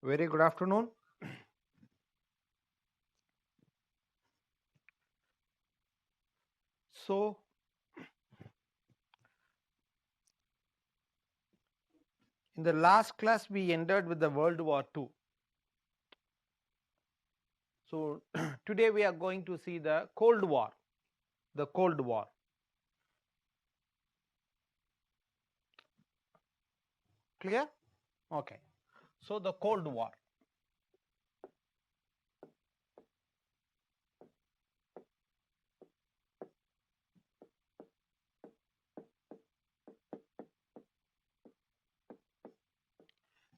Very good afternoon. So, in the last class, we ended with the World War II. So, today we are going to see the Cold War. The Cold War. Clear? Okay. So, the Cold War.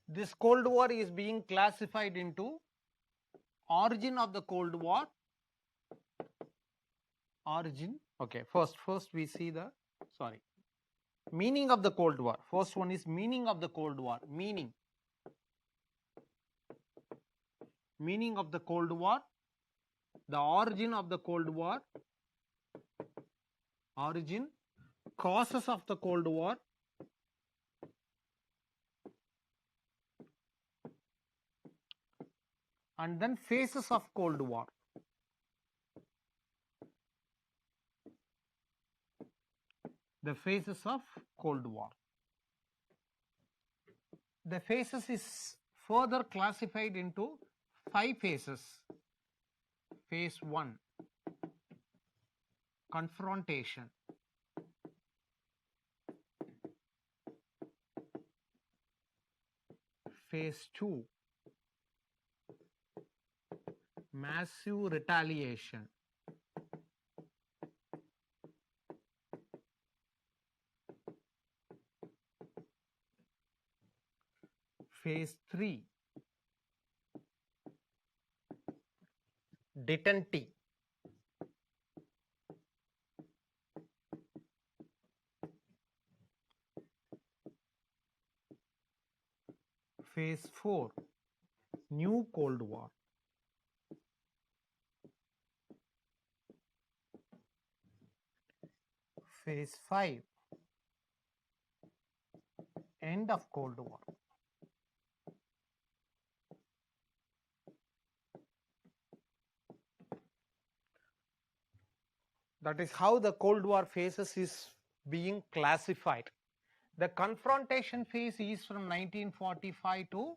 This Cold War is being classified into origin of the Cold War. Origin. Okay. First we see the meaning of the Cold War. First one is meaning of the Cold War. Meaning of the Cold War. The origin of the Cold War. Origin. Causes of the Cold War. And then phases of Cold War. The phases of Cold War. The phases is further classified into 5 phases. Phase 1, confrontation. Phase 2, massive retaliation. Phase 3, detente. Phase 4, new Cold War. Phase 5, end of Cold War. That is how the Cold War phases is being classified. The confrontation phase is from 1945 to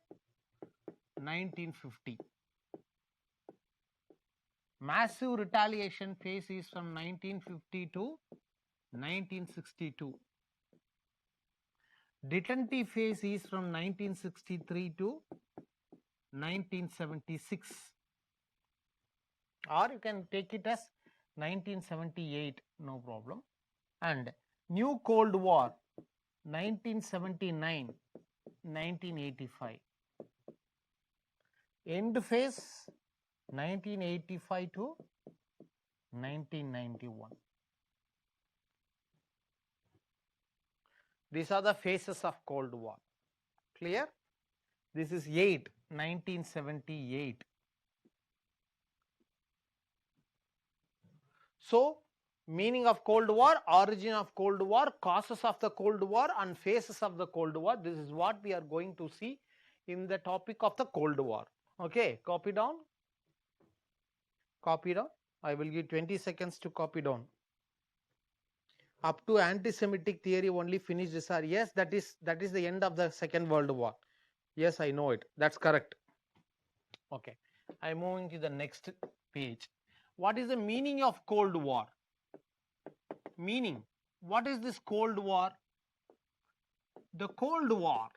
1950. Massive retaliation phase is from 1950 to 1962. Detente phase is from 1963 to 1976. Or you can take it as 1978, no problem. And new Cold War, 1979, 1985. End phase, 1985 to 1991. These are the phases of Cold War. Clear? This is 1978. So, meaning of Cold War, origin of Cold War, causes of the Cold War and phases of the Cold War. This is what we are going to see in the topic of the Cold War. Okay, copy down. Copy down. I will give 20 seconds to copy down. Up to anti-Semitic theory only finished this are yes, that is the end of the Second World War. Yes, I know it. That's correct. Okay, I'm moving to the next page. What is the meaning of Cold War? Meaning, what is this Cold War? The Cold War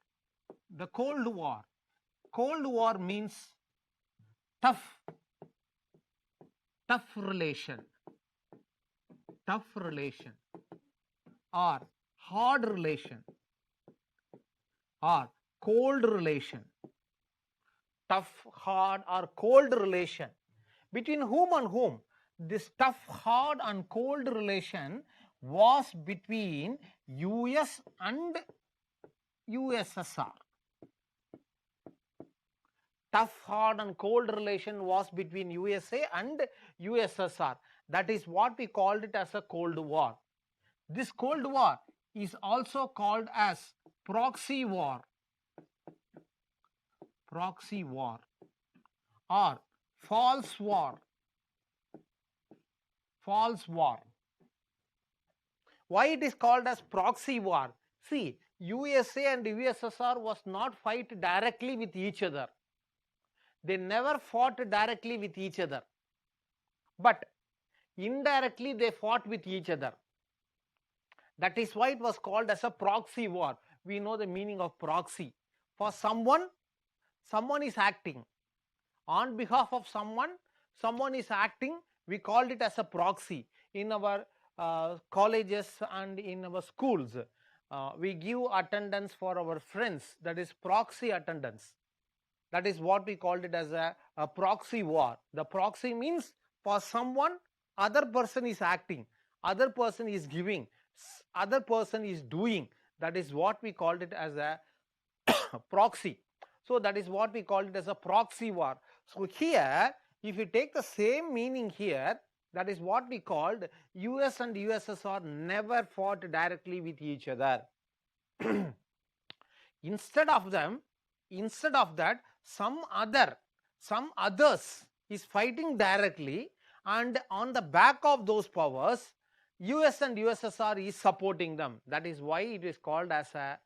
means tough relation or hard relation or cold relation. Tough, hard or cold relation. Between whom and whom? This tough, hard and cold relation was between US and USSR. Tough, hard and cold relation was between USA and USSR. That is what we called it as a Cold War. This Cold War is also called as proxy war. proxy war or false war. False war. Why it is called as proxy war? See, USA and USSR was not fight directly with each other. They never fought directly with each other, but indirectly they fought with each other. That is why it was called as a proxy war. We know the meaning of proxy. For someone is acting on behalf of someone is acting, we called it as a proxy. In our colleges and in our schools, we give attendance for our friends, that is proxy attendance. That is what we called it as a proxy war. The proxy means for someone, other person is acting, other person is giving, other person is doing. That is what we called it as a proxy. So that is what we called it as a proxy war. So here, if you take the same meaning here, that is what we called US and USSR never fought directly with each other. Instead of that, some others is fighting directly, and on the back of those powers, US and USSR is supporting them. That is why it is called as a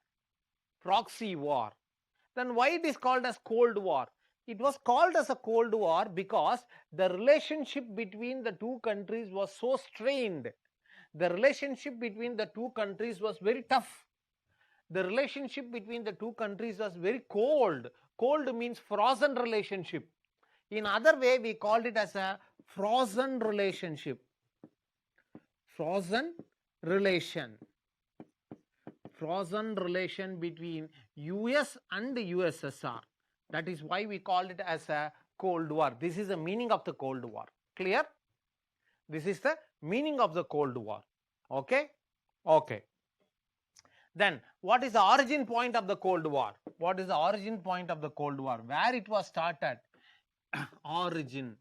proxy war. Then why it is called as Cold War? It was called as a Cold War because the relationship between the two countries was so strained. The relationship between the two countries was very tough. The relationship between the two countries was very cold. Cold means frozen relationship. In other way, we called it as a frozen relationship. Frozen relation between US and USSR. That is why we called it as a Cold War. This is the meaning of the Cold War. Clear? This is the meaning of the Cold War. Okay? Okay. Then, what is the origin point of the Cold War? What is the origin point of the Cold War? Where it was started? Origin.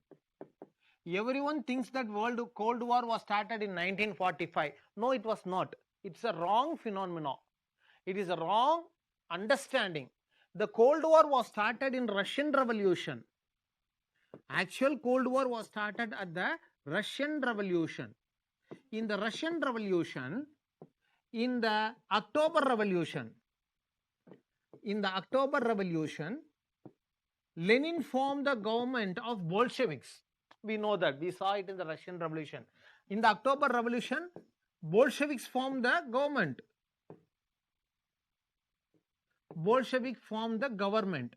Everyone thinks that Cold War was started in 1945. No, it was not. It's a wrong phenomenon. It is a wrong understanding. The Cold War was started in Russian Revolution. Actual Cold War was started at the Russian Revolution. In the Russian Revolution, in the October Revolution, Lenin formed the government of Bolsheviks. We know that. We saw it in the Russian Revolution. In the October Revolution, Bolsheviks formed the government. Bolshevik formed the government.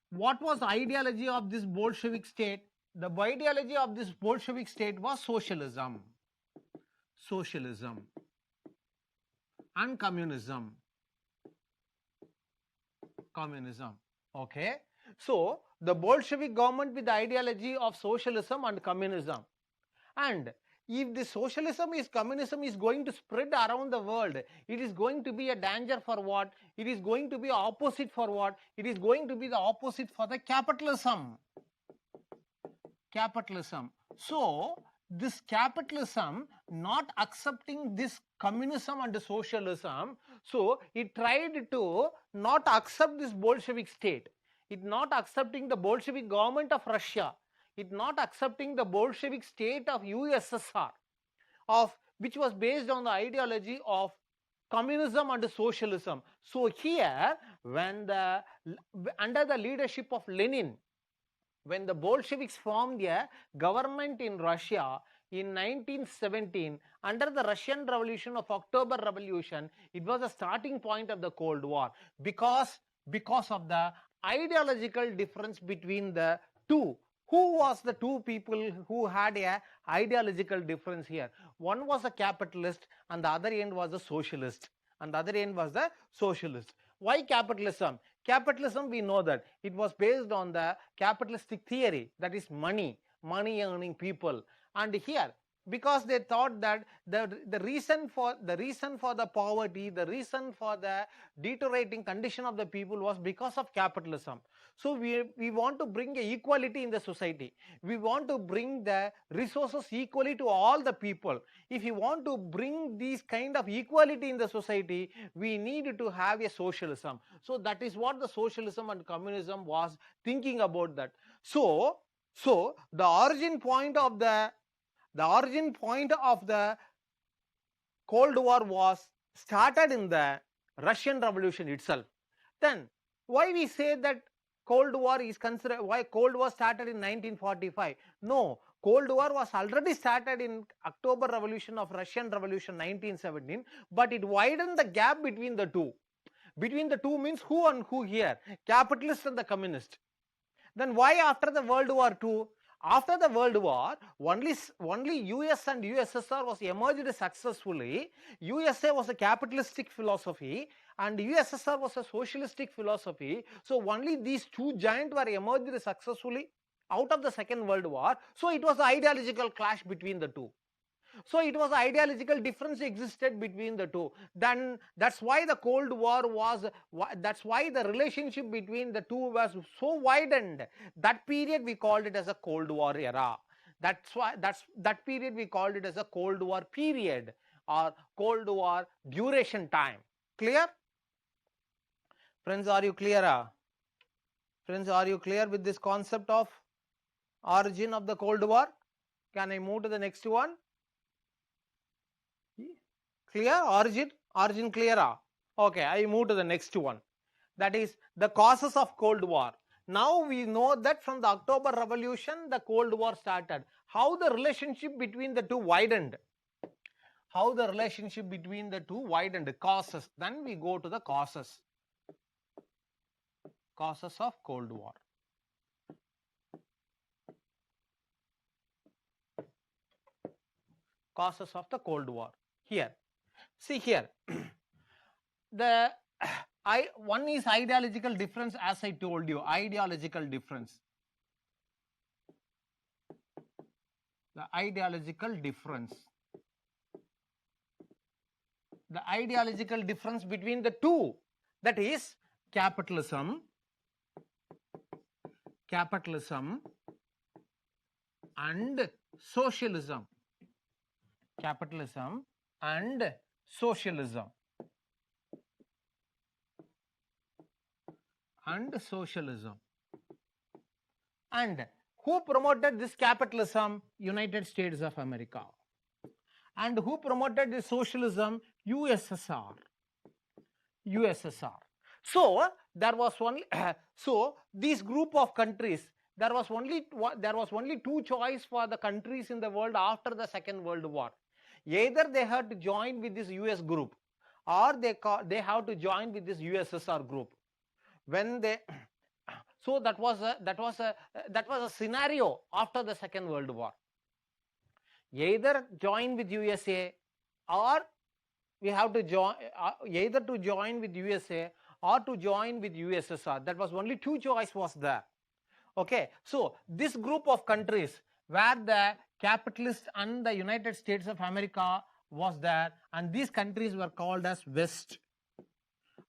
What was the ideology of this Bolshevik state? The ideology of this Bolshevik state was socialism. Socialism and communism. Communism. Okay. So, the Bolshevik government with the ideology of socialism and communism. And if the communism is going to spread around the world, it is going to be a danger for what? It is going to be opposite for what? It is going to be the opposite for the capitalism. Capitalism. So, this capitalism not accepting this communism and socialism, so it tried to not accept this Bolshevik state. It not accepting the Bolshevik government of Russia. It not accepting the Bolshevik state of USSR, which was based on the ideology of communism and socialism. So here, under the leadership of Lenin, when the Bolsheviks formed a government in Russia in 1917, under the Russian Revolution of October Revolution, it was the starting point of the Cold War because of the ideological difference between the two. Who was the two people who had a ideological difference here? One was a capitalist and the other end was a socialist. Why capitalism? Capitalism, we know that it was based on the capitalistic theory, that is money earning people. And here because they thought that the reason for the poverty, the reason for the deteriorating condition of the people was because of capitalism. So we want to bring a equality in the society. We want to bring the resources equally to all the people. If you want to bring these kind of equality in the society, we need to have a socialism. So that is what the socialism and communism was thinking about that. So the origin point of the Cold War was started in the Russian Revolution itself. Then why we say that Cold War is considered, why Cold War started in 1945? No, Cold War was already started in October Revolution of Russian Revolution 1917, but it widened the gap between the two. Between the two means who and who here? Capitalist and the communist. Then why after the World War II? After the World War, only US and USSR was emerged successfully. USA was a capitalistic philosophy and USSR was a socialistic philosophy. So only these two giants were emerged successfully out of the Second World War. So it was an ideological clash between the two. So it was ideological difference existed between the two. Then that's why the Cold War was, that's why the relationship between the two was so widened. That period we called it as a Cold War era. That's why that period we called it as a Cold War period or Cold War duration time. Clear? Friends, are you clear? Friends, are you clear with this concept of origin of the Cold War? Can I move to the next one? Clear? Origin clear? Okay, I move to the next one. That is the causes of Cold War. Now we know that from the October Revolution, the Cold War started. How the relationship between the two widened? How the relationship between the two widened? Causes. Then we go to the causes. Causes of Cold War. Causes of the Cold War. Here. See here, one is ideological difference, as I told you, ideological difference. The ideological difference. The ideological difference between the two, that is capitalism and socialism. Capitalism and socialism. And who promoted this capitalism? United States of America. And who promoted this socialism? USSR. So there was only so this group of countries, there was only two choices for the countries in the world after the Second World War. Either they had to join with this US group or they have to join with this USSR group. When they so that was a scenario after the Second World War. Either join with USA or we have to join either to join with USA or to join with USSR. That was only two choice was there. Okay, so this group of countries where the capitalist and the United States of America was there, and these countries were called as West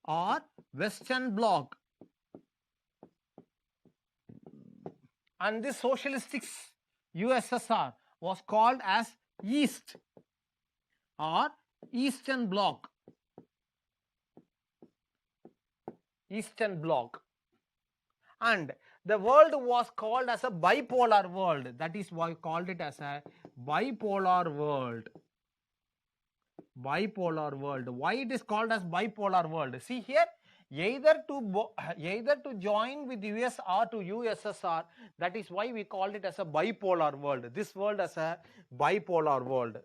or Western Bloc. And this socialistic USSR was called as East or Eastern Bloc. Eastern Bloc. And the world was called as a bipolar world. That is why we called it as a bipolar world. Bipolar world. Why it is called as bipolar world? See here, either to join with US or to USSR. That is why we called it as a bipolar world. This world as a bipolar world.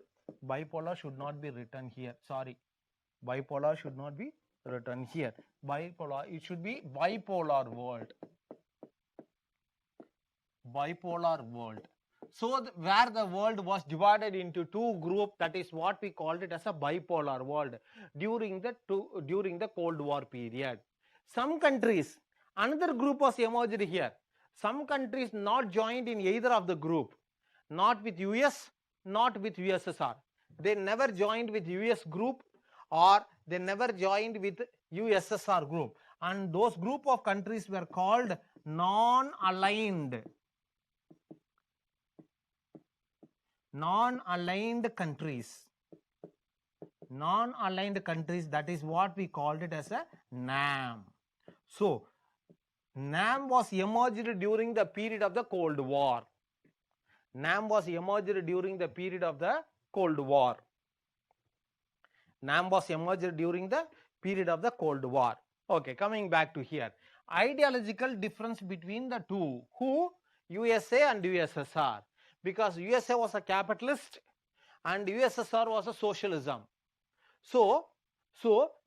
Bipolar should not be written here. Sorry, bipolar should not be written here. Bipolar, it should be bipolar world. Bipolar world. So where the world was divided into two groups, that is what we called it as a bipolar world during the Cold War period. Some countries, another group was emerged here. Some countries not joined in either of the group, not with US not with USSR. They never joined with US group, or they never joined with USSR group, and those group of countries were called non-aligned countries. Non-aligned countries, that is what we called it as a NAM. So NAM was emerged during the period of the Cold War. NAM was emerged during the period of the Cold War. NAM was emerged during the period of the Cold War. Okay, coming back to here. Ideological difference between the two. Who? USA and USSR. Because USA was a capitalist and USSR was a socialism. So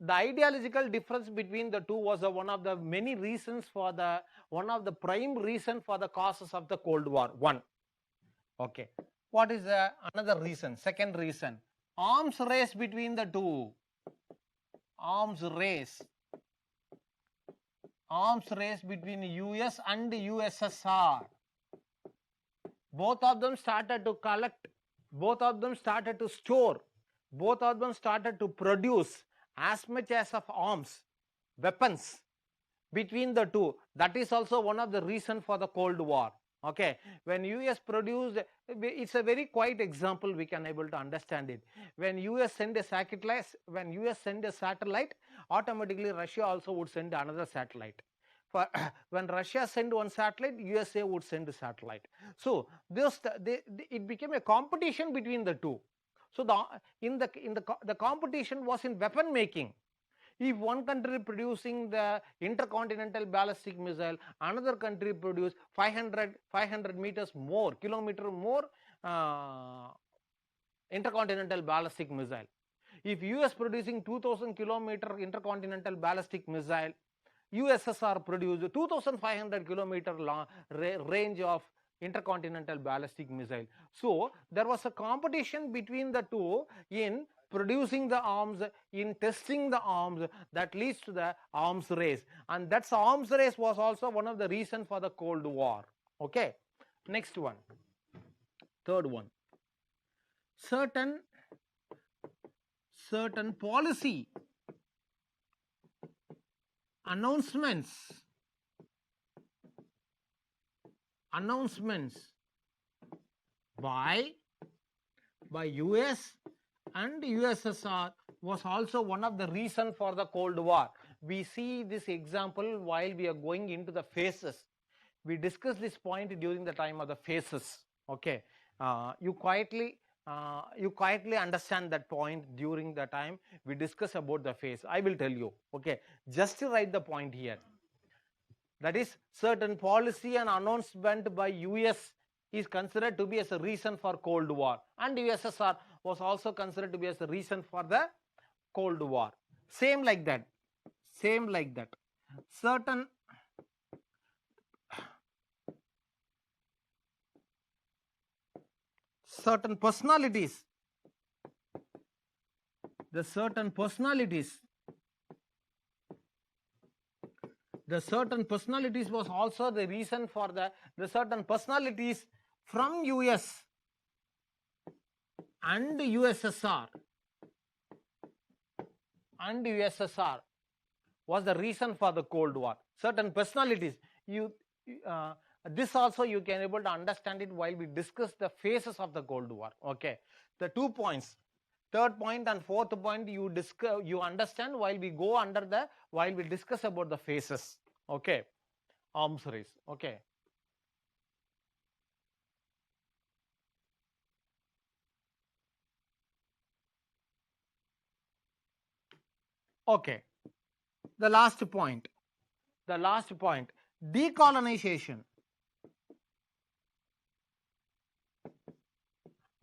the ideological difference between the two was one of the many reasons for the, one of the prime reason for the causes of the Cold War. One. Okay. What is another reason? Second reason. Arms race between the two. Arms race between US and USSR. Both of them started to collect, both of them started to store, both of them started to produce as much as of arms, weapons between the two. That is also one of the reasons for the Cold War. Okay, when US produced, it's a very quiet example, we can able to understand it. When US send a satellite, automatically Russia also would send another satellite. For when Russia send one satellite, USA would send a satellite. So it became a competition between the two. So the competition was in weapon making. If one country producing the intercontinental ballistic missile, another country produce 500 meters more, kilometer more intercontinental ballistic missile. If US producing 2000 kilometer intercontinental ballistic missile, USSR produced 2500 kilometer long range of intercontinental ballistic missile. So there was a competition between the two in producing the arms, in testing the arms, that leads to the arms race, and that's arms race was also one of the reasons for the Cold War. Okay, next one, third one. Certain policy announcements by US and USSR was also one of the reason for the Cold War. We see this example while we are going into the phases. We discussed this point during the time of the phases. Okay, you quietly understand that point during the time we discuss about the phase. I will tell you. Okay, just to write the point here. That is, certain policy and announcement by US is considered to be as a reason for Cold War, and USSR was also considered to be as a reason for the Cold War. Same like that. Certain personalities, the certain personalities was also the reason for the certain personalities from US and USSR was the reason for the Cold War. Certain personalities, this also you can able to understand it while we discuss the phases of the Cold War. Okay, the 2 points, third point and fourth point, you understand while we go while we discuss about the phases. Okay, arms race. Okay, the last point, decolonization.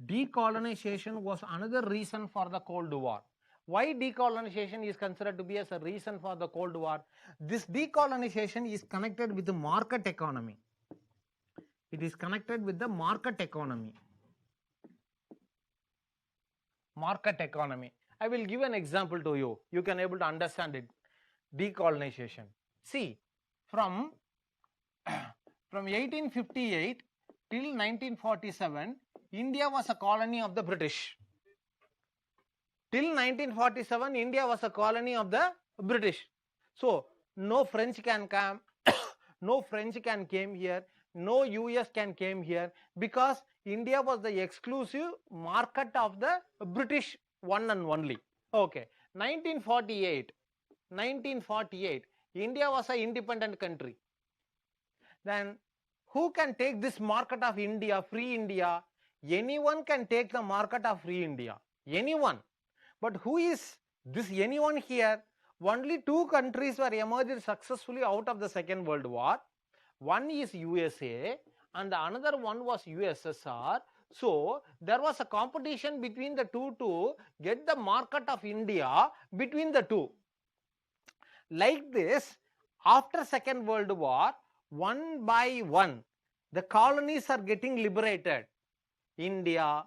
Decolonization was another reason for the Cold War. Why decolonization is considered to be as a reason for the Cold War? This decolonization is connected with the market economy. It is connected with the market economy. I will give an example to you. You can able to understand it. Decolonization. See, from 1858 till 1947, India was a colony of the British. Till 1947, India was a colony of the British. So no French can come, no French can came here, no US can came here, because India was the exclusive market of the British one and only. Okay, 1948, India was an independent country. Then who can take this market of India, free India? Anyone can take the market of free India, anyone. But who is this anyone here? Only two countries were emerged successfully out of the Second World War. One is USA and the another one was USSR. So there was a competition between the two to get the market of India between the two. Like this, after Second World War, one by one, the colonies are getting liberated. India,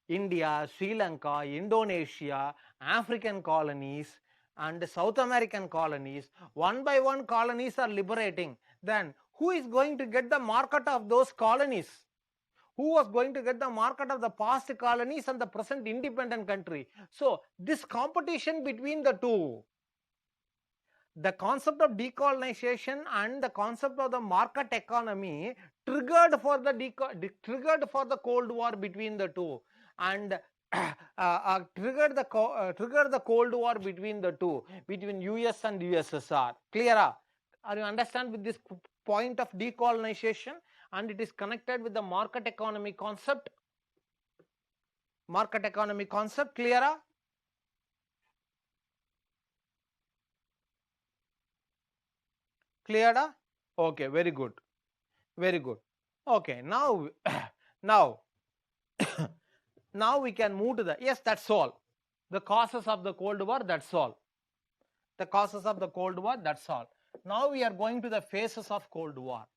Sri Lanka, Indonesia, African colonies and South American colonies, one by one colonies are liberating. Then who is going to get the market of those colonies? Who was going to get the market of the past colonies and the present independent country? So this competition between the two, the concept of decolonization and the concept of the market economy triggered for the Cold War between the two, and triggered the Cold War between the two, between US and USSR. Clear? Are you understand with this point of decolonization? And it is connected with the market economy concept. Market economy concept. Clear? Cleared? Okay, very good, very good. Okay, now now we can move to the, yes, that's all. The causes of the Cold War, that's all. The causes of the Cold War, that's all. Now we are going to the phases of Cold War.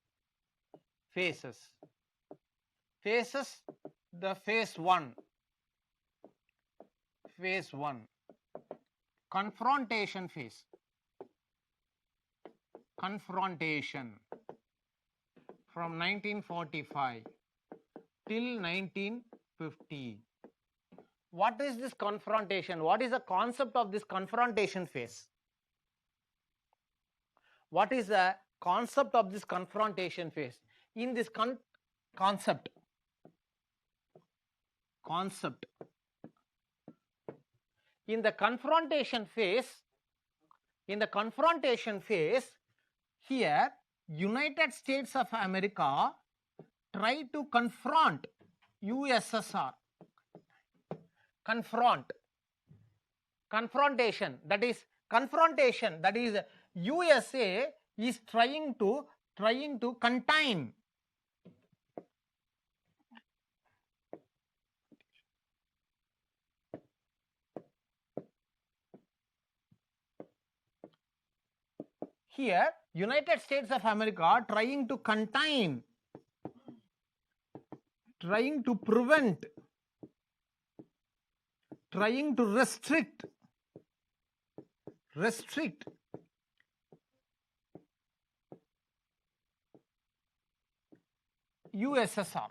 Phases. The phase 1. Phase 1. Confrontation phase. Confrontation from 1945 till 1950. What is this confrontation? What is the concept of this confrontation phase? What is the concept of this confrontation phase? In this concept, in the confrontation phase, here United States of America try to confront USSR. Confrontation, that is USA is trying to contain here United States of America trying to contain, trying to prevent, trying to restrict USSR.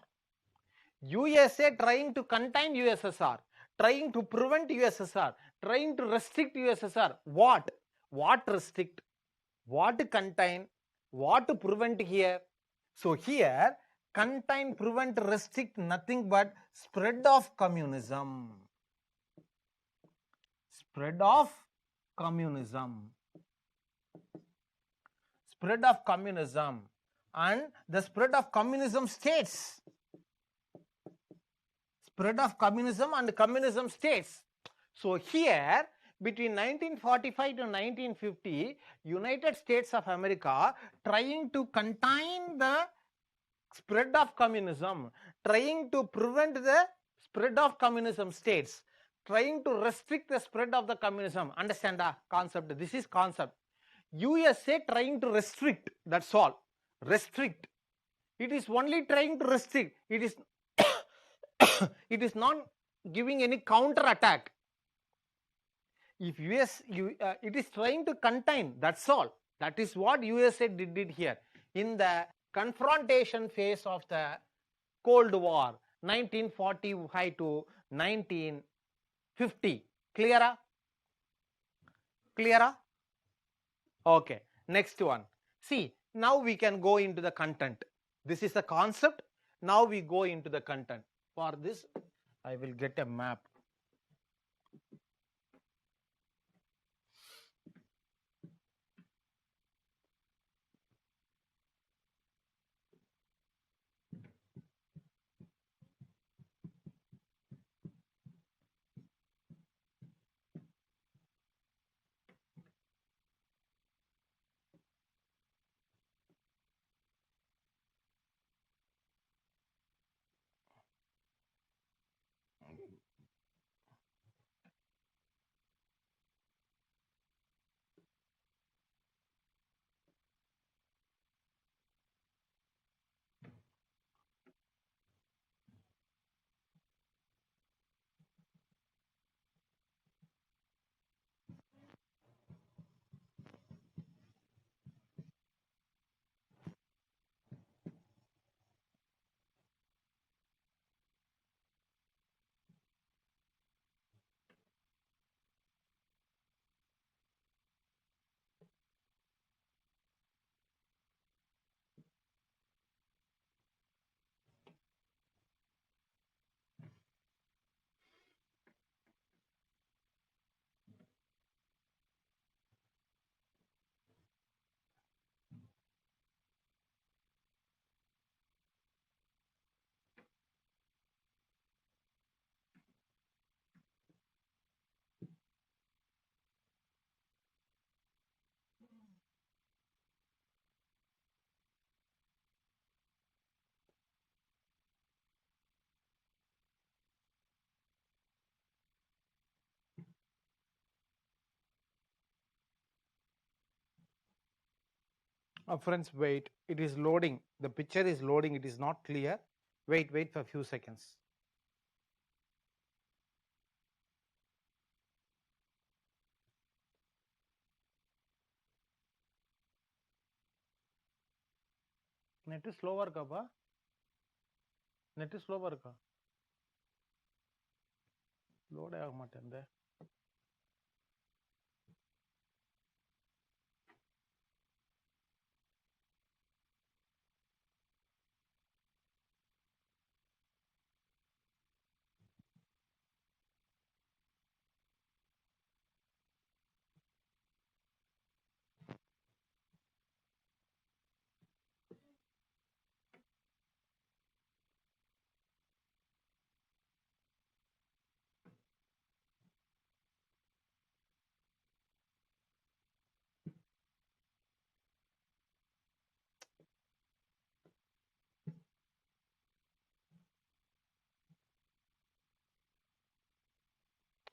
USA trying to contain USSR, trying to prevent USSR, trying to restrict USSR. What restrict? What to contain? What to prevent here? So here, contain, prevent, restrict, nothing but spread of communism. Spread of communism. Spread of communism. And the spread of communism states. Spread of communism and communism states. So here, between 1945 to 1950, United States of America trying to contain the spread of communism, trying to prevent the spread of communism states, trying to restrict the spread of the communism. Understand the concept? This is concept. USA trying to restrict, that's all. Restrict. It is only trying to restrict. It is it is not giving any counter attack. If it is trying to contain, that's all. That is what USA did here in the confrontation phase of the Cold War. 1945 to 1950. Clear? Clear? Okay. Next one. See, now we can go into the content. This is the concept. Now we go into the content. For this, I will get a map. Friends, wait. It is loading. The picture is loading. It is not clear. Wait for a few seconds. Net slower ka ba? Net slower ka? Load ಆಗ ಮಾತಂದೆ.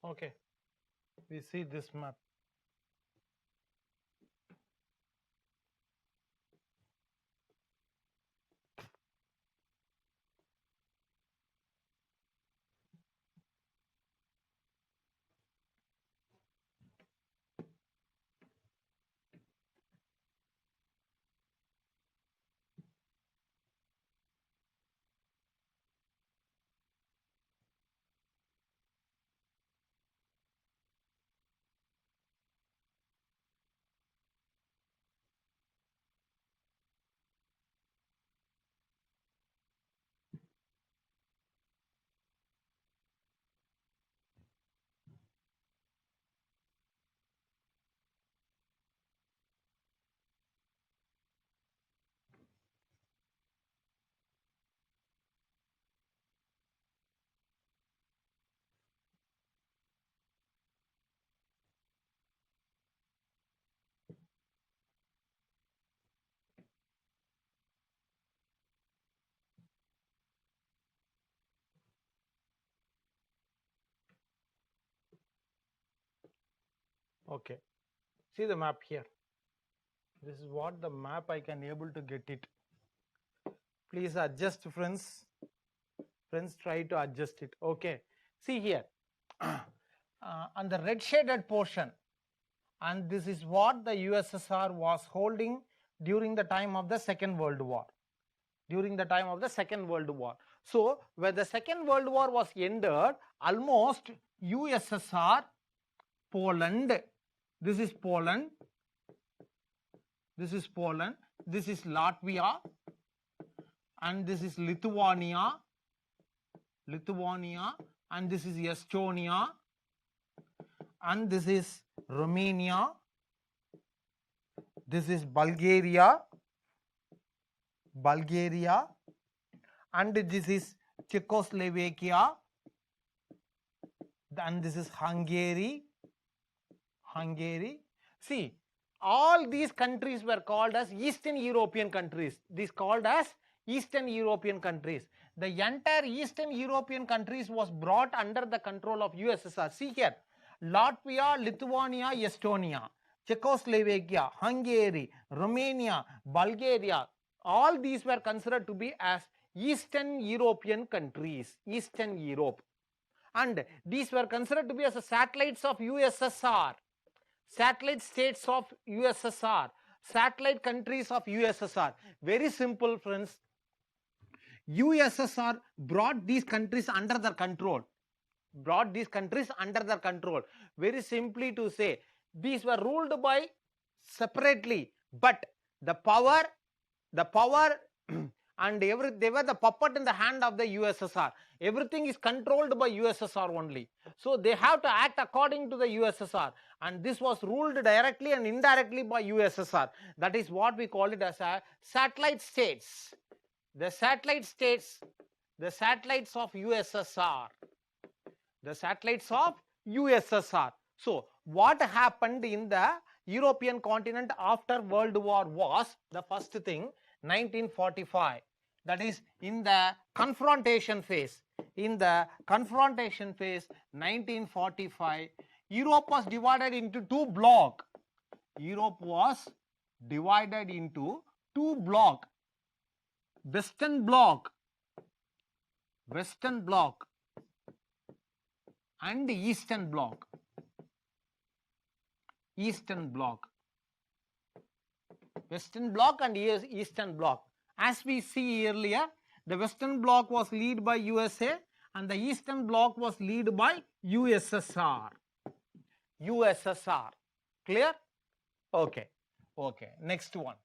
Okay. We see this map. Okay. See the map here. This is what the map I can able to get it. Please adjust, friends. Friends, try to adjust it. Okay. See here. On the red shaded portion, and this is what the USSR was holding during the time of the Second World War. During the time of the Second World War. So when the Second World War was ended, almost USSR, Poland, this is Poland, this is Poland, this is Latvia, and this is Lithuania, and this is Estonia, and this is Romania, this is Bulgaria, and this is Czechoslovakia, and this is Hungary. See, all these countries were called as Eastern European countries. These called as Eastern European countries. The entire Eastern European countries was brought under the control of USSR. See here, Latvia, Lithuania, Estonia, Czechoslovakia, Hungary, Romania, Bulgaria, all these were considered to be as Eastern European countries, Eastern Europe. And these were considered to be as satellites of USSR, satellite states of USSR, satellite countries of USSR. Very simple, friends. USSR brought these countries under their control. Very simply to say, these were ruled by separately, but the power and they were the puppet in the hand of the USSR. Everything is controlled by USSR only. So they have to act according to the USSR, and this was ruled directly and indirectly by USSR. That is what we call it as a satellite states. The satellite states, the satellites of USSR. The satellites of USSR. So what happened in the European continent after World War was, the first thing, 1945. That is in the confrontation phase. In the confrontation phase, 1945, Europe was divided into two blocks. Europe was divided into two blocks. Western bloc and Eastern bloc. Western bloc and Eastern bloc. As we see earlier, the Western bloc was led by USA and the Eastern bloc was led by USSR. Clear? Okay. Next one.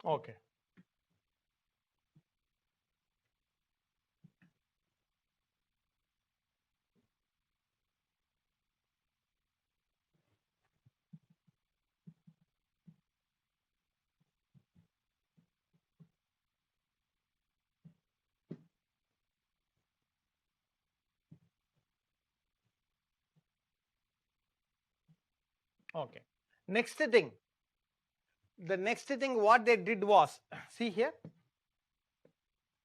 Okay. Okay. The next thing what they did was, see here.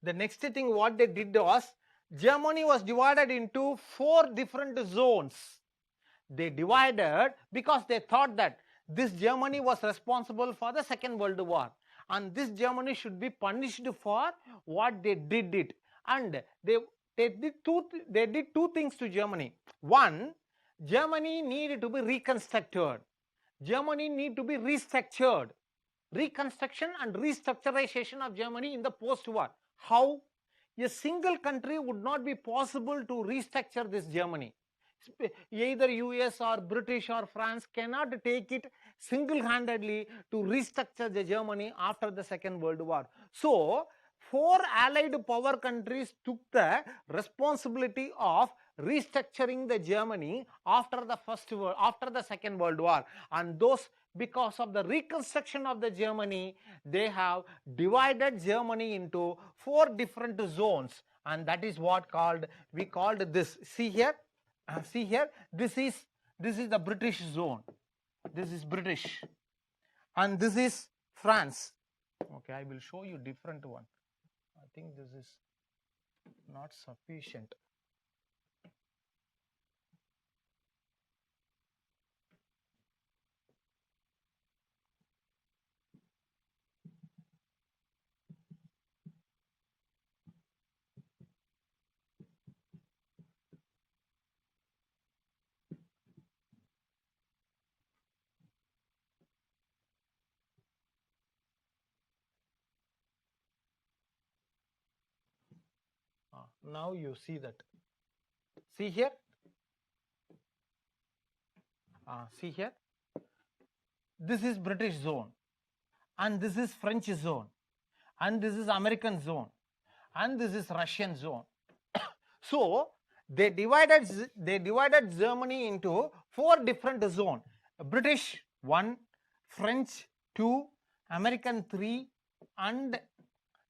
The next thing what they did was, Germany was divided into 4 different zones. They divided because they thought that this Germany was responsible for the Second World War, and this Germany should be punished for what they did it. And they did two things to Germany. One, Germany needed to be reconstructed. Germany need to be restructured. Reconstruction and restructurization of Germany in the post-war. How? A single country would not be possible to restructure this Germany. Either US or British or France cannot take it single-handedly to restructure the Germany after the Second World War. So 4 allied power countries took the responsibility of restructuring the Germany after the Second World War, and those, because of the reconstruction of the Germany, they have divided Germany into 4 different zones, and that is what we called this. See here, this is the British zone. This is British, and this is France. Okay, I will show you different one. I think this is not sufficient. Now you see that. See here. See here. This is British zone, and this is French zone, and this is American zone, and this is Russian zone. So they divided Germany into 4 different zones: British 1, French 2, American 3, and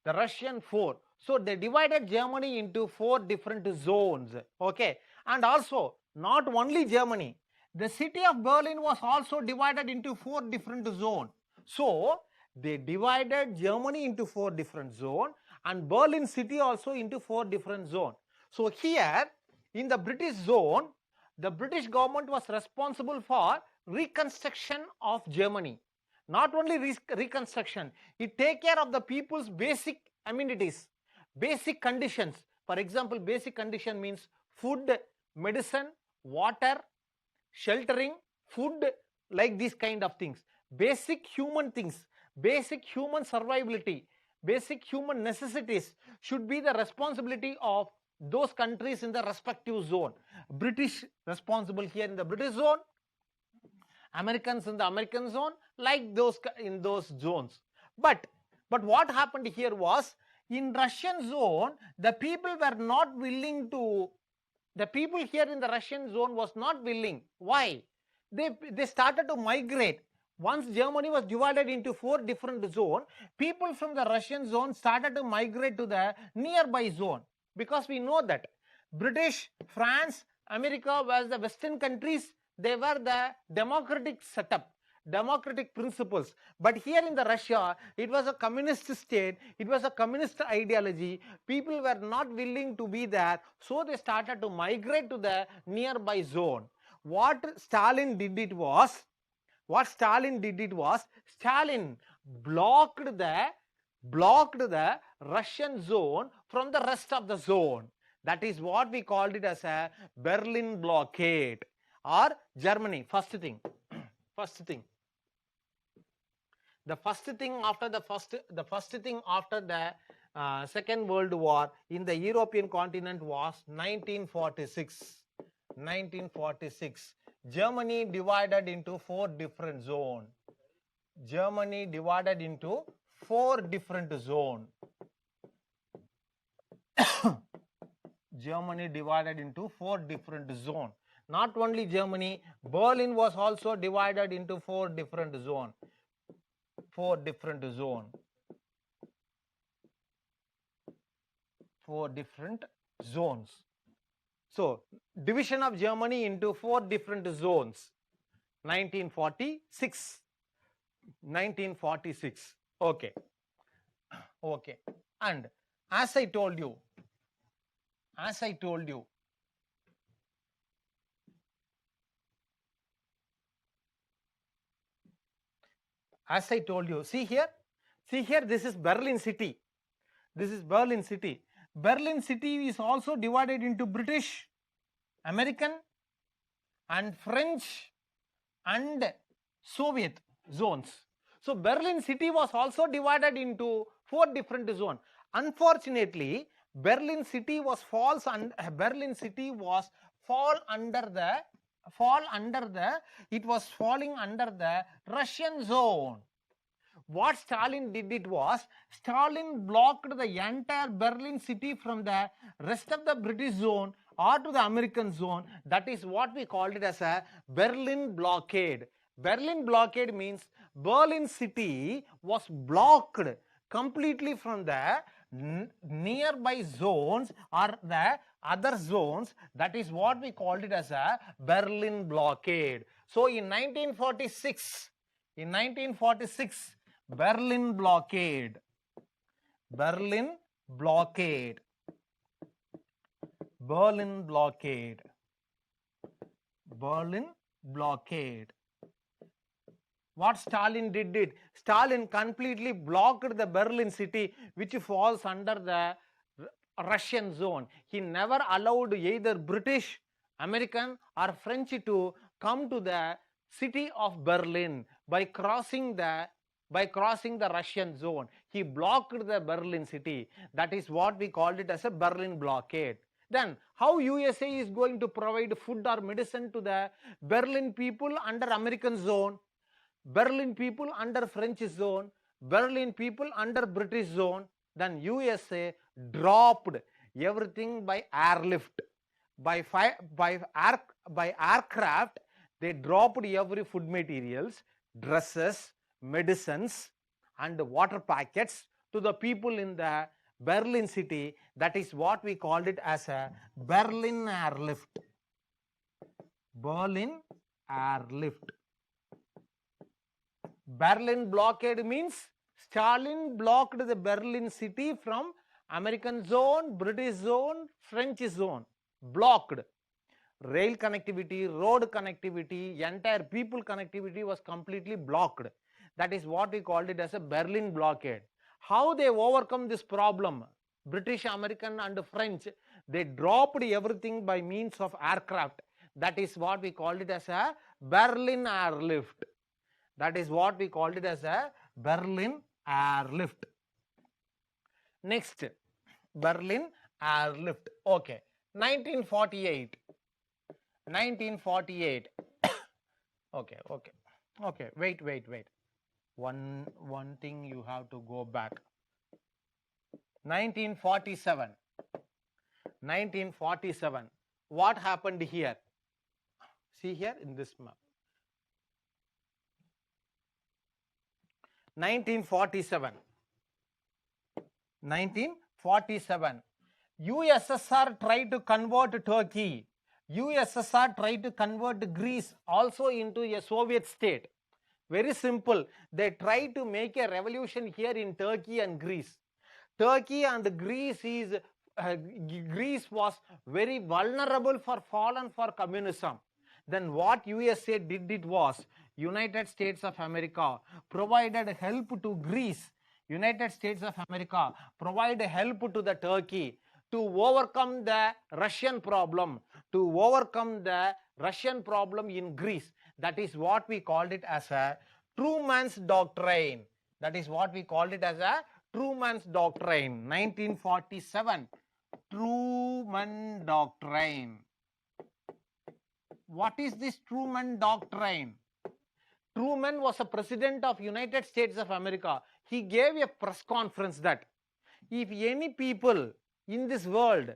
the Russian 4. So they divided Germany into 4 different zones. Okay, and also not only Germany, the city of Berlin was also divided into 4 different zones. So they divided Germany into 4 different zones and Berlin city also into 4 different zones. So here in the British zone, the British government was responsible for reconstruction of Germany. Not only reconstruction, it take care of the people's basic amenities, basic conditions. For example, basic condition means food, medicine, water, sheltering, food, like these kind of things. Basic human things, basic human survivability, basic human necessities should be the responsibility of those countries in the respective zone. British responsible here in the British zone, Americans in the American zone, like those in those zones. But what happened here was, in Russian zone, the people were not willing to, the people here in the Russian zone was not willing. Why? They started to migrate. Once Germany was divided into 4 different zones, people from the Russian zone started to migrate to the nearby zone. Because we know that British, France, America was the Western countries, they were the democratic setup, democratic principles. But here in the Russia, it was a communist state, it was a communist ideology. People were not willing to be there, so they started to migrate to the nearby zone. What Stalin did it was, Stalin blocked the Russian zone from the rest of the zone. That is what we called it as a Berlin blockade, or Germany. First thing. The first thing after the Second World War in the European continent was 1946. 1946. Germany divided into 4 different zones. Germany divided into 4 different zones. Germany divided into 4 different zones. Not only Germany, Berlin was also divided into 4 different zones. 4 different zones. 4 different zones. So, division of Germany into 4 different zones. 1946. 1946. Okay. Okay. And as I told you, see here, this is Berlin city. Berlin city is also divided into British, American, and French and Soviet zones. So Berlin city was also divided into 4 different zones. Unfortunately, Berlin city was fall under the Russian zone. What Stalin did it was, Stalin blocked the entire Berlin city from the rest of the British zone or to the American zone. That is what we called it as a Berlin blockade. Berlin blockade means Berlin city was blocked completely from the nearby zones or the other zones. That is what we called it as a Berlin blockade. So in 1946, Berlin blockade. What Stalin did? Stalin completely blocked the Berlin city, which falls under the Russian zone. He never allowed either British, American or French to come to the city of Berlin by crossing the by crossing the Russian zone. He blocked the Berlin city. That is what we called it as a Berlin blockade. Then how USA is going to provide food or medicine to the Berlin people under American zone, Berlin people under French zone, Berlin people under British zone? Then USA dropped everything by airlift, by aircraft. They dropped every food materials, dresses, medicines and water packets to the people in the Berlin city. That is what we called it as a Berlin airlift. Berlin airlift. Berlin blockade means Stalin blocked the Berlin city from American zone, British zone, French zone. Blocked. Rail connectivity, road connectivity, entire people connectivity was completely blocked. That is what we called it as a Berlin blockade. How they overcome this problem? British, American and French, they dropped everything by means of aircraft. That is what we called it as a Berlin airlift. That is what we called it as a Berlin airlift. Next, Berlin airlift. Okay, 1948. 1948. Okay. Wait. One thing you have to go back. 1947. 1947. What happened here? See here in this map. 1947. 1947. USSR tried to convert Turkey. USSR tried to convert Greece also into a Soviet state. Very simple. They tried to make a revolution here in Turkey and Greece. Turkey and Greece Greece was very vulnerable for fallen for communism. Then what USA did it was, United States of America provided help to Greece. United States of America provided help to the Turkey to overcome the Russian problem, in Greece. That is what we called it as a Truman's Doctrine. That is what we called it as a Truman's Doctrine. 1947. Truman Doctrine. What is this Truman Doctrine? Truman was a president of United States of America. He gave a press conference that if any people in this world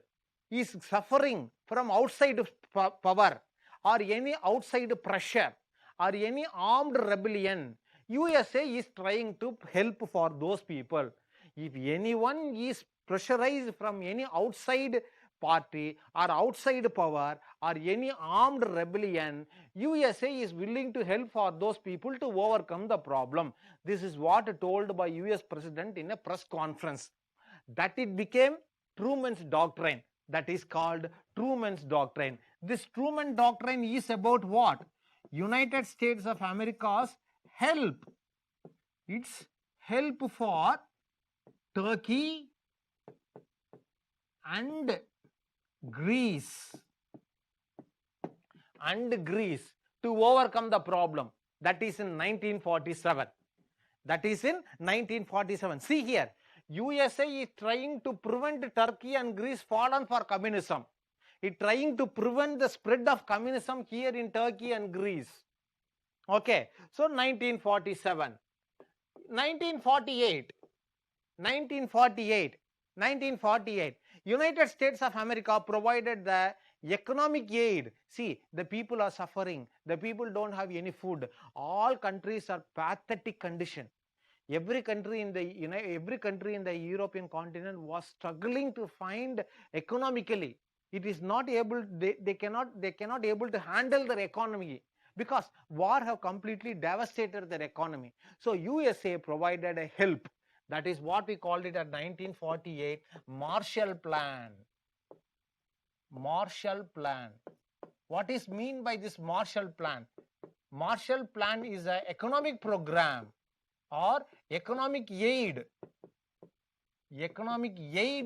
is suffering from outside power or any outside pressure or any armed rebellion, USA is trying to help for those people. If anyone is pressurized from any outside party or outside power or any armed rebellion, USA is willing to help for those people to overcome the problem. This is what told by US President in a press conference. That it became Truman's Doctrine. That is called Truman's Doctrine. This Truman Doctrine is about what? United States of America's help. It's help for Turkey and Greece to overcome the problem. That is in 1947. That is in 1947. See here, USA is trying to prevent Turkey and Greece fallen for communism. It trying to prevent the spread of communism here in Turkey and Greece. Okay, so 1947. 1948. United States of America provided the economic aid. See, the people are suffering. The people don't have any food. All countries are pathetic condition. Every country in the European continent was struggling to find economically. It is not able. They cannot able to handle their economy because war have completely devastated their economy. So USA provided a help. That is what we called it at 1948 Marshall Plan. Marshall Plan. What is mean by this Marshall Plan? Marshall Plan is an economic program or economic aid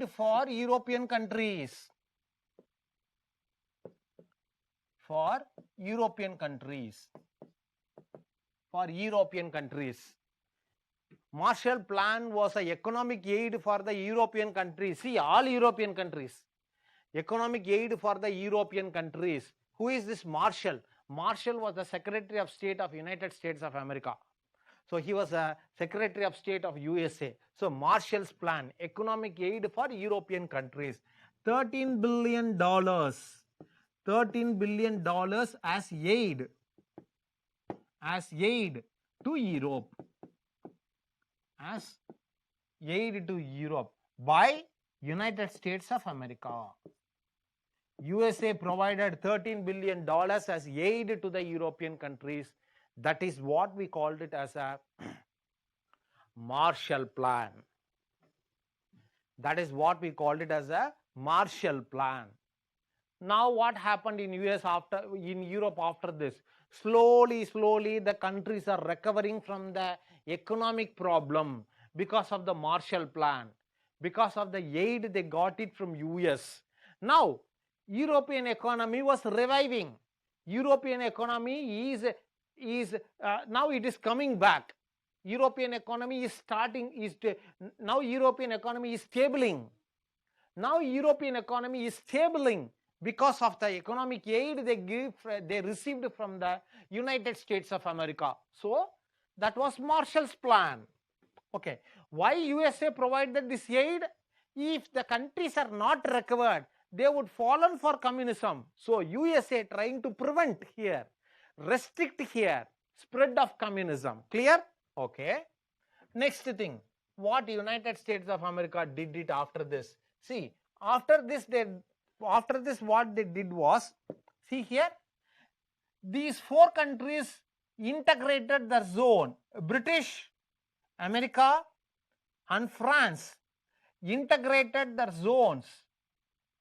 for European countries. For European countries. Marshall Plan was an economic aid for the European countries. See, all European countries. Economic aid for the European countries. Who is this Marshall? Marshall was the Secretary of State of United States of America. So he was a Secretary of State of USA. So Marshall's Plan, economic aid for European countries. $13 billion. $13 billion as aid to Europe. As aid to Europe by United States of America. USA provided $13 billion as aid to the European countries. That is what we called it as a Marshall Plan. That is what we called it as a Marshall Plan. Now what happened in Europe after this? Slowly the countries are recovering from the economic problem because of the Marshall Plan, because of the aid they got it from US. Now European economy was reviving. European economy is now it is coming back. European economy is now European economy is stabling. Now European economy is stabling because of the economic aid they received from the United States of America. So that was Marshall's Plan. Okay, why USA provided this aid? If the countries are not recovered, they would fallen for communism. So USA trying to prevent here, restrict here, spread of communism. Clear? Okay. Next thing, what United States of America did it after this? See, after this what they did was, see here, these four countries integrated the zone. British, America and France integrated their zones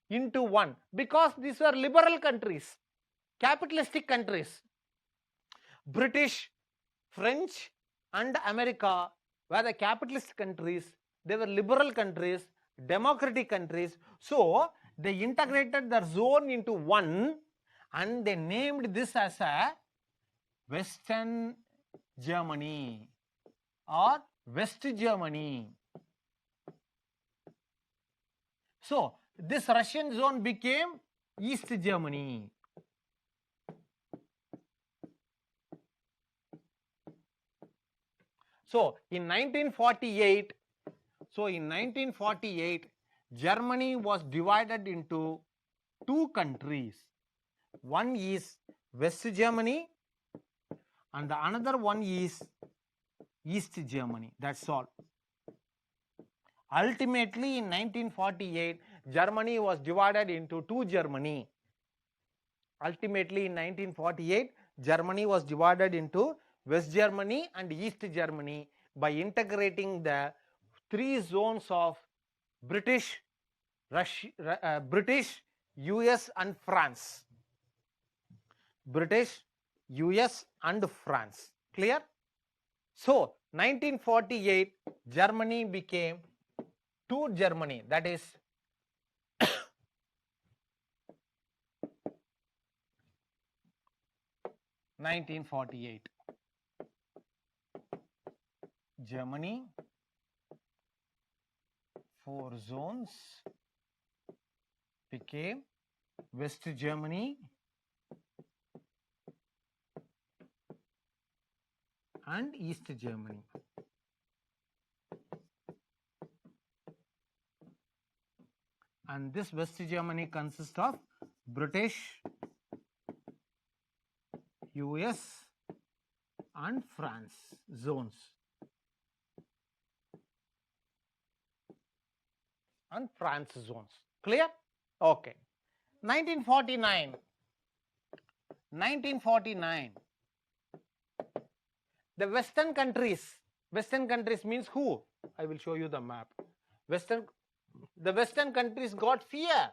into one because these were liberal countries, capitalistic countries. British, French and America were the capitalist countries. They were liberal countries, democratic countries. So they integrated their zone into one and they named this as a Western Germany or West Germany. So this Russian zone became East Germany. So in 1948, Germany was divided into two countries. One is West Germany and the another one is East Germany. That's all. Ultimately in 1948, Germany was divided into two Germany. Ultimately in 1948, Germany was divided into West Germany and East Germany by integrating the three zones of British, US and France. British, US and France. Clear? So 1948, Germany became two Germany, that is (1948) Germany, four zones became West Germany and East Germany. And this West Germany consists of British, US and France zones. And France zones. Clear? Okay. 1949. The Western countries means who? I will show you the map. The Western countries got fear.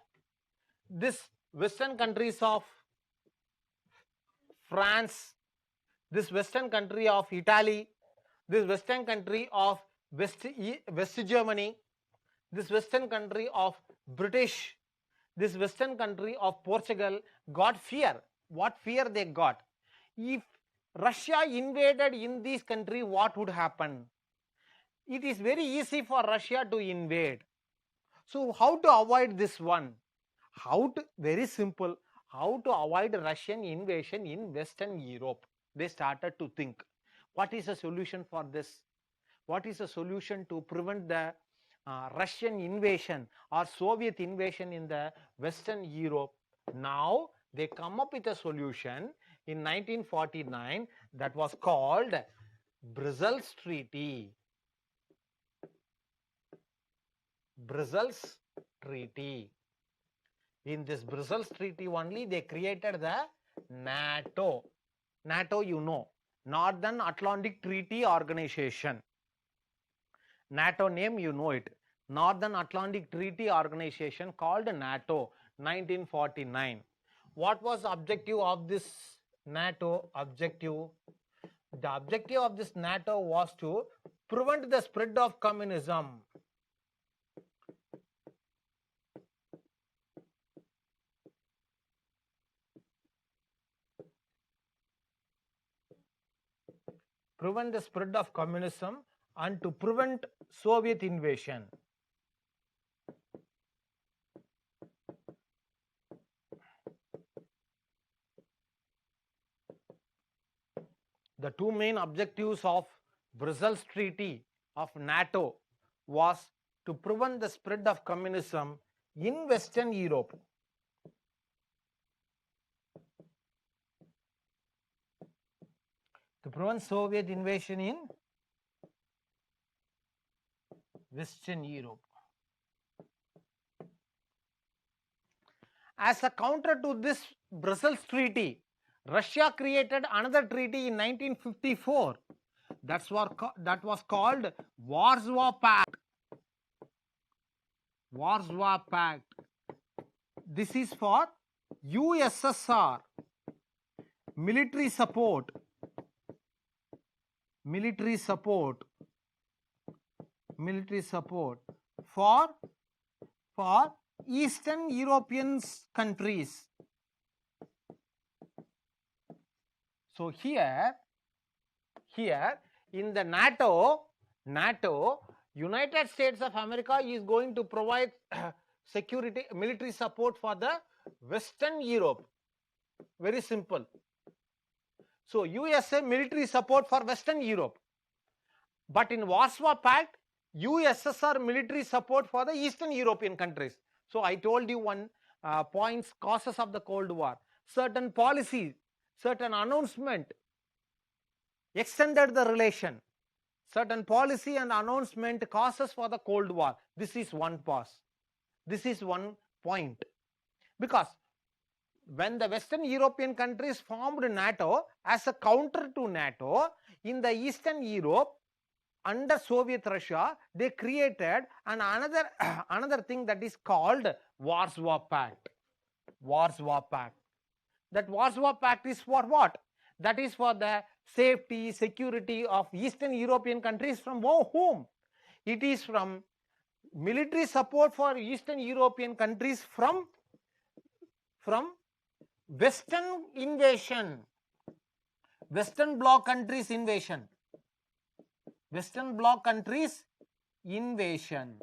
This Western countries of France, this Western country of Italy, this Western country of West Germany, this Western country of British, this Western country of Portugal got fear. What fear they got? If Russia invaded in this country, what would happen? it is very easy for Russia to invade. So how to avoid this one? Very simple, how to avoid Russian invasion in Western Europe? They started to think, what is a solution for this? What is a solution to prevent the Russian invasion or Soviet invasion in the Western Europe? Now they come up with a solution in 1949 that was called Brussels Treaty. Brussels Treaty. In this Brussels Treaty only they created the NATO. NATO, you know, Northern Atlantic Treaty Organization. NATO name, you know it. Northern Atlantic Treaty Organization called NATO, 1949. What was the objective of this NATO objective? The objective of this NATO was to prevent the spread of communism. Prevent the spread of communism and to prevent Soviet invasion. The two main objectives of Brussels Treaty of NATO was to prevent the spread of communism in Western Europe. To prevent Soviet invasion in Western Europe. As a counter to this Brussels Treaty, Russia created another treaty in 1954. That was called Warsaw Pact. Warsaw Pact. This is for USSR. Military support. Military support for Eastern European countries. So here in the NATO, United States of America is going to provide military support for the Western Europe. Very simple. So USA military support for Western Europe. But in Warsaw Pact, USSR military support for the Eastern European countries. So I told you one points, causes of the Cold War. Certain policies, certain announcement extended the relation. Certain policy and announcement causes for the Cold War. This is one cause. This is one point. Because when the Western European countries formed NATO as a counter to NATO, in the Eastern Europe, under Soviet Russia, they created another thing that is called Warsaw Pact. Warsaw Pact. That Warsaw Pact is for what? That is for the safety, security of Eastern European countries from whom? It is from military support for Eastern European countries from Western invasion. Western Bloc countries invasion. Western Bloc countries invasion.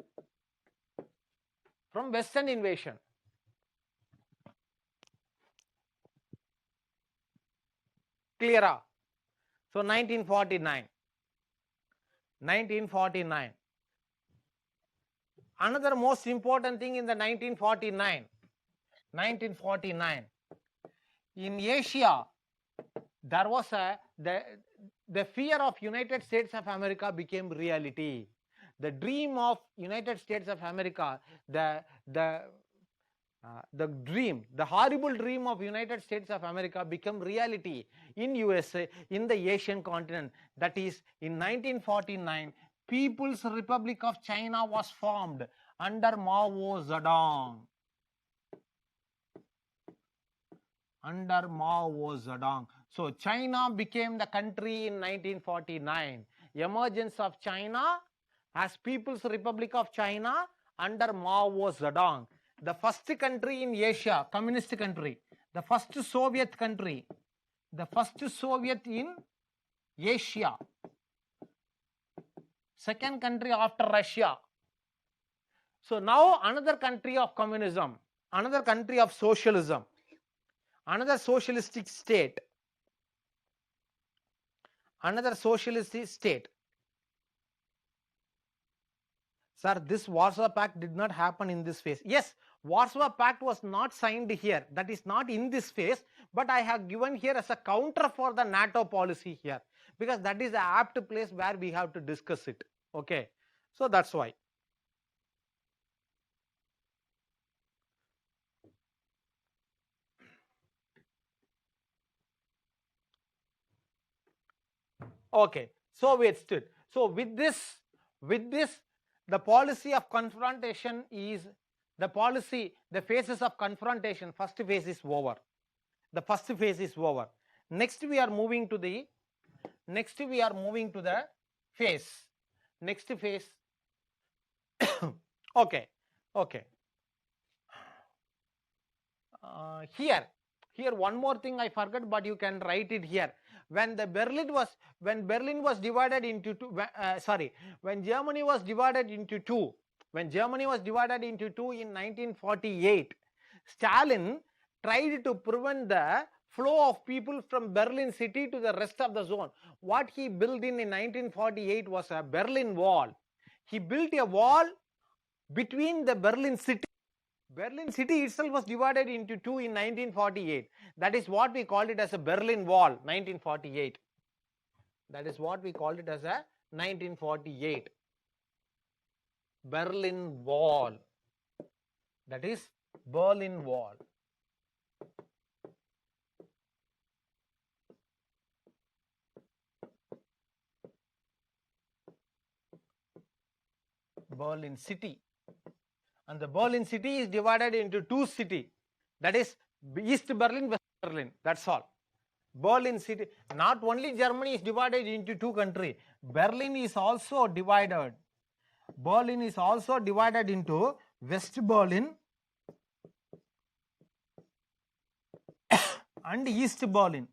From Western invasion. Clear? So 1949. Another most important thing in the 1949. In Asia, there was the fear of United States of America became reality. The dream of United States of America, the horrible dream of United States of America became reality in USA, in the Asian continent. That is, in 1949, People's Republic of China was formed under Mao Zedong. Under Mao Zedong. So China became the country in 1949. Emergence of China as People's Republic of China under Mao Zedong. The first country in Asia, communist country. The first Soviet country. The first Soviet in Asia. Second country after Russia. So now another country of communism, another country of socialism, another socialistic state, another socialistic state. Sir, this Warsaw Pact did not happen in this phase. Yes, Warsaw Pact was not signed here. That is not in this phase, but I have given here as a counter for the NATO policy here, because that is the apt place where we have to discuss it. Okay, so that's why. Okay, Soviet state. So with this, the policy of confrontation is the policy, the phases of confrontation. First phase is over. The first phase is over. Next we are moving to the phase. Next phase. Okay. Here one more thing I forgot, but you can write it here. When Berlin was divided into two, when Germany was divided into two, in 1948, Stalin tried to prevent the flow of people from Berlin city to the rest of the zone. What he built in 1948 was a Berlin Wall. He built a wall between the Berlin city. Berlin city itself was divided into two in 1948. That is what we called it as a Berlin Wall, 1948. That is what we called it as a 1948 Berlin Wall. That is Berlin Wall. Berlin city. And the Berlin city is divided into two cities. That is East Berlin, West Berlin. That's all. Berlin city. Not only Germany is divided into two countries. Berlin is also divided. Berlin is also divided into West Berlin and East Berlin.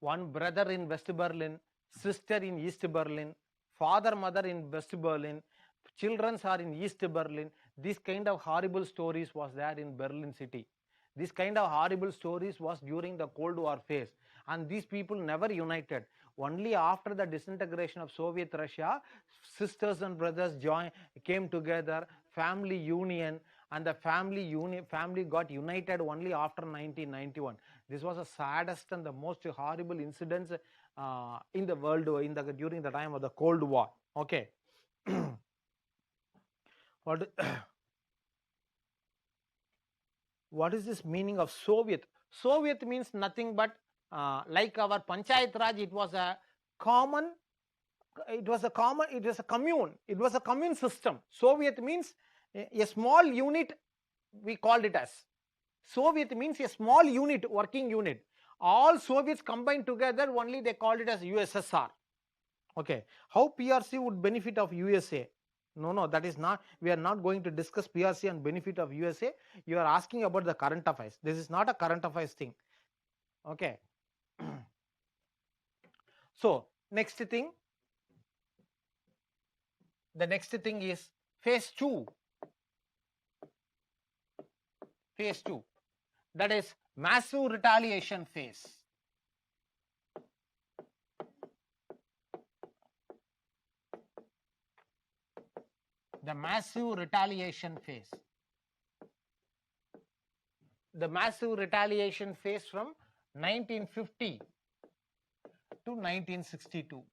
One brother in West Berlin, sister in East Berlin, father, mother in West Berlin, children are in East Berlin. This kind of horrible stories was there in Berlin city. This kind of horrible stories was during the Cold War phase, and these people never united. Only after the disintegration of Soviet Russia, sisters and brothers came together, family union, and the family got united only after 1991. This was the saddest and the most horrible incidents in the world during the time of the Cold War. Okay. What is this meaning of Soviet? Soviet means nothing but like our Panchayat Raj, it was a commune. It was a commune system. Soviet means a small unit, we called it as. Soviet means a small unit, working unit. All Soviets combined together, only they called it as USSR. Okay. How PRC would benefit of USA? No, that is not. We are not going to discuss PRC and benefit of USA. You are asking about the current affairs. This is not a current affairs thing. Okay. So, next thing. The next thing is phase 2. Phase 2. That is massive retaliation phase. The massive retaliation phase. The massive retaliation phase from 1950 to 1962.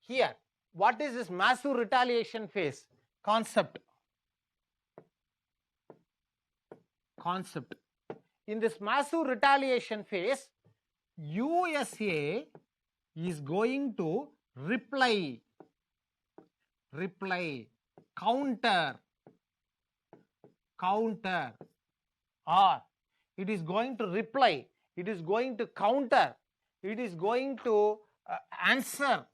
Here, what is this massive retaliation phase? Concept. In this massive retaliation phase, USA is going to reply, counter, or it is going to reply, it is going to counter, it is going to answer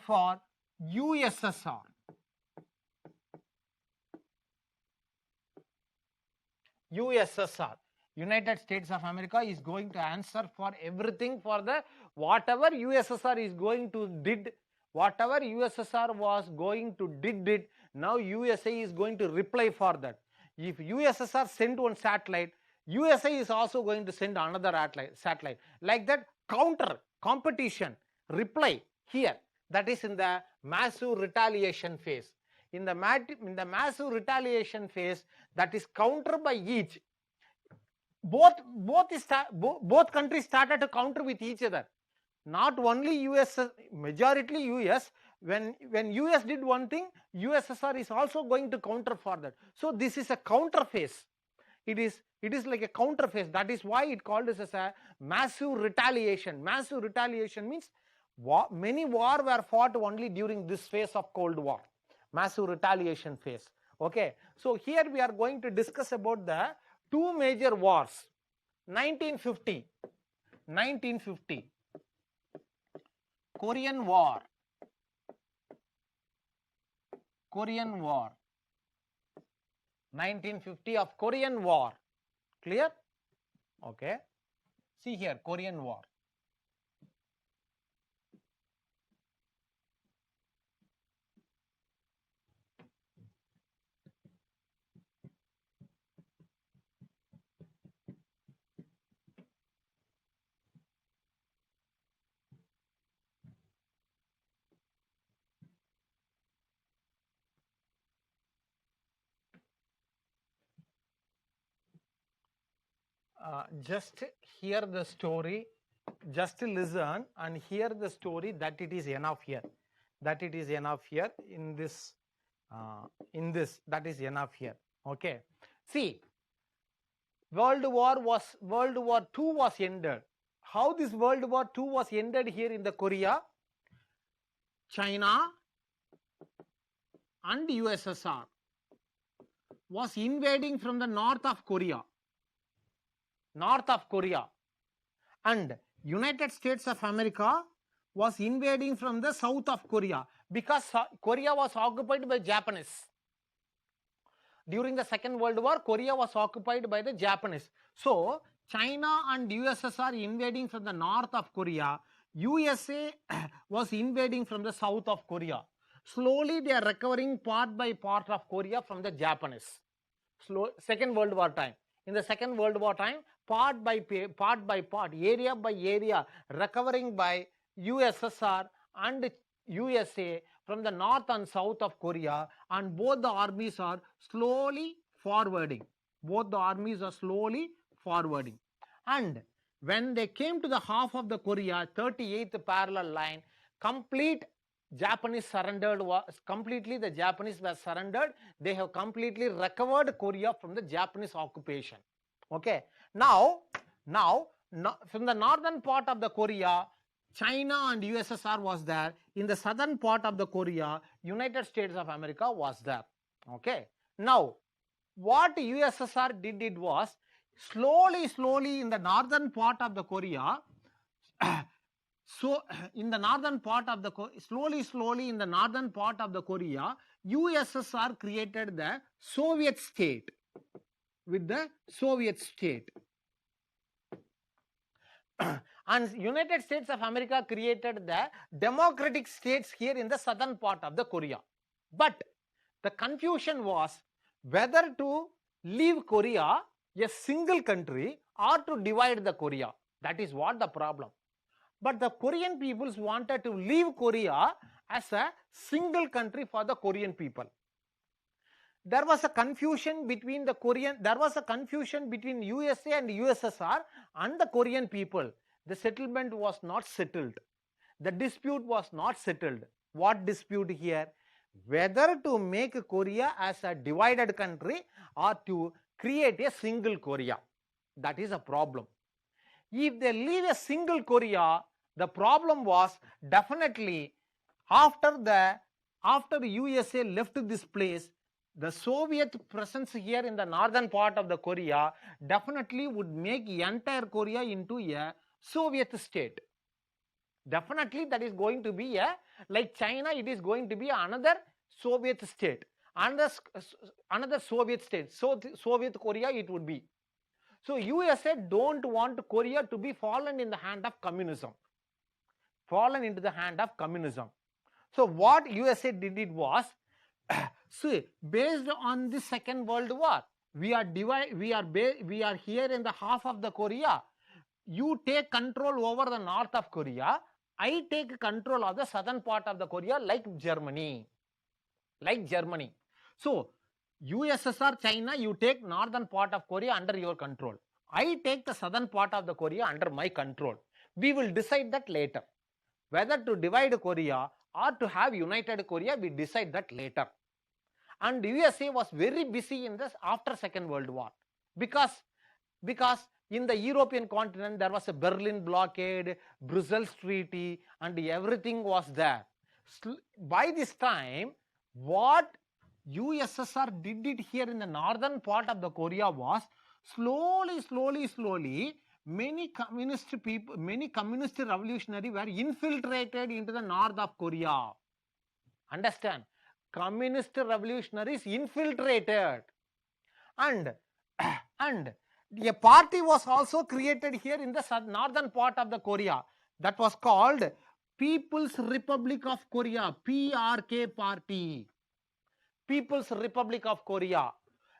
for USSR. United States of America is going to answer for everything for the whatever USSR is going to did, whatever USSR was going to did it, now USA is going to reply for that. If USSR sent one satellite, USA is also going to send another satellite. Like that, counter, competition, reply here. That is in the massive retaliation phase. In the massive retaliation phase, that is counter by each. Both countries started to counter with each other. Not only US, majority US. When US did one thing, USSR is also going to counter for that. So this is a counter phase. It is like a counter phase. That is why it called this as a massive retaliation. Massive retaliation means many wars were fought only during this phase of Cold War. Massive retaliation phase. Okay. So here we are going to discuss about the two major wars. 1950. Korean War. 1950 of Korean War. Clear? Okay. See here, Korean War. Just hear the story, just listen and hear the story, that it is enough here. That it is enough here in this, that is enough here. Okay. See, World War II was ended. How this World War II was ended here in the Korea? China and USSR was invading from the north of Korea. And United States of America was invading from the south of Korea, because Korea was occupied by Japanese. During the Second World War, Korea was occupied by the Japanese. So China and USSR invading from the north of Korea. USA was invading from the south of Korea. Slowly they are recovering part by part of Korea from the Japanese. Second World War time. In the Second World War time, part by part, area by area, recovering by USSR and USA from the north and south of Korea, and both the armies are slowly forwarding. And when they came to the half of the Korea, 38th parallel line, complete Japanese surrendered, the Japanese were surrendered. They have completely recovered Korea from the Japanese occupation. Okay. Now from the northern part of the Korea, China and USSR was there. In the southern part of the Korea, United States of America was there. Okay. Now, what USSR did it was, slowly in the northern part of the Korea, slowly in the northern part of the Korea, USSR created the Soviet state with the Soviet state. And United States of America created the democratic states here in the southern part of the Korea. But the confusion was whether to leave Korea a single country or to divide the Korea. That is what the problem. But the Korean peoples wanted to leave Korea as a single country for the Korean people. There was a confusion between between USA and USSR and the Korean people. The settlement was not settled. The dispute was not settled. What dispute here? Whether to make Korea as a divided country or to create a single Korea. That is a problem. If they leave a single Korea, the problem was definitely after USA left this place, the Soviet presence here in the northern part of the Korea definitely would make the entire Korea into a Soviet state. Definitely that is going to be like China, it is going to be another Soviet state, another Soviet state. So Soviet Korea it would be. So USA don't want Korea to be fallen in the hand of communism. Fallen into the hand of communism. So what USA did it was, see, based on the Second World War, we are here in the half of the Korea. You take control over the north of Korea. I take control of the southern part of the Korea, like Germany. So USSR, China, you take northern part of Korea under your control. I take the southern part of the Korea under my control. We will decide that later. Whether to divide Korea or to have united Korea, we decide that later. And USA was very busy in this after Second World War, because in the European continent there was a Berlin blockade, Brussels Treaty, and everything was there. By this time, what USSR did it here in the northern part of the Korea was slowly many communist revolutionaries were infiltrated into the north of Korea. Understand? Communist revolutionaries infiltrated, and a party was also created here in the northern part of the Korea, that was called People's Republic of Korea, PRK party. People's Republic of Korea.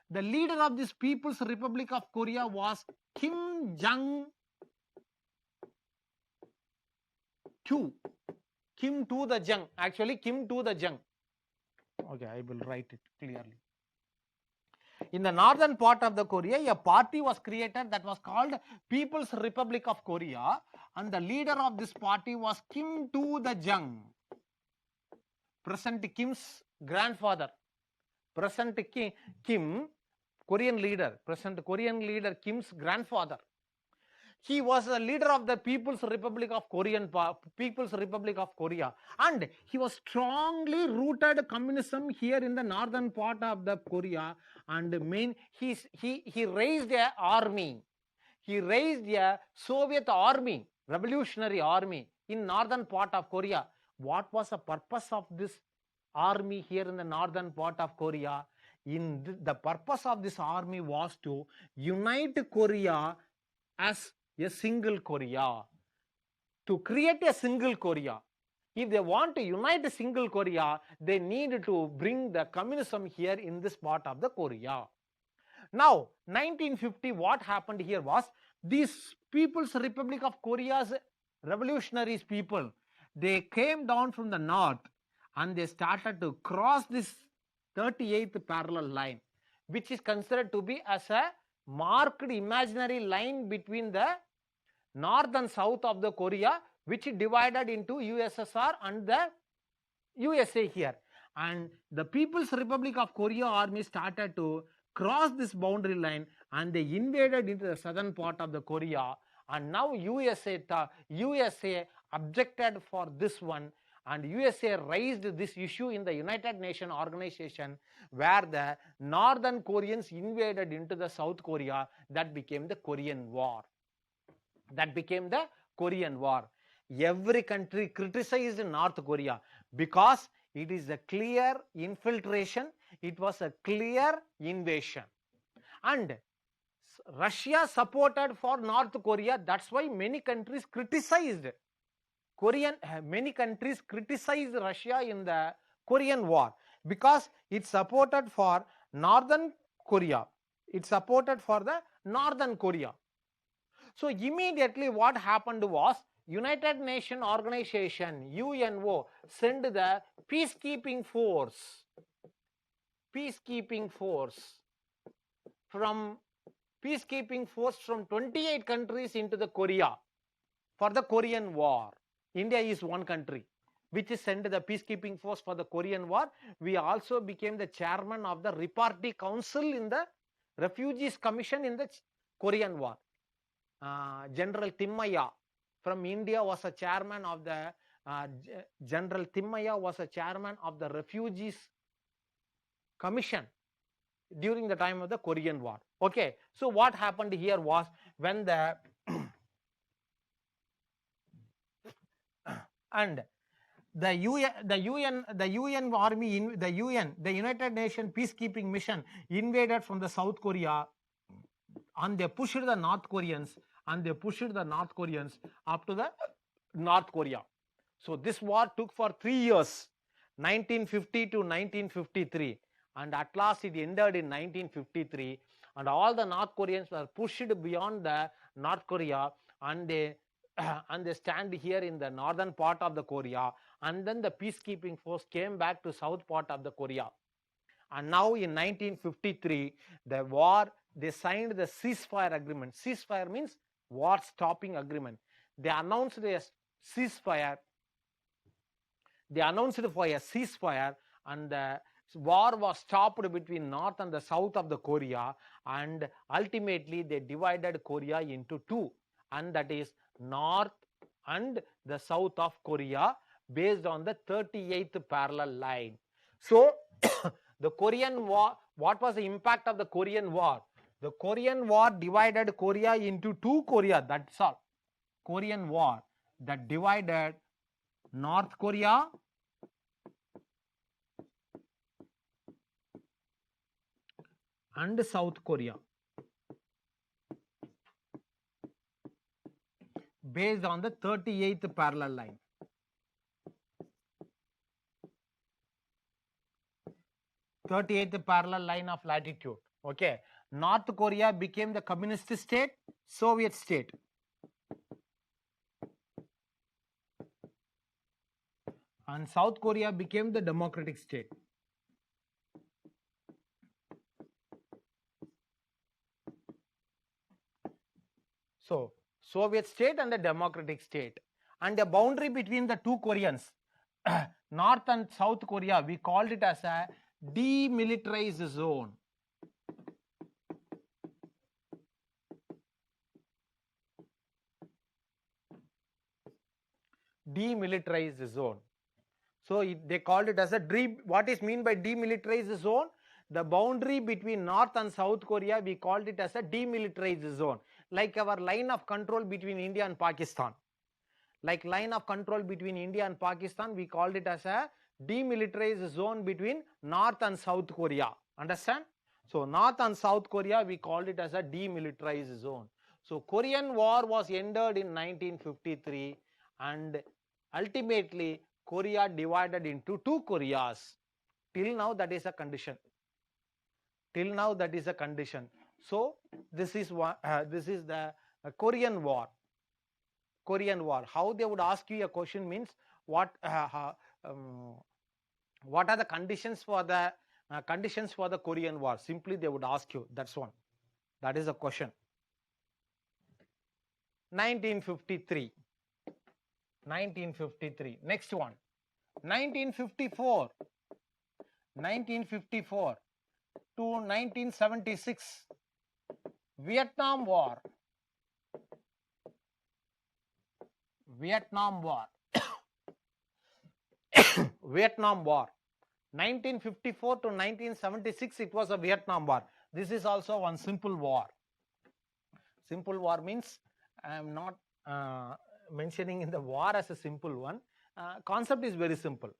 The leader of this People's Republic of Korea was Kim Jong-il. Kim to the Jung. Actually, Kim to the Jung. Okay, I will write it clearly. In the northern part of the Korea, a party was created that was called People's Republic of Korea, and the leader of this party was Kim to the Jung. Present Kim's grandfather. Present Kim, Korean leader. Present Korean leader Kim's grandfather. He was a leader of the People's Republic of Korea, and he was strongly rooted communism here in the northern part of the Korea. And he raised an army. He raised a Soviet army, revolutionary army in northern part of Korea. What was the purpose of this army here in the northern part of Korea? The purpose of this army was to unite Korea as a single Korea, to create a single Korea. If they want to unite a single Korea, they need to bring the communism here in this part of the Korea. Now, 1950, what happened here was, these People's Republic of Korea's revolutionaries people, they came down from the north and they started to cross this 38th parallel line, which is considered to be as a marked imaginary line between the north and south of the Korea, which divided into USSR and the USA here. And the People's Republic of Korea army started to cross this boundary line, and they invaded into the southern part of the Korea. And now USA objected for this one, and USA raised this issue in the United Nations organization, where the northern Koreans invaded into the South Korea. That became the Korean War. Every country criticized North Korea because it is a clear infiltration, it was a clear invasion. And Russia supported for North Korea. That's why many countries criticized Russia in the Korean War, because it supported for Northern Korea. So immediately what happened was, United Nations organization, UNO, sent the peacekeeping force from 28 countries into the Korea for the Korean War. India is one country which sent the peacekeeping force for the Korean War. We also became the chairman of the Repartee Council in the Refugees Commission in the Korean War. General Timmaiya from India was a chairman of the Refugees Commission during the time of the Korean War. Okay, so what happened here was, when the and the UN army, the United Nations peacekeeping mission invaded from the South Korea, and they pushed the North Koreans up to the North Korea. So this war took for 3 years, 1950 to 1953, and at last it ended in 1953, and all the North Koreans were pushed beyond the North Korea, and they stand here in the northern part of the Korea, and then the peacekeeping force came back to south part of the Korea. And now in 1953, the war, they signed the ceasefire agreement. Ceasefire means war stopping agreement. They announced a ceasefire. They announced for a ceasefire, and the war was stopped between north and the south of the Korea, and ultimately they divided Korea into two, and that is north and the south of Korea based on the 38th parallel line. So the Korean War, what was the impact of the Korean War? The Korean War divided Korea into two Korea, that's all. Korean War that divided North Korea and South Korea based on the 38th parallel line. Parallel line of latitude. Okay. North Korea became the communist state, Soviet state. And South Korea became the democratic state. So, Soviet state and the democratic state. And the boundary between the two Koreans, North and South Korea, we called it as a demilitarized zone. Demilitarized zone. So they called it as a what is mean by demilitarized zone? The boundary between North and South Korea, we called it as a demilitarized zone, like our line of control between India and Pakistan. Like line of control between India and Pakistan, we called it as a demilitarized zone between North and South Korea. Understand? So North and South Korea, we called it as a demilitarized zone. So Korean War was ended in 1953, and ultimately Korea divided into two Koreas. Till now that is a condition. Till now that is a condition. So this is the Korean War. Korean War. How they would ask you a question means what are the conditions for the Korean War? Simply they would ask you. That's one. That is a question. 1953. Next one. 1954 to 1976. Vietnam War. Vietnam War. 1954 to 1976, it was a Vietnam War. This is also one simple war. Simple war means I am not mentioning in the war as a simple one. Concept is very simple.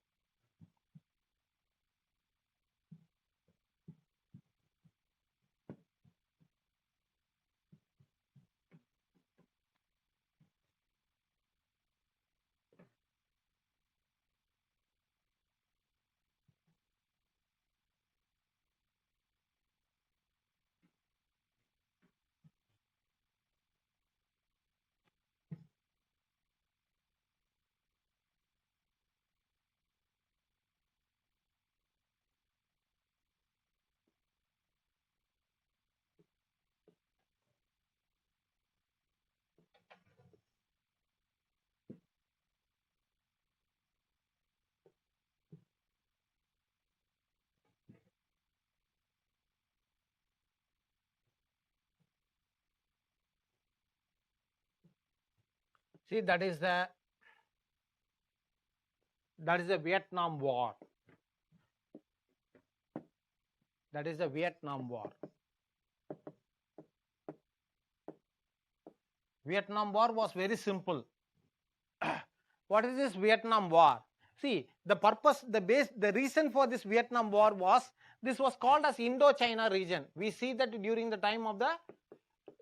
See, that is the Vietnam War. That is the Vietnam War. Vietnam War was very simple. What is this Vietnam War? See, the purpose, the reason for this Vietnam War was, this was called as Indochina region. We see that during the time of the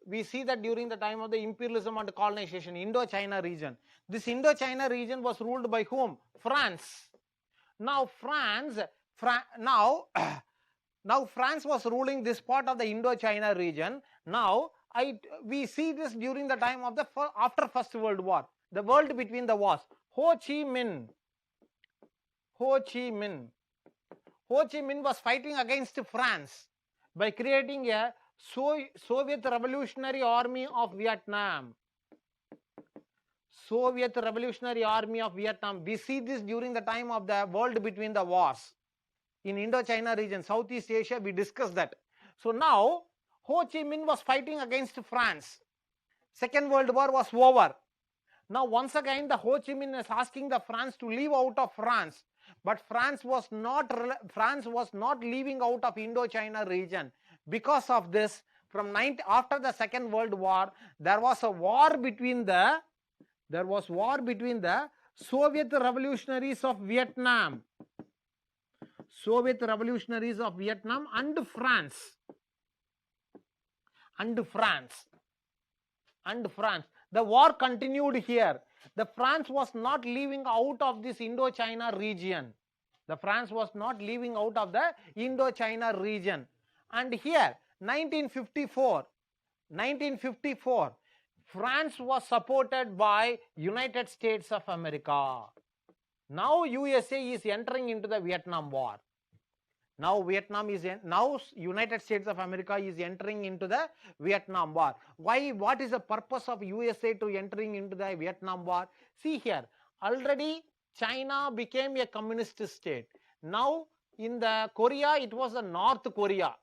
we see that during the time of the imperialism and colonization, Indo-China region. This Indo-China region was ruled by whom? France. Now now France was ruling this part of the Indo-China region. Now we see this during the time of the after First World War, the world between the wars. Ho Chi Minh was fighting against France by creating a Soviet Revolutionary Army of Vietnam. Soviet Revolutionary Army of Vietnam. We see this during the time of the world between the wars. In Indo-China region, Southeast Asia, we discussed that. So now, Ho Chi Minh was fighting against France. Second World War was over. Now once again, the Ho Chi Minh is asking the France to leave out of France. But France was not leaving out of Indo-China region. Because of this, after the Second World War, there was war between the Soviet revolutionaries of Vietnam. Soviet revolutionaries of Vietnam and France. The war continued here. The France was not leaving out of this Indo-China region. And here, 1954, France was supported by United States of America. Now USA is entering into the Vietnam War. Now United States of America is entering into the Vietnam War. Why? What is the purpose of USA to entering into the Vietnam War? See here, already China became a communist state. Now in the Korea, it was the North Korea.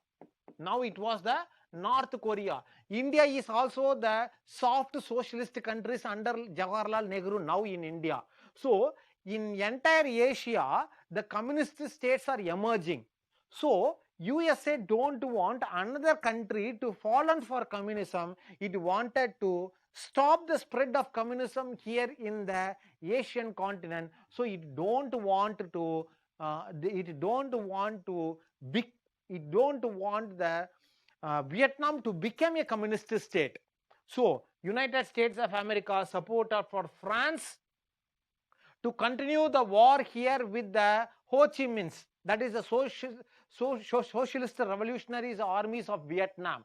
India is also the soft socialist countries under Jawaharlal Nehru now in India. So in entire Asia, the communist states are emerging. So USA don't want another country to fall for communism. It wanted to stop the spread of communism here in the Asian continent. So it don't want the Vietnam to become a communist state. So United States of America supported for France to continue the war here with the Ho Chi Minh, that is the Socialist Revolutionary Armies of Vietnam.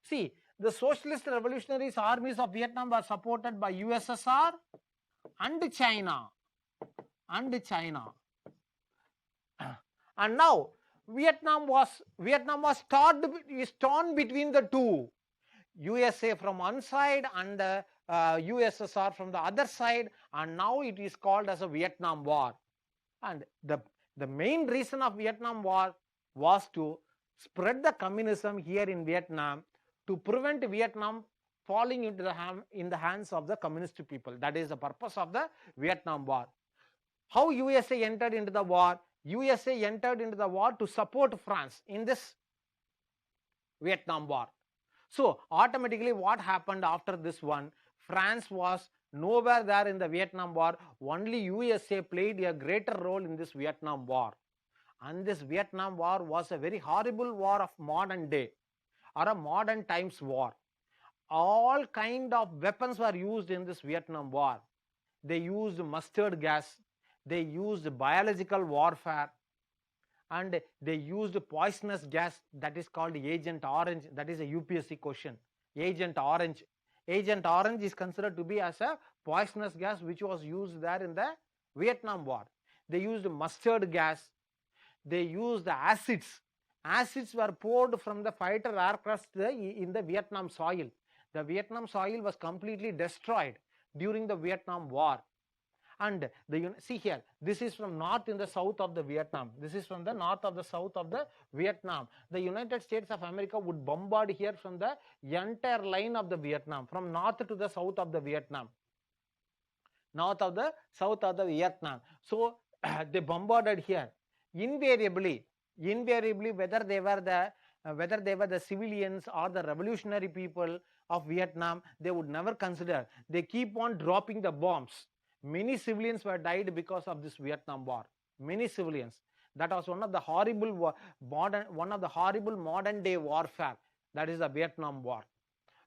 See, the Socialist Revolutionary Armies of Vietnam were supported by USSR and China. And now Vietnam was torn between the two. USA from one side and USSR from the other side, and now it is called as a Vietnam War. And the main reason of Vietnam War was to spread the communism here in Vietnam, to prevent Vietnam falling into in the hands of the communist people. That is the purpose of the Vietnam War. How USA entered into the war? USA entered into the war to support France in this Vietnam War. So automatically what happened after this one? France was nowhere there in the Vietnam War. Only USA played a greater role in this Vietnam War. And this Vietnam War was a very horrible war of modern day, or a modern times war. All kind of weapons were used in this Vietnam War. They used mustard gas, they used biological warfare, and they used poisonous gas that is called Agent Orange. That is a UPSC question. Agent Orange. Agent Orange is considered to be as a poisonous gas which was used there in the Vietnam War. They used mustard gas. They used acids. Acids were poured from the fighter aircraft in the Vietnam soil. The Vietnam soil was completely destroyed during the Vietnam War. And see here, this is from north in the south of the Vietnam. This is from the north of the south of the Vietnam. The United States of America would bombard here from the entire line of the Vietnam, from north to the south of the Vietnam. North of the south of the Vietnam. So they bombarded here. Invariably, whether they were the civilians or the revolutionary people of Vietnam, they would never consider. They keep on dropping the bombs. Many civilians were died because of this Vietnam War. Many civilians. That was one of the horrible modern day warfare. That is the Vietnam War.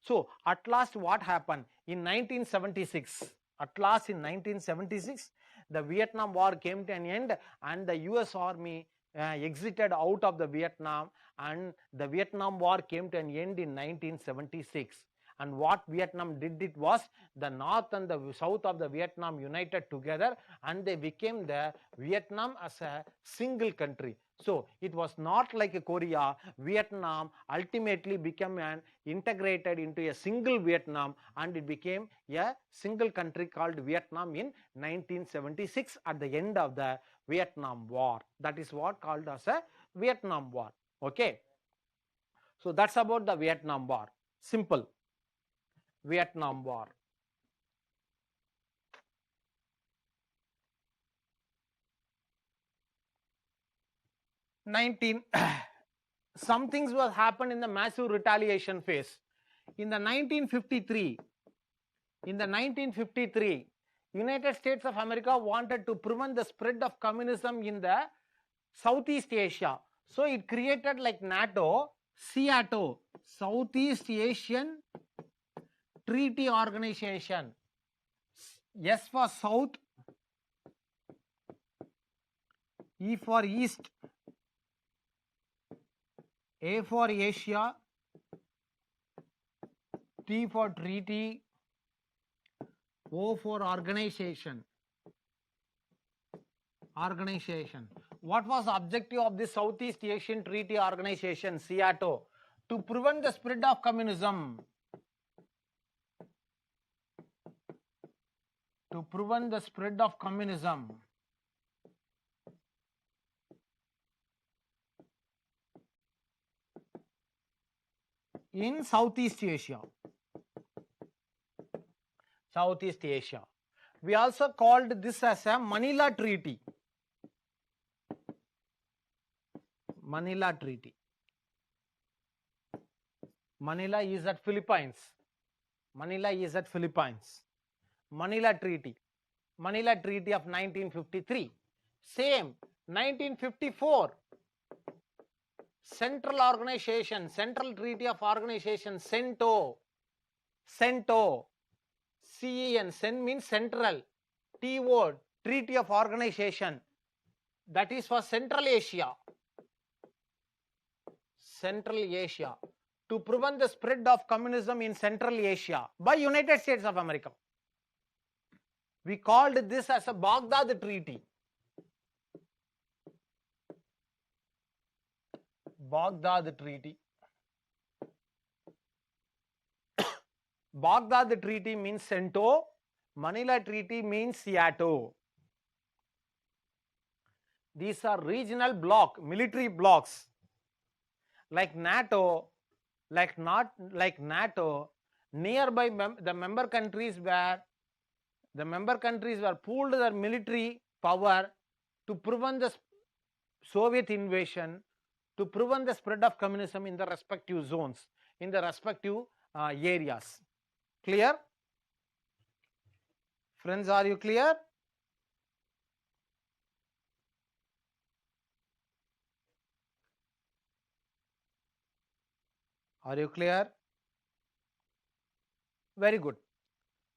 So at last what happened in 1976? At last in 1976, the Vietnam War came to an end, and the US Army exited out of the Vietnam, and the Vietnam War came to an end in 1976. And what Vietnam did, it was the north and the south of the Vietnam united together, and they became the Vietnam as a single country. So it was not like a Korea. Vietnam ultimately became an integrated into a single Vietnam, and it became a single country called Vietnam in 1976 at the end of the Vietnam War. That is what called as a Vietnam War. Okay. So that's about the Vietnam War. Simple. Vietnam War. Some things will happen in the massive retaliation phase. In the 1953, United States of America wanted to prevent the spread of communism in the Southeast Asia. So it created like NATO, SEATO, Southeast Asian Treaty Organization. S for South, E for East, A for Asia, T for Treaty, O for Organization. What was the objective of the Southeast Asian Treaty Organization, SEATO? To prevent the spread of communism. To prevent the spread of communism. In Southeast Asia. Southeast Asia. We also called this as a Manila Treaty. Manila Treaty. Manila is at Philippines. Manila is at Philippines. Manila Treaty. Manila Treaty of 1953. Same, 1954. Central Organization, Central Treaty of Organization, CENTO. CENTO. CEN, CEN means Central. TO, Treaty of Organization. That is for Central Asia. Central Asia. To prevent the spread of communism in Central Asia by United States of America. We called this as a Baghdad Treaty. Baghdad Treaty. Baghdad Treaty means CENTO. Manila Treaty means SEATO. These are regional military blocks. Like NATO, nearby the member countries were pooled their military power to prevent the Soviet invasion, to prevent the spread of communism in the respective zones, in the respective areas. Clear? Friends, are you clear? Are you clear? Very good.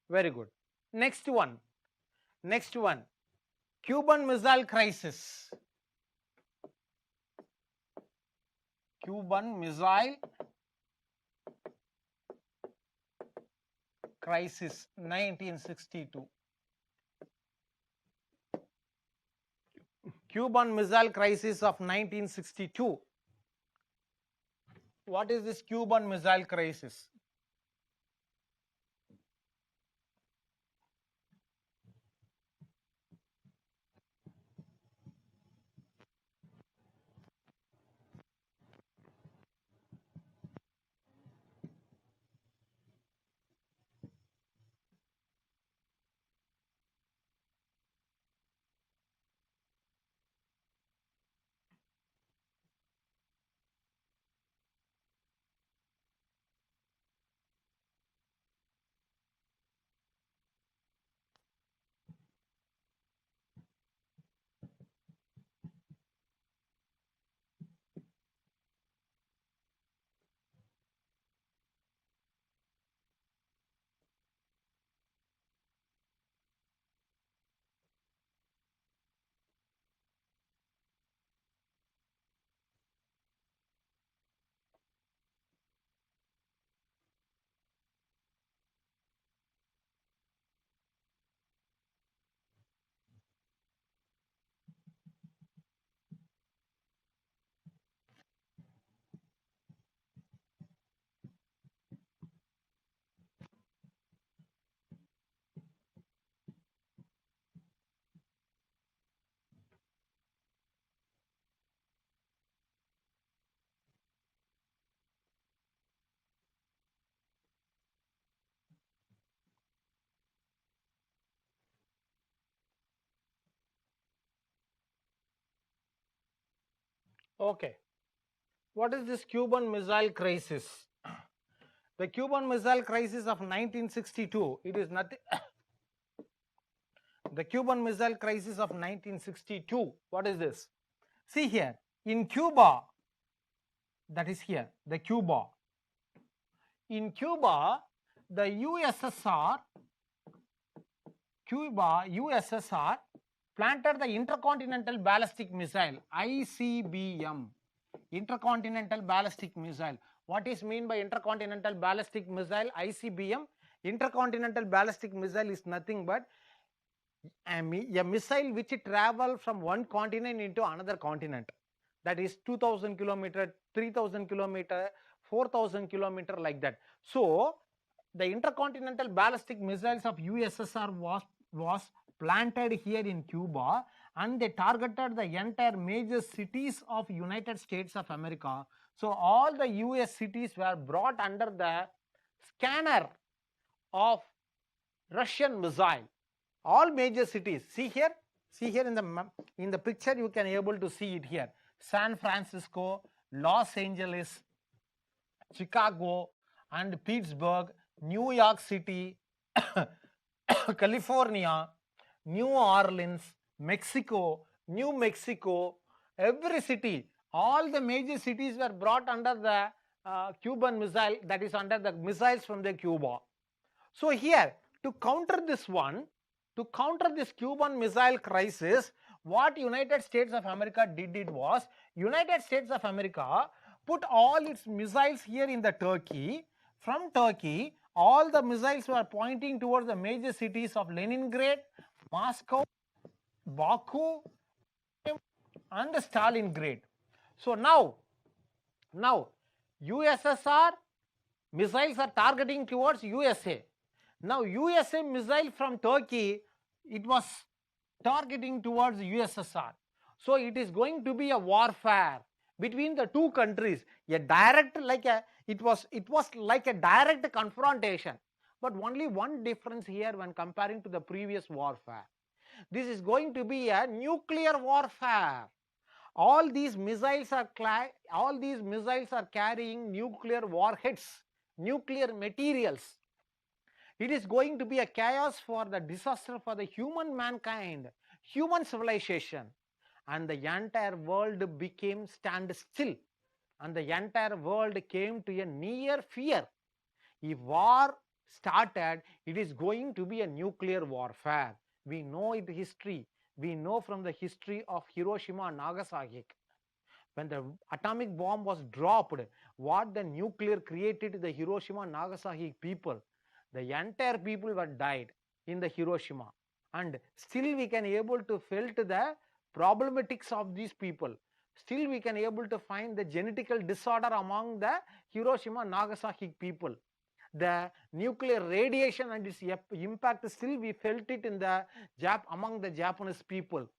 Very good. Next one. Cuban Missile Crisis. Cuban Missile Crisis, 1962. Cuban Missile Crisis of 1962. What is this Cuban Missile Crisis? Okay. What is this Cuban Missile Crisis? The Cuban Missile Crisis of 1962, it is nothing. The Cuban Missile Crisis of 1962, what is this? See here, in Cuba, that is here, the Cuba. In Cuba, the USSR planted the Intercontinental Ballistic Missile, ICBM. Intercontinental Ballistic Missile. What is mean by Intercontinental Ballistic Missile, ICBM? Intercontinental Ballistic Missile is nothing but a missile which travel from one continent into another continent. That is 2000 kilometer, 3000 kilometer, 4000 kilometer, like that. So the intercontinental ballistic missiles of USSR was planted here in Cuba, and they targeted the entire major cities of United States of America. So all the US cities were brought under the scanner of Russian missile. All major cities. See here in the picture, you can able to see it here. San Francisco, Los Angeles, Chicago, and Pittsburgh, New York City, California, New Orleans, Mexico, New Mexico, every city, all the major cities were brought under the Cuban missile, that is under the missiles from the Cuba. So here, to counter this Cuban Missile Crisis, what United States of America did was, United States of America put all its missiles here in the Turkey. From Turkey, all the missiles were pointing towards the major cities of Leningrad, Moscow, Baku, and Stalingrad. So now USSR missiles are targeting towards USA. Now USA missile from Turkey, it was targeting towards USSR. So it is going to be a warfare between the two countries. It was like a direct confrontation. But only one difference here when comparing to the previous warfare. This is going to be a nuclear warfare. All these missiles are carrying nuclear warheads, nuclear materials. It is going to be a chaos for the disaster for the mankind, human civilization. And the entire world became standstill. And the entire world came to a near fear. If war started, it is going to be a nuclear warfare. We know it history. We know from the history of Hiroshima and Nagasaki. When the atomic bomb was dropped, what the nuclear created to the Hiroshima and Nagasaki people, the entire people were died in the Hiroshima. And still we can able to felt the problematics of these people. Still we can able to find the genetical disorder among the Hiroshima and Nagasaki people. The nuclear radiation and its impact, still we felt it in the among the Japanese people.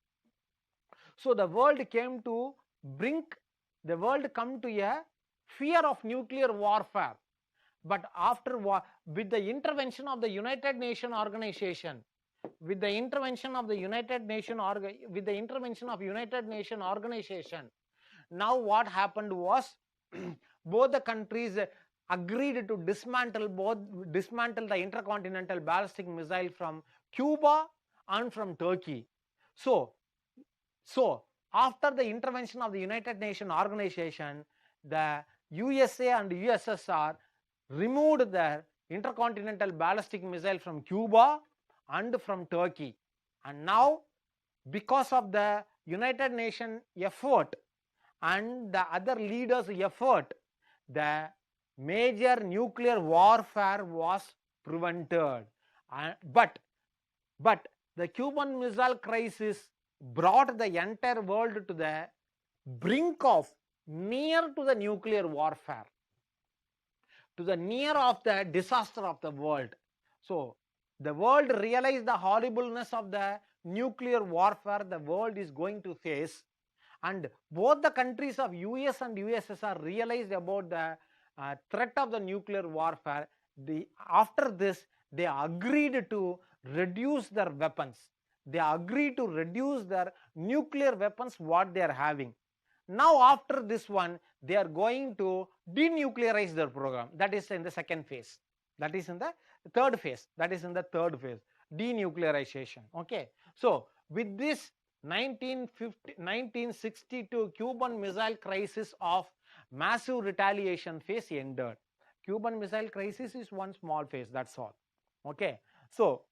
So the world come to a fear of nuclear warfare. But after with the intervention of the United Nations organization, now what happened was both the countries agreed to dismantle the intercontinental ballistic missile from Cuba and from Turkey. So after the intervention of the United Nations organization, the USA and USSR removed their intercontinental ballistic missile from Cuba and from Turkey. And now, because of the United Nations effort and the other leaders' effort, the major nuclear warfare was prevented. But the Cuban Missile Crisis brought the entire world to the brink of near to the nuclear warfare, to the near of the disaster of the world. So the world realized the horribleness of the nuclear warfare the world is going to face, and both the countries of US and USSR realized about the threat of the nuclear warfare. After this, they agreed to reduce their weapons. They agreed to reduce their nuclear weapons what they are having. Now after this one, they are going to denuclearize their program. That is in the second phase. That is in the third phase. That is in the third phase, denuclearization. Okay. So with this 1962 Cuban Missile Crisis of massive retaliation phase ended. Cuban Missile Crisis is one small phase, that's all. Okay. So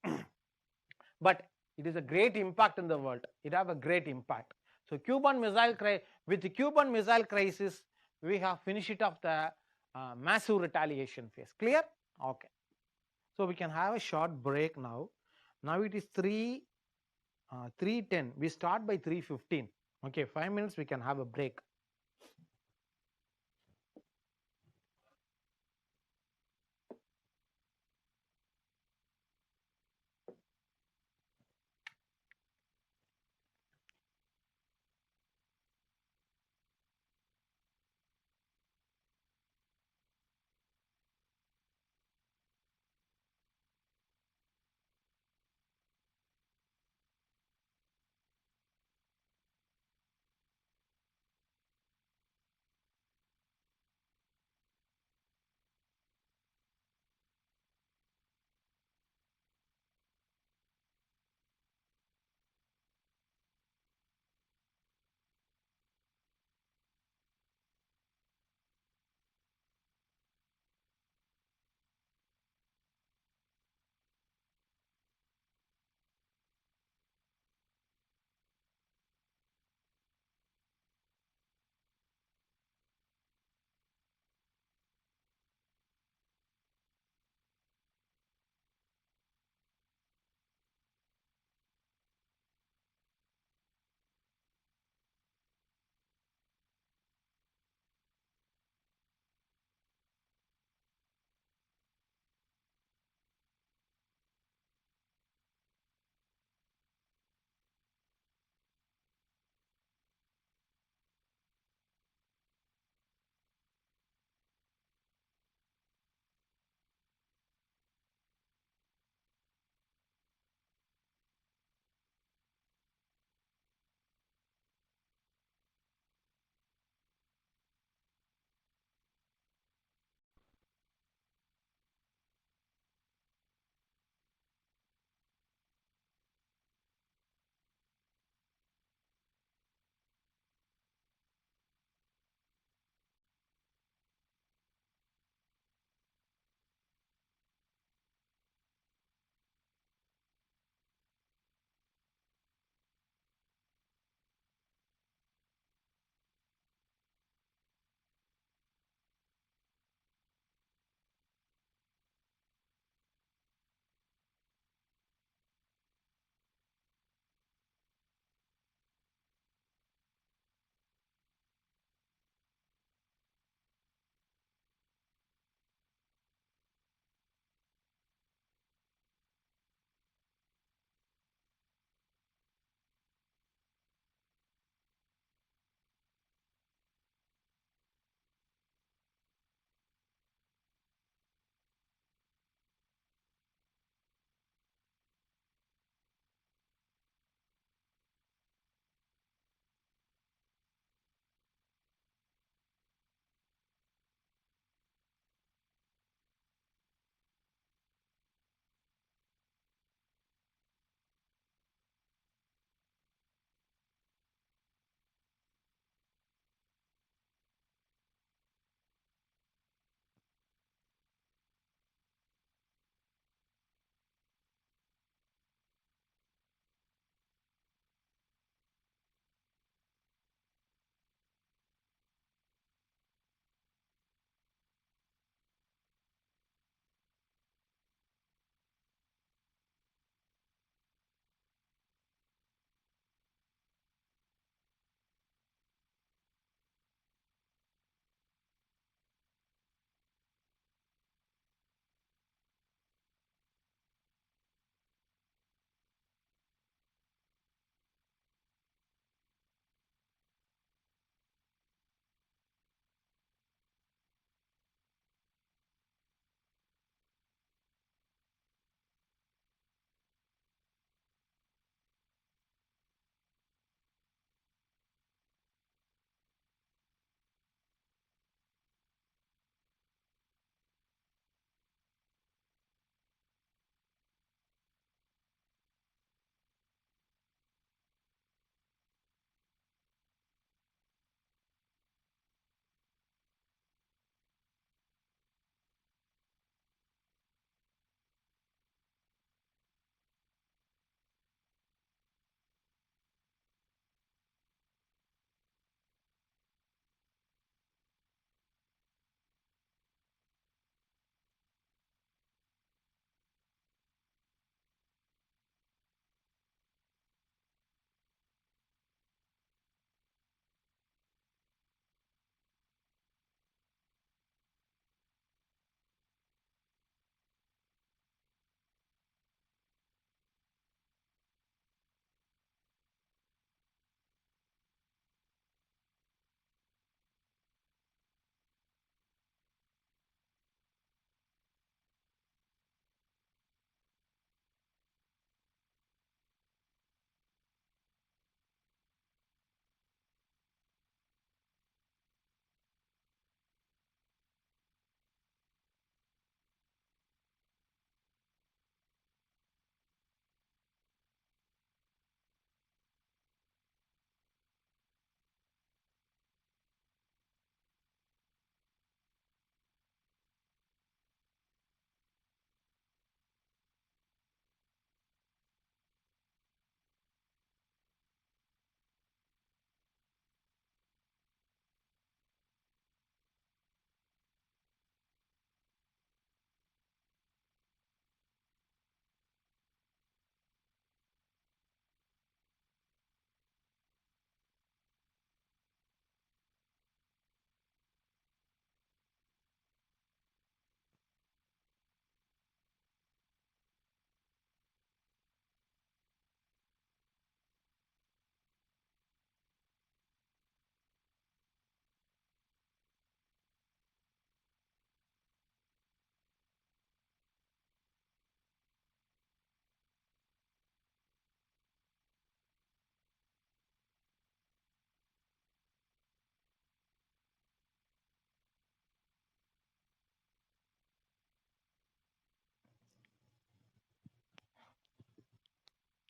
but it is a great impact in the world. It have a great impact. So with the Cuban Missile Crisis, we have finished it off the massive retaliation phase. Clear? Okay. So we can have a short break now. Now it is 3:10. We start by 3:15. Okay, 5 minutes we can have a break.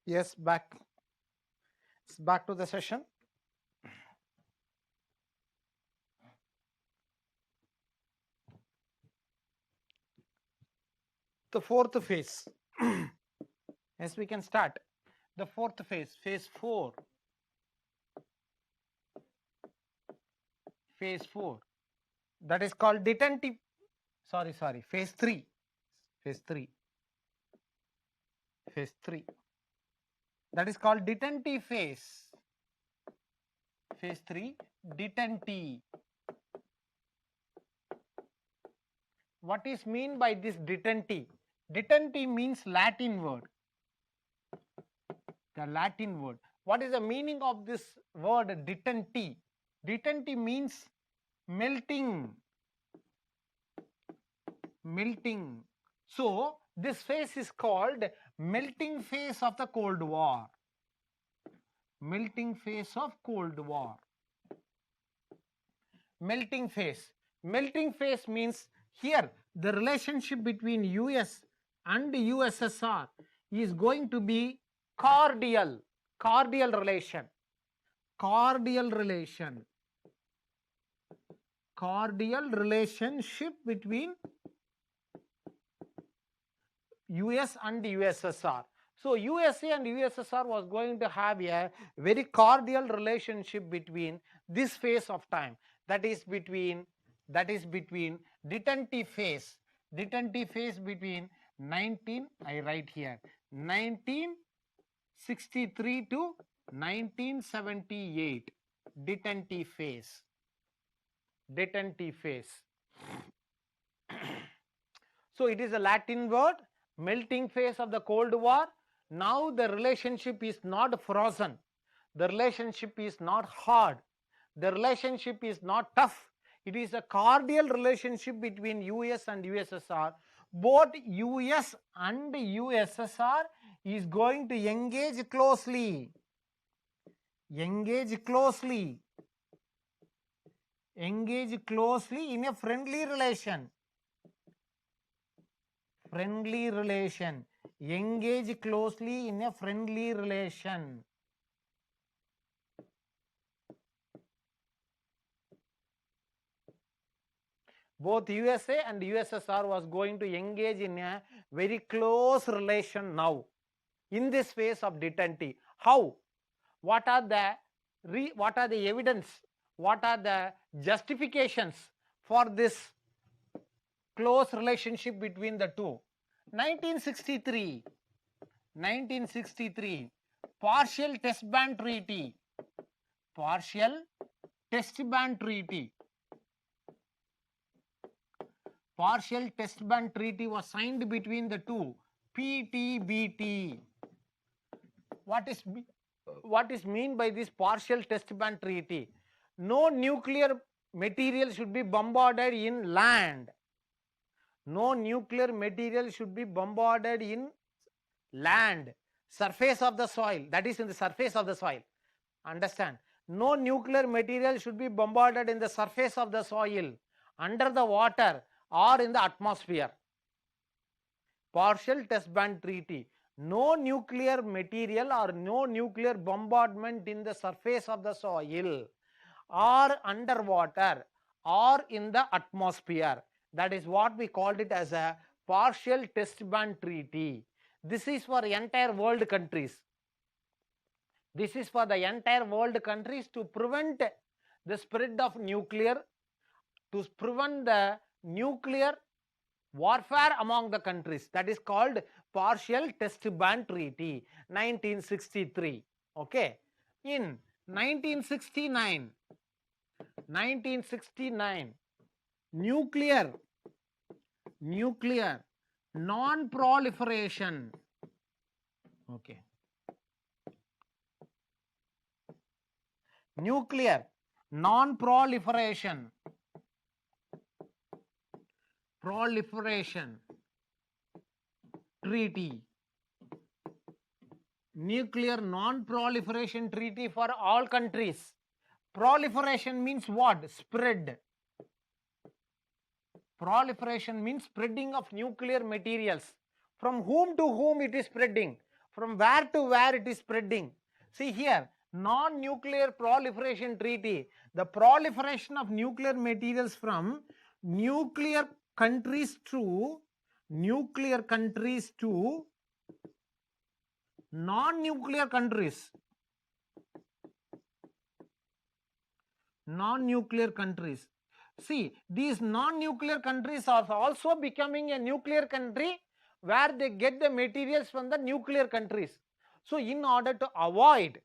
Yes, back. Back to the session. The fourth phase. Yes, we can start. The fourth phase, phase 4. Phase 4. That is called detentive. Sorry, phase 3. Phase 3. Phase 3. That is called detentive phase. Phase 3, detentive. What is mean by this detentive? Detentive means Latin word. The Latin word. What is the meaning of this word detentive? Detentive means melting. Melting. So this phase is called melting phase of the Cold War. Melting phase of Cold War. Melting phase. Melting phase means here the relationship between US and USSR is going to be cordial. Cordial relation. Cordial relation. Cordial relationship between US and USSR. So USA and USSR was going to have a very cordial relationship between this phase of time. That is between detentive phase. Detentive phase between 1963 to 1978. Detentive phase. Detentive phase. So it is a Latin word, melting phase of the Cold War. Now the relationship is not frozen. The relationship is not hard. The relationship is not tough. It is a cordial relationship between US and USSR. Both US and USSR is going to engage closely. Engage closely. Engage closely in a friendly relation. Friendly relation. Engage closely in a friendly relation. Both USA and USSR was going to engage in a very close relation now in this phase of detentive. How? What are the evidence? What are the justifications for this close relationship between the two? 1963, Partial Test Ban Treaty. Partial Test Ban Treaty. Partial Test Ban Treaty was signed between the two. PTBT. What is mean by this Partial Test Ban Treaty? No nuclear material should be bombarded in land. No nuclear material should be bombarded in land, surface of the soil, that is in the surface of the soil. Understand? No nuclear material should be bombarded in the surface of the soil, under the water or in the atmosphere. Partial Test Ban Treaty. No nuclear material or no nuclear bombardment in the surface of the soil or underwater or in the atmosphere. That is what we called it as a Partial Test Ban Treaty. This is for entire world countries. This is for the entire world countries to prevent the spread of nuclear, to prevent the nuclear warfare among the countries. That is called Partial Test Ban Treaty, 1963. Okay. In 1969, nuclear non-proliferation. Okay. Nuclear non-proliferation. Proliferation treaty. Nuclear non-proliferation treaty for all countries. Proliferation means what? Spread. Proliferation means spreading of nuclear materials. From whom to whom it is spreading? From where to where it is spreading? See here, non-nuclear proliferation treaty, the proliferation of nuclear materials from nuclear countries to non-nuclear countries. Non-nuclear countries. See, these non-nuclear countries are also becoming a nuclear country where they get the materials from the nuclear countries. So, in order to avoid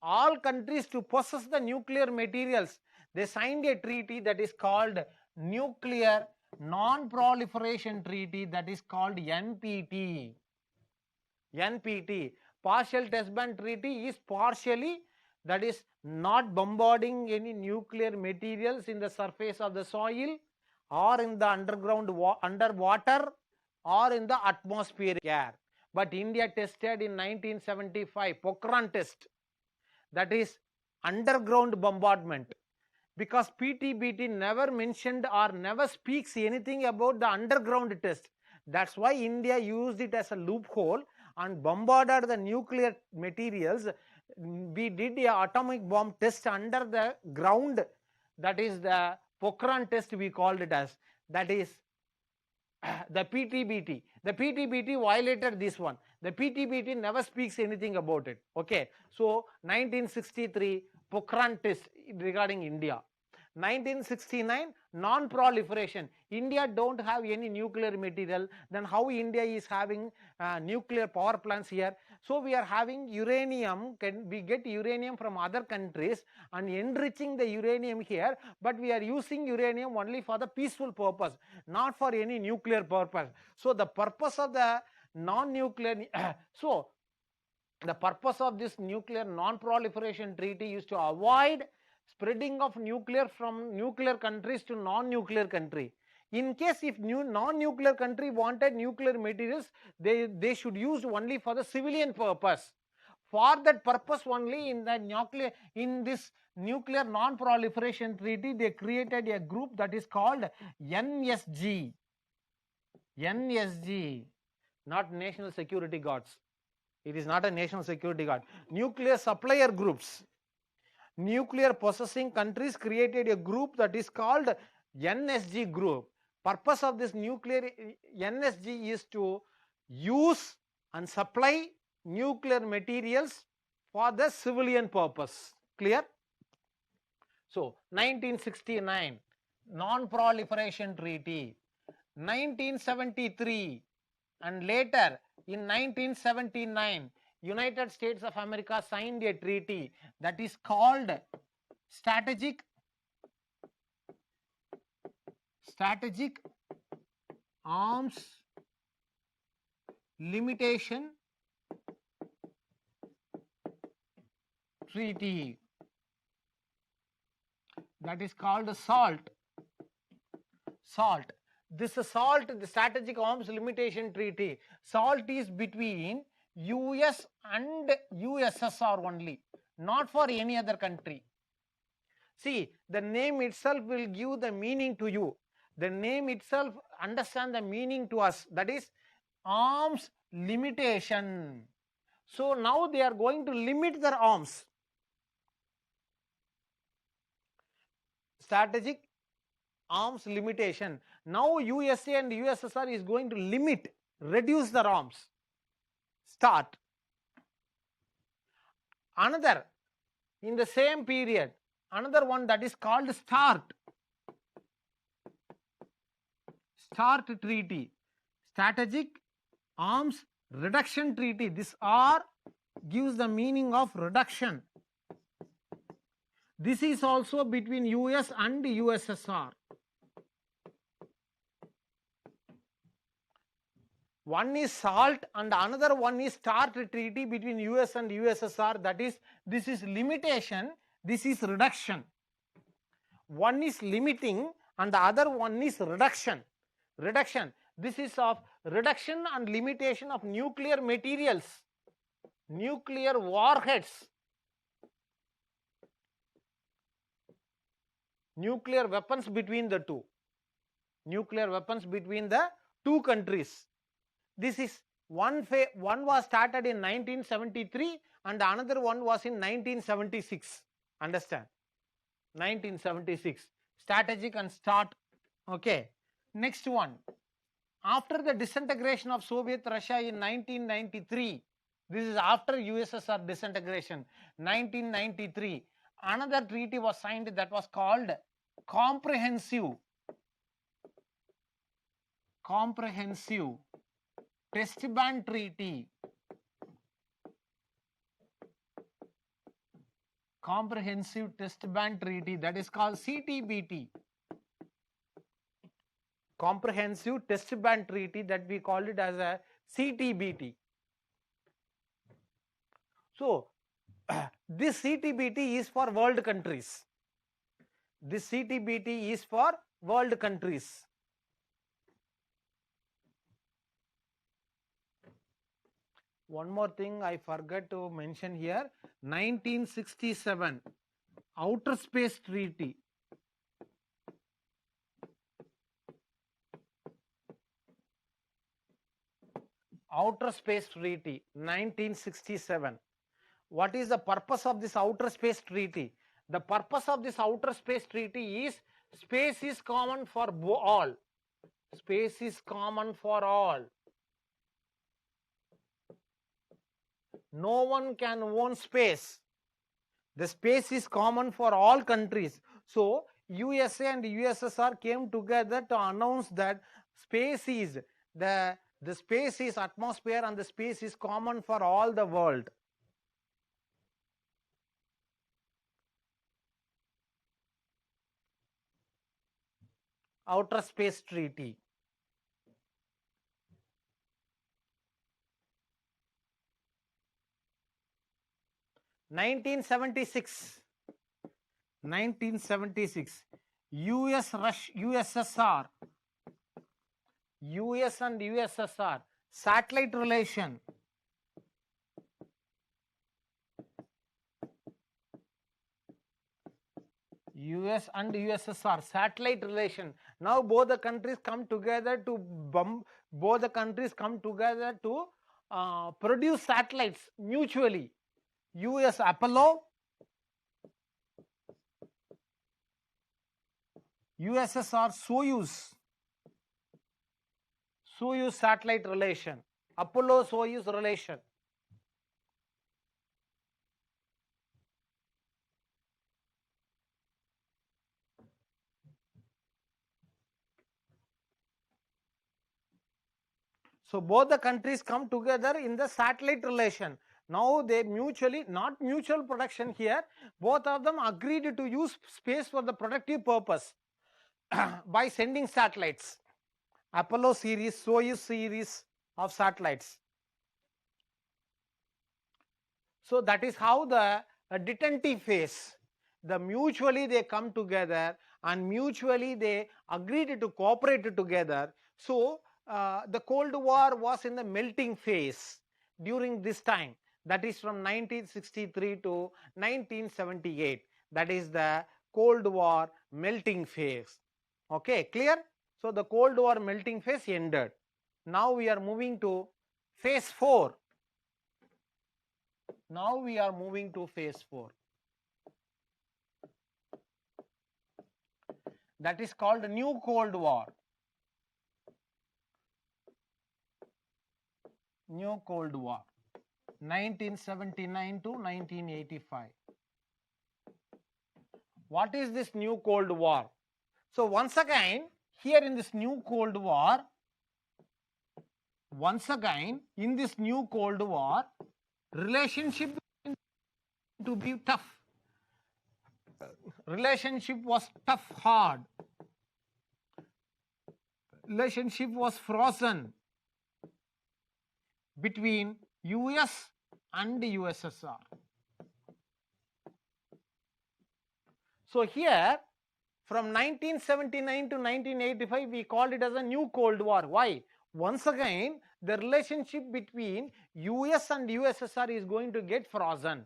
all countries to possess the nuclear materials, they signed a treaty that is called Nuclear Non-Proliferation Treaty, that is called NPT. NPT, partial test ban treaty, is partially, that is not bombarding any nuclear materials in the surface of the soil or in the underground underwater or in the atmospheric air. But India tested in 1975 Pokhran test, that is underground bombardment, because PTBT never mentioned or never speaks anything about the underground test. That's why India used it as a loophole and bombarded the nuclear materials. We did the atomic bomb test under the ground, that is the Pokhran test we called it as, that is the PTBT. The PTBT violated this one. The PTBT never speaks anything about it. Okay, so 1963 Pokhran test regarding India. 1969 non-proliferation. India don't have any nuclear material, then how India is having nuclear power plants here? So we are having uranium, we get uranium from other countries and enriching the uranium here, but we are using uranium only for the peaceful purpose, not for any nuclear purpose. So the purpose of the non-nuclear so the purpose of this nuclear non-proliferation treaty is to avoid spreading of nuclear from nuclear countries to non-nuclear country. In case if non-nuclear country wanted nuclear materials, they should use only for the civilian purpose. For that purpose only, in this nuclear non-proliferation treaty, they created a group that is called NSG. NSG, not National Security Guards. It is not a national security guard. Nuclear supplier groups. Nuclear possessing countries created a group that is called NSG group. Purpose of this nuclear NSG is to use and supply nuclear materials for the civilian purpose. Clear? So 1969 non-proliferation treaty. 1973 and later in 1979 United States of America signed a treaty that is called Strategic Arms Limitation Treaty, that is called SALT. This SALT, the Strategic Arms Limitation Treaty, SALT is between US and USSR only, not for any other country. See, the name itself will give the meaning to you. The name itself understand the meaning to us, that is arms limitation. So now they are going to limit their arms. Strategic arms limitation. Now USA and USSR is going to limit, reduce their arms. Start. Another, in the same period, another one that is called START. START Treaty, Strategic Arms Reduction Treaty. This R gives the meaning of reduction. This is also between US and USSR. One is SALT and another one is START Treaty between US and USSR. That is, this is limitation, this is reduction. One is limiting and the other one is reduction. This is of reduction and limitation of nuclear materials, nuclear warheads, nuclear weapons between the two. Nuclear weapons between the two countries. This is One was started in 1973 and another one was in 1976. Understand? 1976. Strategic and START. Okay. Next one. After the disintegration of Soviet Russia in 1993, this is after USSR disintegration, 1993, another treaty was signed that was called Comprehensive Test Ban Treaty. Comprehensive Test Ban Treaty, that is called CTBT. Comprehensive Test Ban Treaty, that we called it as a CTBT. So, this CTBT is for world countries. This CTBT is for world countries. One more thing I forgot to mention here, 1967 Outer Space Treaty. Outer Space Treaty, 1967. What is the purpose of this Outer Space Treaty? The purpose of this Outer Space Treaty is space is common for all. Space is common for all. No one can own space. The space is common for all countries. So, USA and USSR came together to announce that space is the space is atmosphere and the space is common for all the world. Outer Space Treaty. (1976) USSR, US and USSR satellite relation. US and USSR satellite relation. Now both the countries come together to produce satellites mutually. US Apollo, USSR Soyuz satellite relation, Apollo Soyuz relation. So both the countries come together in the satellite relation. Now they mutually, not mutual production here, both of them agreed to use space for the productive purpose by sending satellites. Apollo series, Soyuz series of satellites. So that is how the detentive phase, mutually they come together and mutually they agreed to cooperate together. So the Cold War was in the melting phase during this time, that is from 1963 to 1978. That is the Cold War melting phase. Okay, clear? So the Cold War melting phase ended. Now we are moving to phase 4. Now we are moving to phase 4. That is called New Cold War. New Cold War, 1979 to 1985. What is this New Cold War? So once again, here in this New Cold War, relationship to be tough. Relationship was tough, hard. Relationship was frozen between US and USSR. So here from 1979 to 1985 we called it as a New Cold War. Why? Once again the relationship between US and USSR is going to get frozen.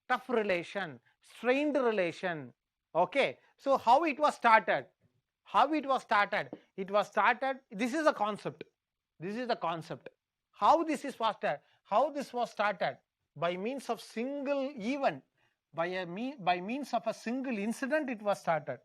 Tough relation, strained relation. Okay, so how it was started? It was started, this is a concept. How this is started? How this was started? By means of single event, by means of a single incident, it was started.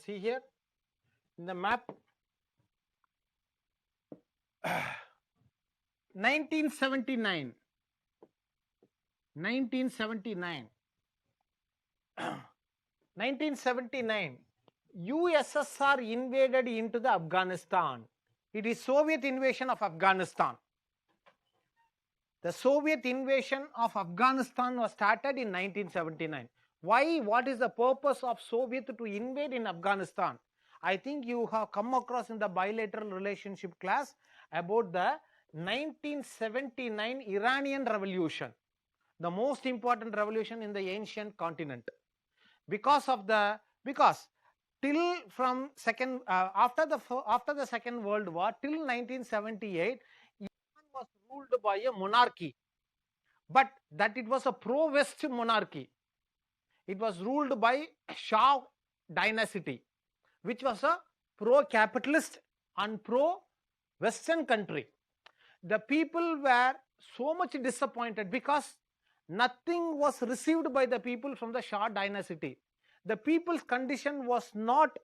See here in the map. 1979. 1979, USSR invaded into the Afghanistan. It is Soviet invasion of Afghanistan. The Soviet invasion of Afghanistan was started in 1979. Why? What is the purpose of Soviet to invade in Afghanistan? I think you have come across in the bilateral relationship class about the 1979 Iranian Revolution, the most important revolution in the ancient continent. Because till from after the Second World War till 1978, Iran was ruled by a monarchy, but that it was a pro-West monarchy. It was ruled by Shah dynasty, which was a pro-capitalist and pro-Western country. The people were so much disappointed because nothing was received by the people from the Shah dynasty. The people's condition was not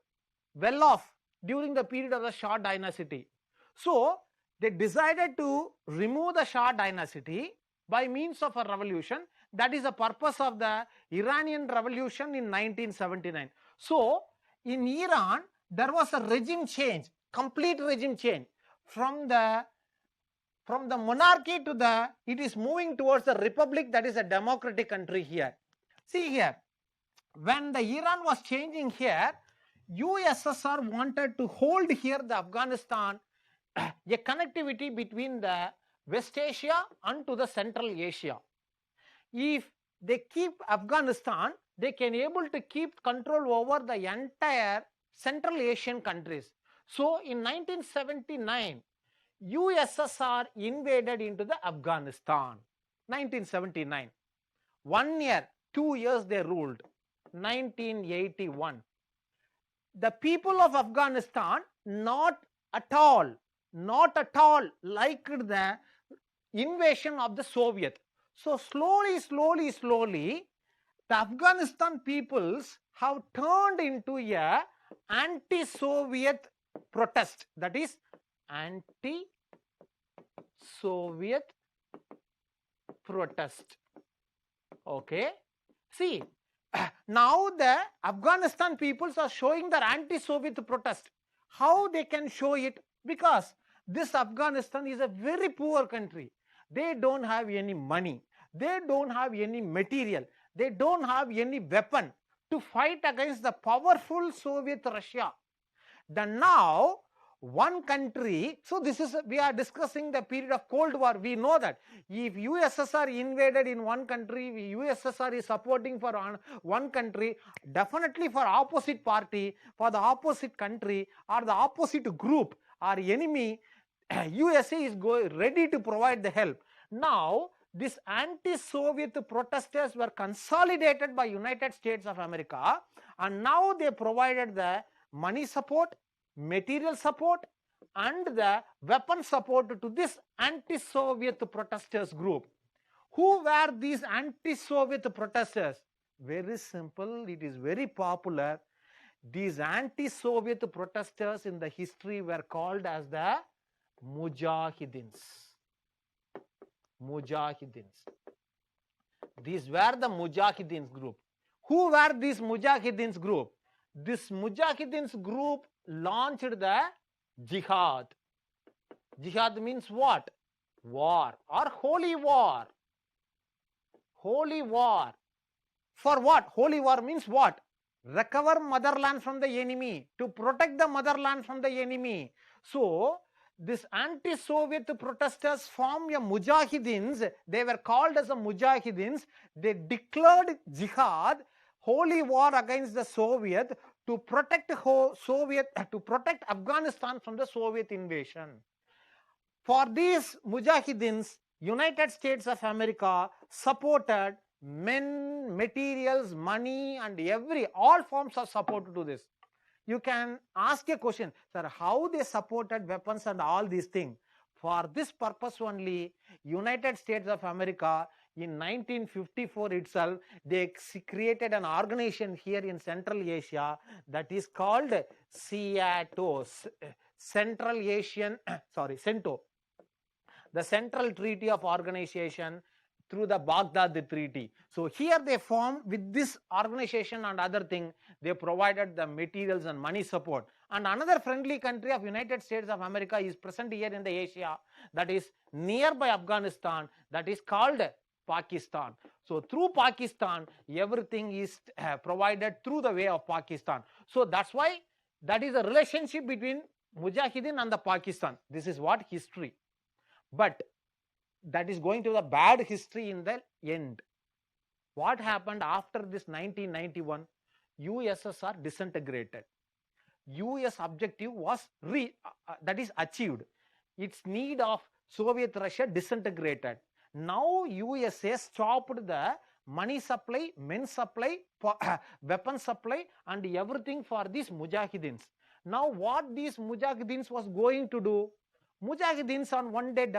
well off during the period of the Shah dynasty. So they decided to remove the Shah dynasty by means of a revolution. That is the purpose of the Iranian Revolution in 1979. So in Iran, there was a regime change, complete regime change. From the monarchy to it is moving towards the republic, that is a democratic country here. See here, when the Iran was changing here, USSR wanted to hold here the Afghanistan, a connectivity between the West Asia and to the Central Asia. If they keep Afghanistan, they can able to keep control over the entire Central Asian countries. So in 1979, USSR invaded into the Afghanistan. 1979. 1 year, 2 years they ruled. 1981. The people of Afghanistan not at all liked the invasion of the Soviet. So slowly, the Afghanistan peoples have turned into a anti-Soviet protest. That is anti-Soviet protest. Okay. See, now the Afghanistan peoples are showing their anti-Soviet protest. How they can show it? Because this Afghanistan is a very poor country. They don't have any money. They don't have any material. They don't have any weapon to fight against the powerful Soviet Russia. Then now, one country. So this is, we are discussing the period of Cold War. We know that if USSR invaded in one country, USSR is supporting for one country, definitely for opposite party, for the opposite country or the opposite group or enemy, USA is ready to provide the help. Now these anti-Soviet protesters were consolidated by United States of America, and now they provided the money support, material support and the weapon support to this anti-Soviet protesters group. Who were these anti-Soviet protesters? Very simple, it is very popular. These anti-Soviet protesters in the history were called as the Mujahidins. Mujahidins. These were the Mujahidins group. Who were these Mujahidins group? This Mujahidins group launched the jihad. Jihad means what? War or holy war. Holy war. For what? Holy war means what? Recover motherland from the enemy, to protect the motherland from the enemy. So this anti-Soviet protesters formed a Mujahidins. They were called as a Mujahidins. They declared jihad, holy war against the Soviet, to protect Afghanistan from the Soviet invasion. For these Mujahidins, United States of America supported men, materials, money and all forms of support to this. You can ask a question, sir, how they supported weapons and all these things. For this purpose only, United States of America in 1954 itself, they created an organization here in Central Asia that is called CEATO, Central Asian, CENTO, the Central Treaty of Organization through the Baghdad Treaty. So here they formed with this organization and other thing, they provided the materials and money support. And another friendly country of United States of America is present here in the Asia, that is nearby Afghanistan, that is called Pakistan. So through Pakistan, everything is provided through the way of Pakistan. So that's why that is a relationship between Mujahideen and the Pakistan. This is what history. But that is going to the bad history in the end. What happened after this 1991? USSR disintegrated. US objective was that is achieved. Its need of Soviet Russia disintegrated. Now USA stopped the money supply, men supply, weapon supply and everything for these Mujahideens. Now what these Mujahideens was going to do? Mujahideens on one day,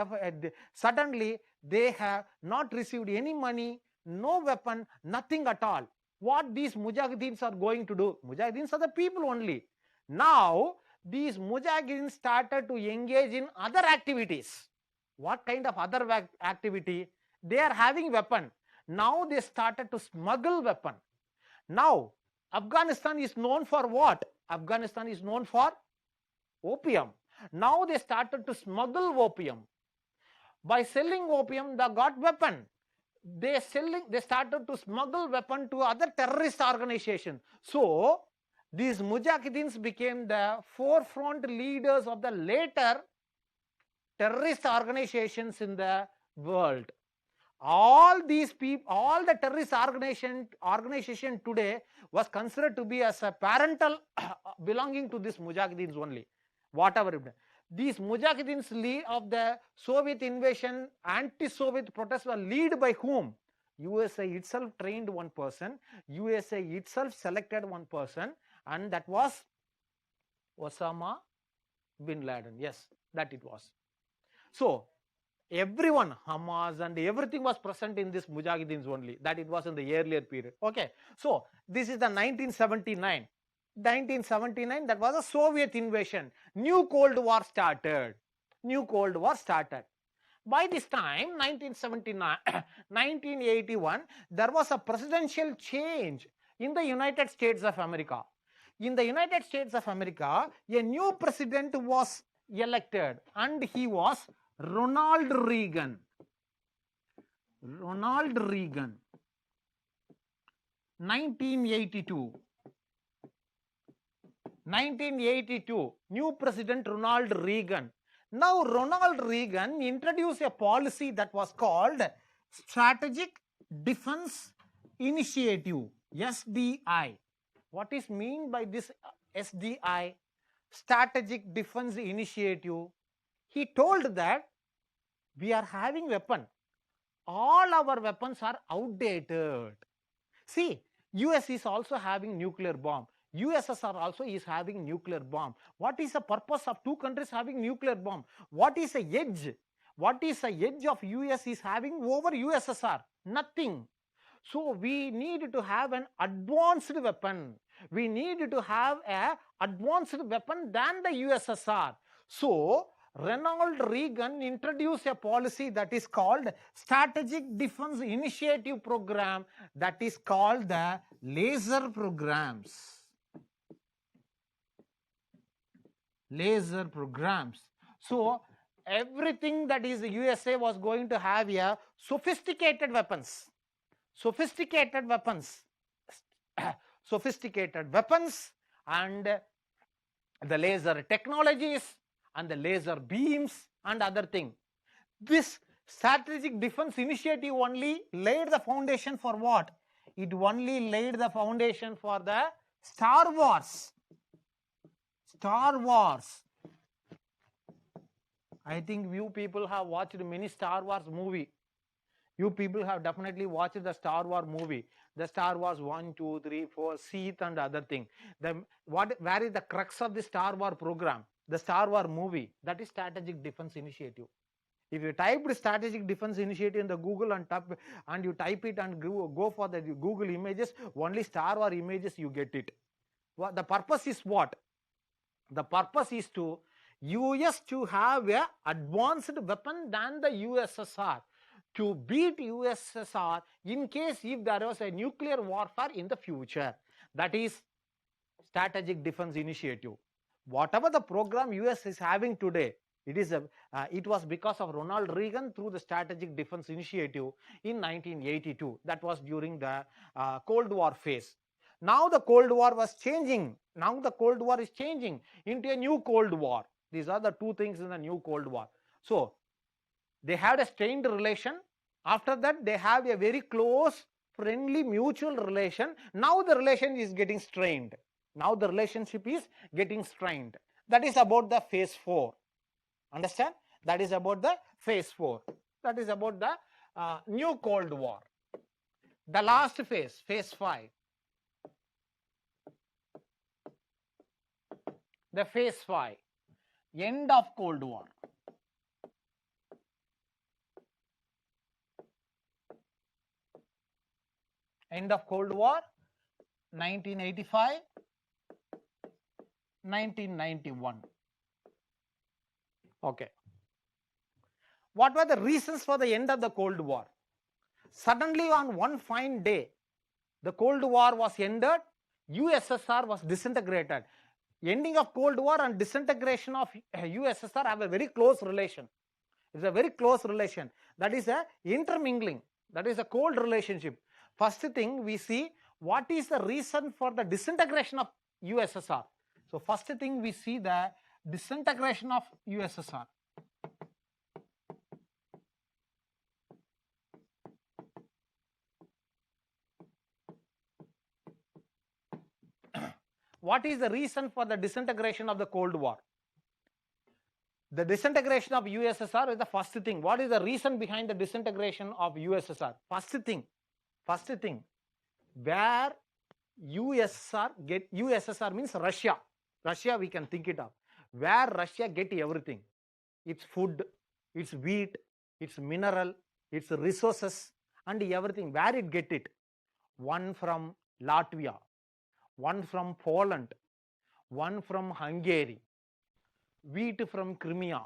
suddenly they have not received any money, no weapon, nothing at all. What these Mujahideens are going to do? Mujahideens are the people only. Now these Mujahideens started to engage in other activities. What kind of other activity? They are having weapon. Now they started to smuggle weapon. Now Afghanistan is known for what? Afghanistan is known for opium. Now they started to smuggle opium. By selling opium, they got weapon. They started to smuggle weapon to other terrorist organizations. So these Mujahideens became the forefront leaders of the later terrorist organizations in the world. All these people, all the terrorist organization today was considered to be as a parental belonging to these Mujahideens only. Whatever these Mujahideens lead of the Soviet invasion, anti-Soviet protests were led by whom? USA itself trained one person, USA itself selected one person, and that was Osama bin Laden. Yes, that it was. So everyone, Hamas and everything was present in this Mujahideens only. That it was in the earlier period. Okay, so this is the 1979. 1979, that was a Soviet invasion. New Cold War started. New Cold War started. By this time, 1979, 1981, there was a presidential change in the United States of America. In the United States of America, a new president was elected and he was Ronald Reagan. Ronald Reagan. 1982. 1982, new president Ronald Reagan. Now, Ronald Reagan introduced a policy that was called Strategic Defense Initiative, SDI. What is mean by this SDI? Strategic Defense Initiative. He told that we are having weapon. All our weapons are outdated. See, US is also having nuclear bomb. USSR also is having nuclear bomb. What is the purpose of two countries having nuclear bomb? What is the edge? What is the edge of US is having over USSR? Nothing. So we need to have an advanced weapon. We need to have an advanced weapon than the USSR. So Ronald Reagan introduced a policy that is called Strategic Defense Initiative Program, that is called the laser programs. Laser programs. So everything that is the USA was going to have a sophisticated weapons. Sophisticated weapons. Sophisticated weapons and the laser technologies and the laser beams and other thing. This Strategic Defense Initiative only laid the foundation for what? It only laid the foundation for the Star Wars. Star Wars. I think you people have watched many Star Wars movie. You people have definitely watched the Star Wars movie. The Star Wars 1, 2, 3, 4, Sith and other thing. Where is the crux of the Star Wars program? The Star Wars movie. That is Strategic Defense Initiative. If you type the Strategic Defense Initiative in the Google and you type it and go for the Google images, only Star Wars images you get it. The purpose is what? The purpose is to US to have a advanced weapon than the USSR, to beat USSR in case if there was a nuclear warfare in the future. That is Strategic Defense Initiative. Whatever the program US is having today, it was because of Ronald Reagan through the Strategic Defense Initiative in 1982. That was during the Cold War phase. Now the Cold War was changing. Now the Cold War is changing into a new Cold War. These are the two things in the new Cold War. So they had a strained relation. After that, they have a very close, friendly, mutual relation. Now the relation is getting strained. Now the relationship is getting strained. That is about the phase 4. Understand? That is about the phase 4. That is about the new Cold War. The last phase, phase 5. The phase 5, end of Cold War. End of Cold War, 1985, 1991. Okay. What were the reasons for the end of the Cold War? Suddenly on one fine day, the Cold War was ended, USSR was disintegrated. Ending of Cold War and disintegration of USSR have a very close relation. It's a very close relation. That is a intermingling. That is a cold relationship. First thing we see, what is the reason for the disintegration of USSR? So first thing we see the disintegration of USSR. What is the reason for the disintegration of the Cold War? The disintegration of USSR is the first thing. What is the reason behind the disintegration of USSR? First thing, where USSR means Russia. Russia we can think it of. Where Russia get everything. Its food, its wheat, its mineral, its resources and everything. Where it get it? One from Latvia, one from Poland, one from Hungary, wheat from Crimea,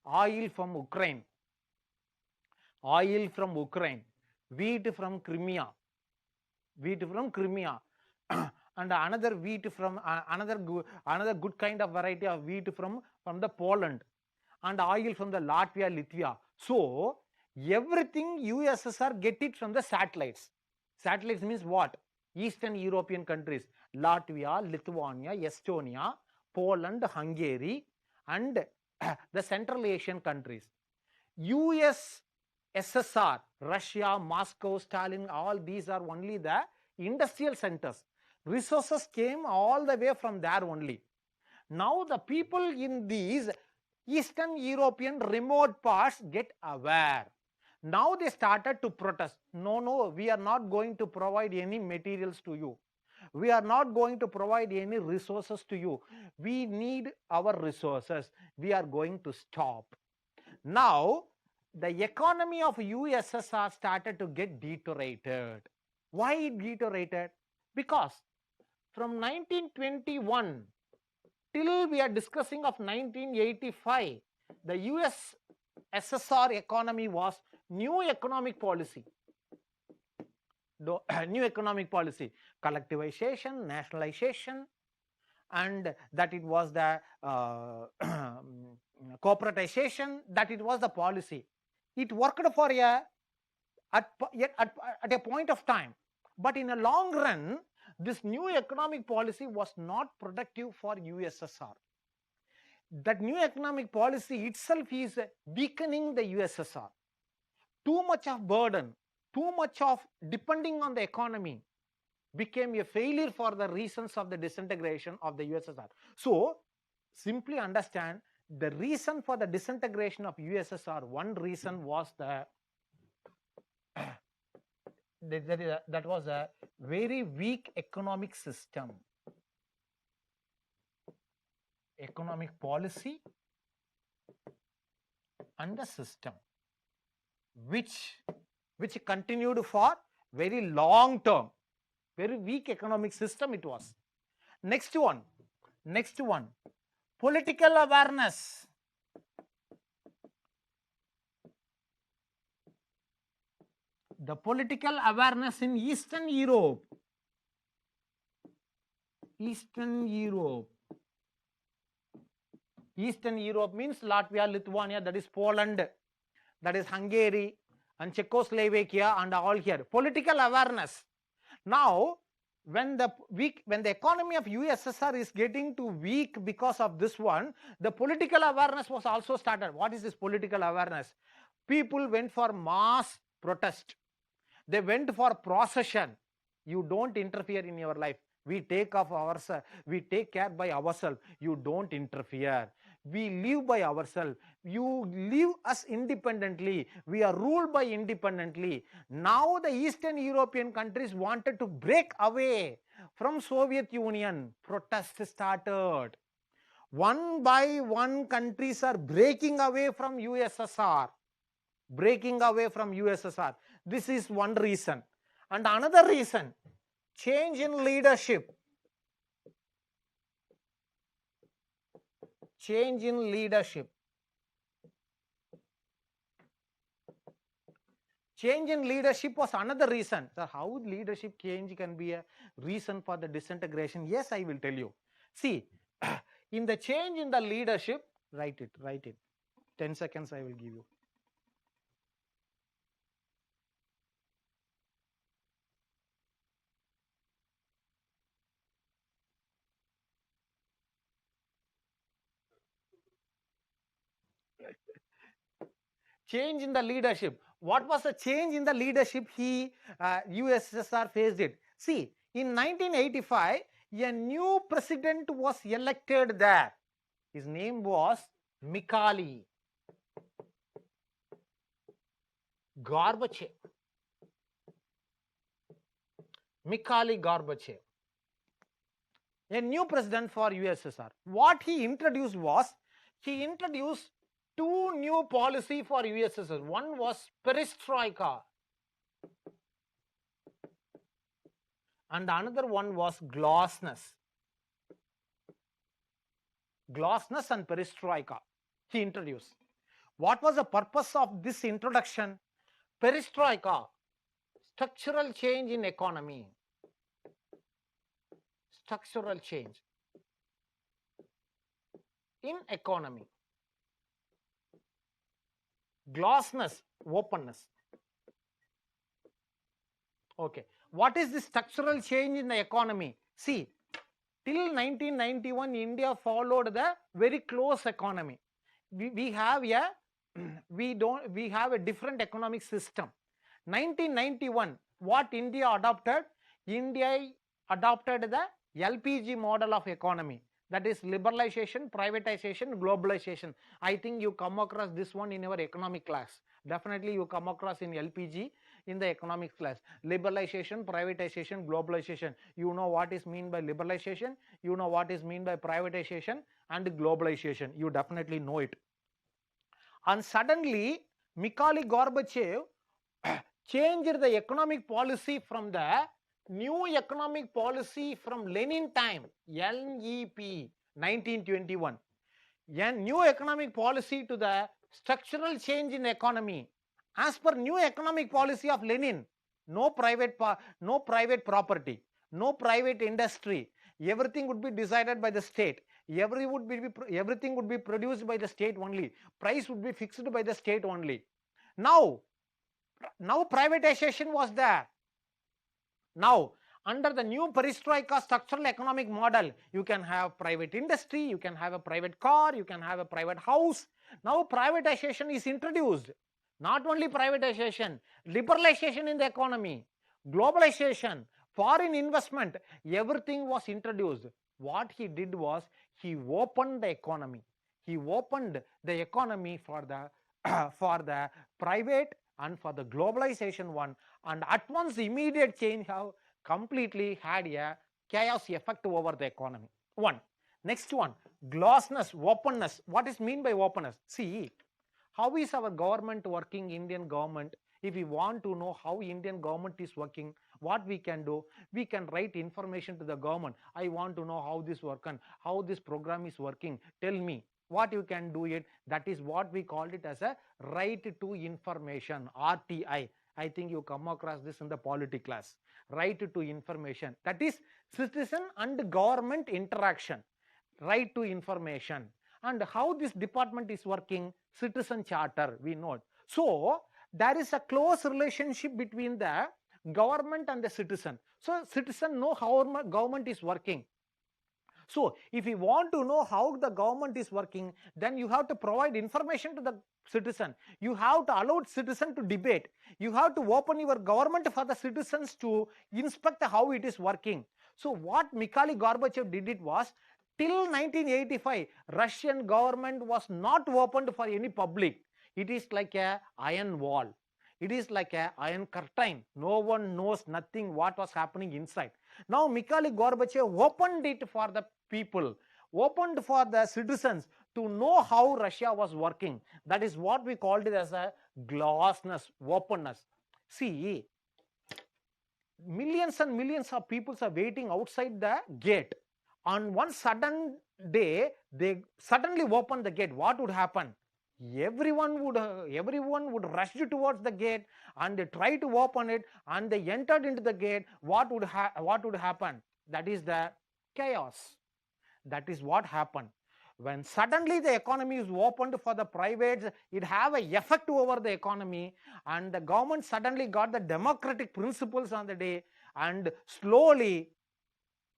oil from Ukraine, wheat from Crimea, and another wheat from another good kind of variety of wheat from the Poland, and oil from the Latvia, Lithuania. So everything USSR get it from the satellites. Satellites means what? Eastern European countries, Latvia, Lithuania, Estonia, Poland, Hungary, and the Central Asian countries. USSR, Russia, Moscow, Stalin, all these are only the industrial centers. Resources came all the way from there only. Now the people in these Eastern European remote parts get aware. Now they started to protest. No, we are not going to provide any materials to you. We are not going to provide any resources to you. We need our resources. We are going to stop. Now, the economy of USSR started to get deteriorated. Why it deteriorated? Because from 1921 till we are discussing of 1985, the USSR economy was new economic policy. New economic policy, collectivization, nationalization, and that it was the corporatization, that it was the policy. It worked for at a point of time, but in a long run, this new economic policy was not productive for USSR. That new economic policy itself is weakening the USSR. Too much of burden, too much of depending on the economy became a failure for the reasons of the disintegration of the USSR. So, simply understand the reason for the disintegration of USSR. One reason was that was a very weak economic system, economic policy and the system, which continued for very long term. Very weak economic system it was. Next one, political awareness. The political awareness in Eastern Europe. Eastern Europe means Latvia, Lithuania, that is Poland, that is Hungary and Czechoslovakia and all here. Political awareness. Now, when the economy of USSR is getting too weak because of this one, the political awareness was also started. What is this political awareness? People went for mass protest. They went for procession. You don't interfere in your life. We take care by ourselves. You don't interfere. We live by ourselves. You live us independently. We are ruled by independently. Now the Eastern European countries wanted to break away from Soviet Union. Protests started. One by one, countries are breaking away from USSR. This is one reason. And another reason, change in leadership. Change in leadership was another reason. So how leadership change can be a reason for the disintegration? Yes, I will tell you. See, in the change in the leadership, write it. 10 seconds I will give you. Change in the leadership. What was the change in the leadership USSR faced it? See, in 1985, a new president was elected there. His name was Mikhail Gorbachev. A new president for USSR. What he introduced was, two new policy for USSR. One was perestroika and another one was glasnost. Glasnost and perestroika he introduced. What was the purpose of this introduction? Perestroika, structural change in economy. Structural change in economy. Glasnost, openness. Okay. What is the structural change in the economy? See, till 1991, India followed the very close economy. We have a we have a different economic system. 1991, what India adopted? India adopted the LPG model of economy. That is liberalization, privatization, globalization. I think you come across this one in your economic class. Definitely you come across in LPG in the economics class. Liberalization, privatization, globalization. You know what is mean by liberalization, you know what is mean by privatization and globalization. You definitely know it. And suddenly Mikhail Gorbachev changed the economic policy from the new economic policy from Lenin time, NEP, 1921. A new economic policy to the structural change in economy. As per new economic policy of Lenin, no private property, no private industry. Everything would be decided by the state. Everything would be produced by the state only. Price would be fixed by the state only. Now privatization was there. Now, under the new perestroika structural economic model, you can have private industry, you can have a private car, you can have a private house. Now privatization is introduced. Not only privatization, liberalization in the economy, globalization, foreign investment, everything was introduced. What he did was he opened the economy. He opened the economy for the for the private and for the globalization one, and at once immediate change have completely had a chaos effect over the economy. One. Next one, glossness, openness. What is mean by openness? See, how is our government working, Indian government? If we want to know how Indian government is working, what we can do, we can write information to the government. I want to know how this working, how this program is working. Tell me what you can do it. That is what we called it as a right to information, RTI. I think you come across this in the polity class. Right to information. That is citizen and government interaction. Right to information. And how this department is working, citizen charter, we know it. So there is a close relationship between the government and the citizen. So citizen know how government is working. So if you want to know how the government is working, then you have to provide information to the citizen. You have to allow citizen to debate. You have to open your government for the citizens to inspect how it is working. So what Mikhail Gorbachev did it was, till 1985, Russian government was not opened for any public. It is like a iron wall. It is like a iron curtain. No one knows nothing what was happening inside. Now Mikhail Gorbachev opened it for the people, opened for the citizens to know how Russia was working. That is what we called it as a glossness, openness. See, millions and millions of people are waiting outside the gate. On one sudden day, they suddenly open the gate. What would happen? Everyone would rush towards the gate and they try to open it, and they entered into the gate. What would happen? That is the chaos. That is what happened. When suddenly the economy is opened for the privates, it have an effect over the economy, and the government suddenly got the democratic principles on the day, and slowly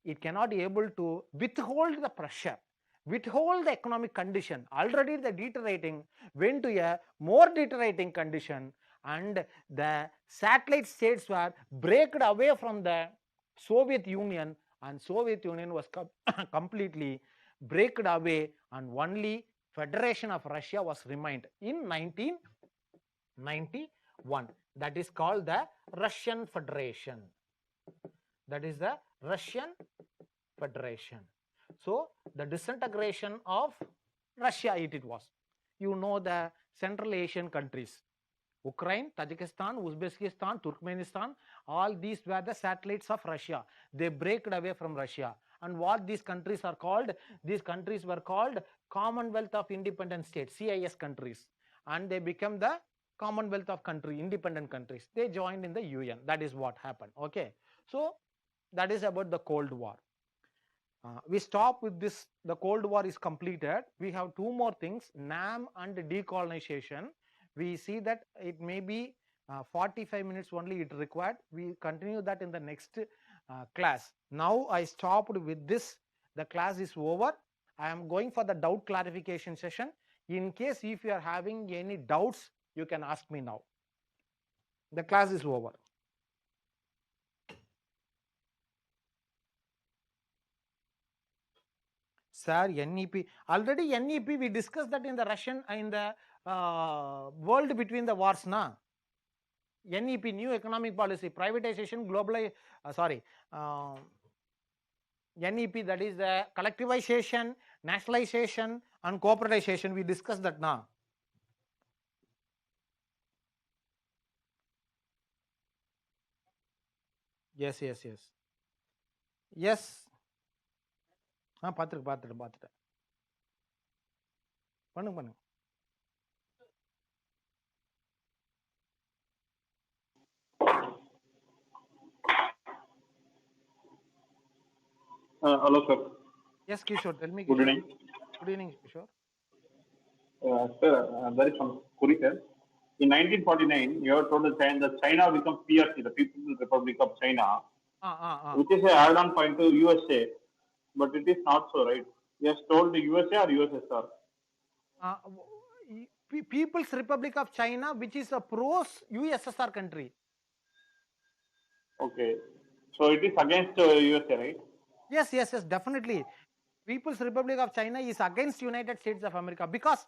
it cannot be able to withhold the pressure, withhold the economic condition. Already the deteriorating went to a more deteriorating condition, and the satellite states were breaked away from the Soviet Union, and Soviet Union was completely breaked away, and only Federation of Russia was remained in 1991. That is called the Russian Federation. That is the Russian Federation. So the disintegration of Russia it was. You know the Central Asian countries, Ukraine, Tajikistan, Uzbekistan, Turkmenistan, all these were the satellites of Russia. They break away from Russia. And what these countries are called? These countries were called Commonwealth of Independent States, CIS countries. And they became the Commonwealth of independent countries. They joined in the UN. That is what happened. Okay. So that is about the Cold War. We stop with this. The Cold War is completed. We have two more things, NAM and decolonization. We see that it may be 45 minutes only it required. We continue that in the next class. Now I stopped with this. The class is over. I am going for the doubt clarification session. In case if you are having any doubts, you can ask me now. The class is over. Sir, NEP. Already NEP, we discussed that in the Russian, in the world between the wars, na? NEP, new economic policy, privatization, NEP, that is the collectivization, nationalization, and corporatization. We discussed that now. Yes. பார்த்துட்டேன் பண்ணுங்க. Hello, sir. Yes, Kishore, tell me. Good evening. Good evening, Kishore. Sir, there is some query, sir. In 1949, you have told that China becomes PRC, the People's Republic of China, which is an add-on point to USA, but it is not so, right? You have told the USA or USSR? People's Republic of China, which is a pro-USSR country. Okay. So it is against USA, right? Yes, definitely. People's Republic of China is against United States of America because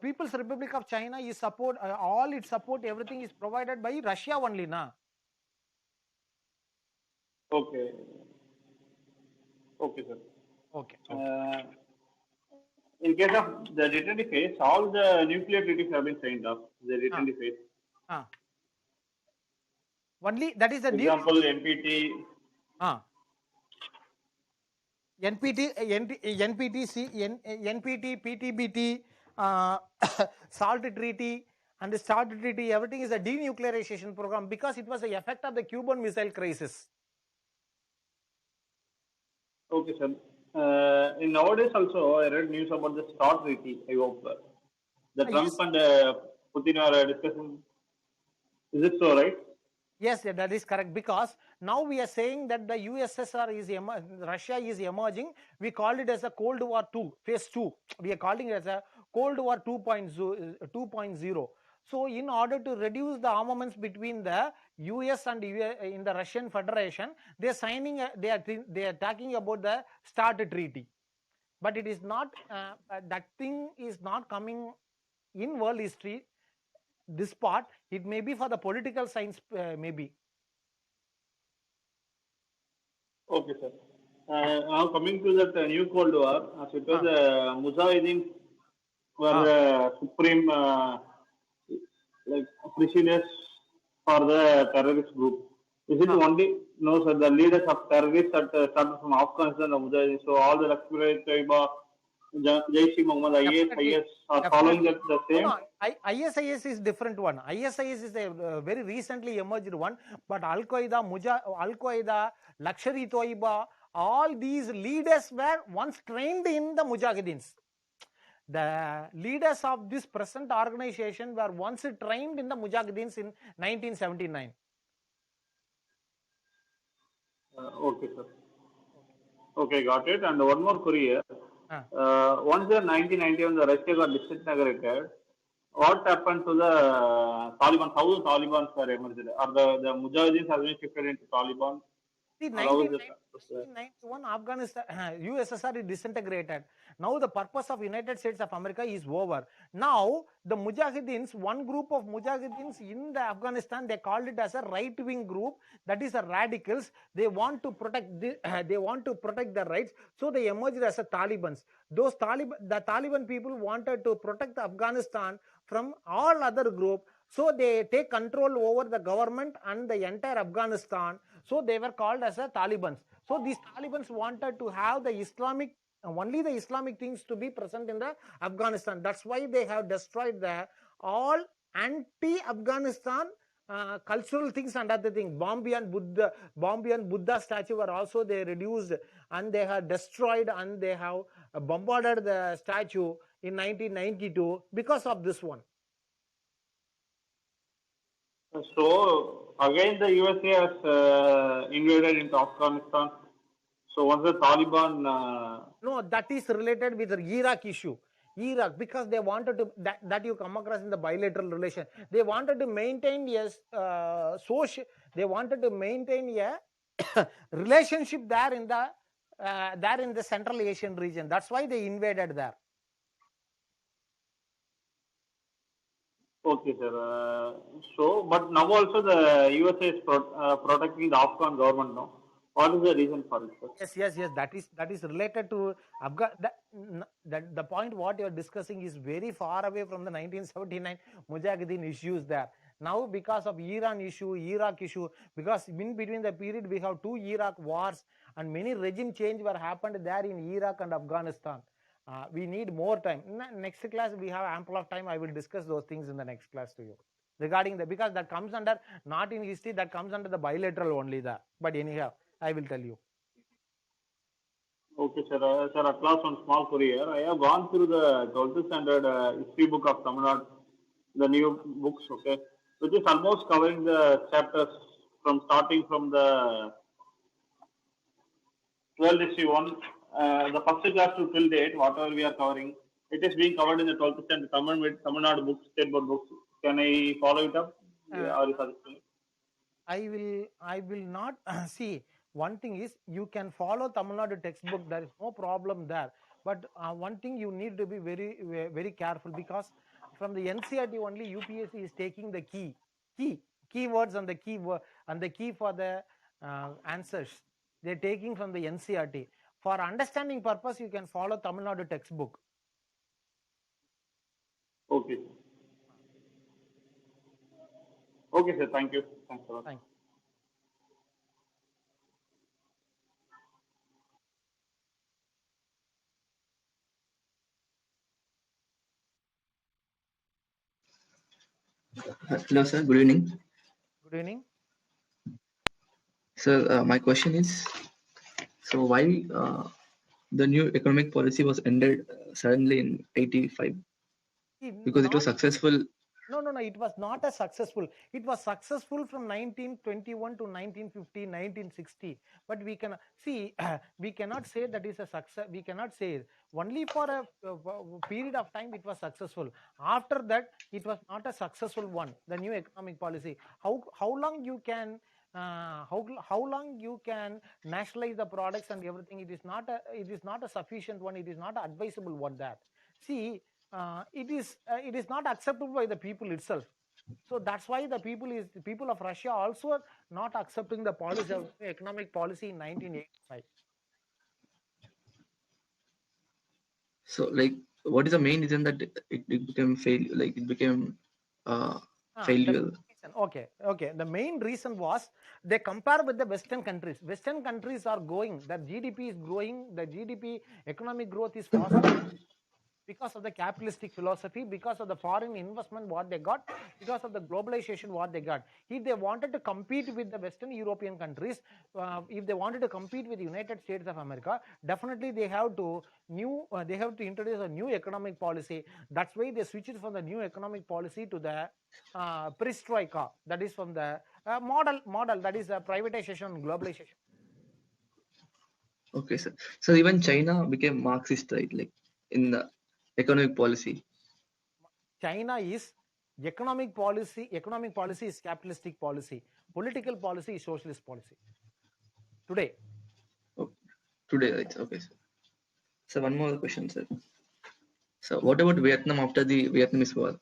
People's Republic of China is support, all its support, everything is provided by Russia only, na? Okay. Okay, sir. Okay. In case of the deterrent phase, all the nuclear treaties have been signed up. The deterrent phase. Only that is the example NPT. NPT, PTBT, SALT treaty, and the START treaty, everything is a denuclearization program because it was the effect of the Cuban Missile Crisis. Okay, sir. In nowadays also, I read news about the START treaty. I hope the Trump and Putin are discussing. Is it so, right? Yes, that is correct, because now we are saying that the USSR is Russia is emerging. We call it as a Cold War 2, phase 2. We are calling it as a Cold War 2.0. So in order to reduce the armaments between the US and in the Russian Federation, they are signing, they are talking about the START treaty. But it is not, that thing is not coming in world history. This part, it may be for the political science, maybe. Okay, sir. Now coming to that new Cold War, as it was Mujahideen were the supreme precedents for the terrorist group. Is it only? No, sir. The leaders of terrorists that started from Afghanistan, the Mujahideen. So all the Lashkar-e-Taiba, Jaish-e-Mohammed, ISIS are following that the same. No, ISIS is different one. ISIS is a very recently emerged one, but Al-Qaeda, Lashkar-e-Taiba, all these leaders were once trained in the Mujahideens. The leaders of this present organization were once trained in the Mujahideens in 1979. Okay, sir. Okay, got it. And one more query here. Once the 1991 the Russia got disintegrated, what happened to the Taliban? How the Taliban were emerged? Or the Mujahideens have been shifted into Taliban? See, 1991 Afghanistan, USSR is disintegrated. Now the purpose of United States of America is over. Now the Mujahideens, one group of Mujahideens in the Afghanistan, they called it as a right-wing group. That is the radicals. They want to protect their rights. So they emerged as a Talibans. The Taliban people wanted to protect Afghanistan from all other group. So they take control over the government and the entire Afghanistan. So they were called as a Talibans. So these Talibans wanted to have the only the Islamic things to be present in the Afghanistan. That's why they have destroyed all anti-Afghanistan cultural things and other things. Bombian Buddha statue were also they reduced, and they have destroyed, and they have bombarded the statue in 1992 because of this one. So again, the USA has invaded into Afghanistan. So once the Taliban. No, that is related with the Iraq issue. Iraq, because they wanted to, that you come across in the bilateral relation, they wanted to maintain social, they wanted to maintain a relationship there in the Central Asian region. That's why they invaded there. Okay, sir. So, but now also the USA is protecting the Afghan government now. What is the reason for it, sir? Yes. That is related to Afghan. That the point what you are discussing is very far away from the 1979 Mujahideen issues there. Now, because of Iran issue, Iraq issue, because in between the period we have 2 Iraq wars and many regime change were happened there in Iraq and Afghanistan. We need more time. Next class we have ample of time. I will discuss those things in the next class to you regarding because that comes under not in history, that comes under the bilateral only there. But anyhow, I will tell you. Okay, sir. Sir, at last one small query here. I have gone through the 12th standard history book of Tamil Nadu, the new books, okay, which is almost covering the chapters from starting from the 12th history 1, the first class to till date, whatever we are covering, it is being covered in the 12th standard Tamil Nadu books, state board books. Can I follow it up? I will not see. One thing is you can follow Tamil Nadu textbook. There is no problem there. But one thing you need to be very, very careful, because from the NCERT only UPSC is taking the keywords and the key for the answers. They're taking from the NCERT. For understanding purpose, you can follow Tamil Nadu textbook. Okay. Okay, sir. Thank you. Thanks a lot. Thank you. Hello, sir. Good evening. Good evening. Sir, my question is, so why the new economic policy was ended suddenly in 85? Because it was successful. No, it was not as successful. It was successful from 1921 to 1950, 1960. But we can see, we cannot say that is a success. We cannot say only for a period of time it was successful. After that, it was not a successful one. The new economic policy. How long you can how long you can nationalize the products and everything? It is not a sufficient one. It is not an advisable one. That see. It is not acceptable by the people itself. So that's why the people of Russia also not accepting the policy of economic policy in 1985. So, like, what is the main reason that it became failure? Like, it became failure. Okay. The main reason was they compare with the Western countries. Western countries are growing. The GDP is growing. The GDP economic growth is faster. Because of the capitalistic philosophy, because of the foreign investment what they got, because of the globalization what they got. If they wanted to compete with the Western European countries, if they wanted to compete with the United States of America, definitely they have to introduce a new economic policy. That's why they switched from the new economic policy to the perestroika, that is from the model that is privatization and globalization. Okay, sir. So even China became Marxist, right? Like in the economic policy. China is economic policy is capitalistic policy. Political policy is socialist policy. Today. Okay. Today, right? Okay, sir. So one more question, sir. So what about Vietnam after the Vietnamese War?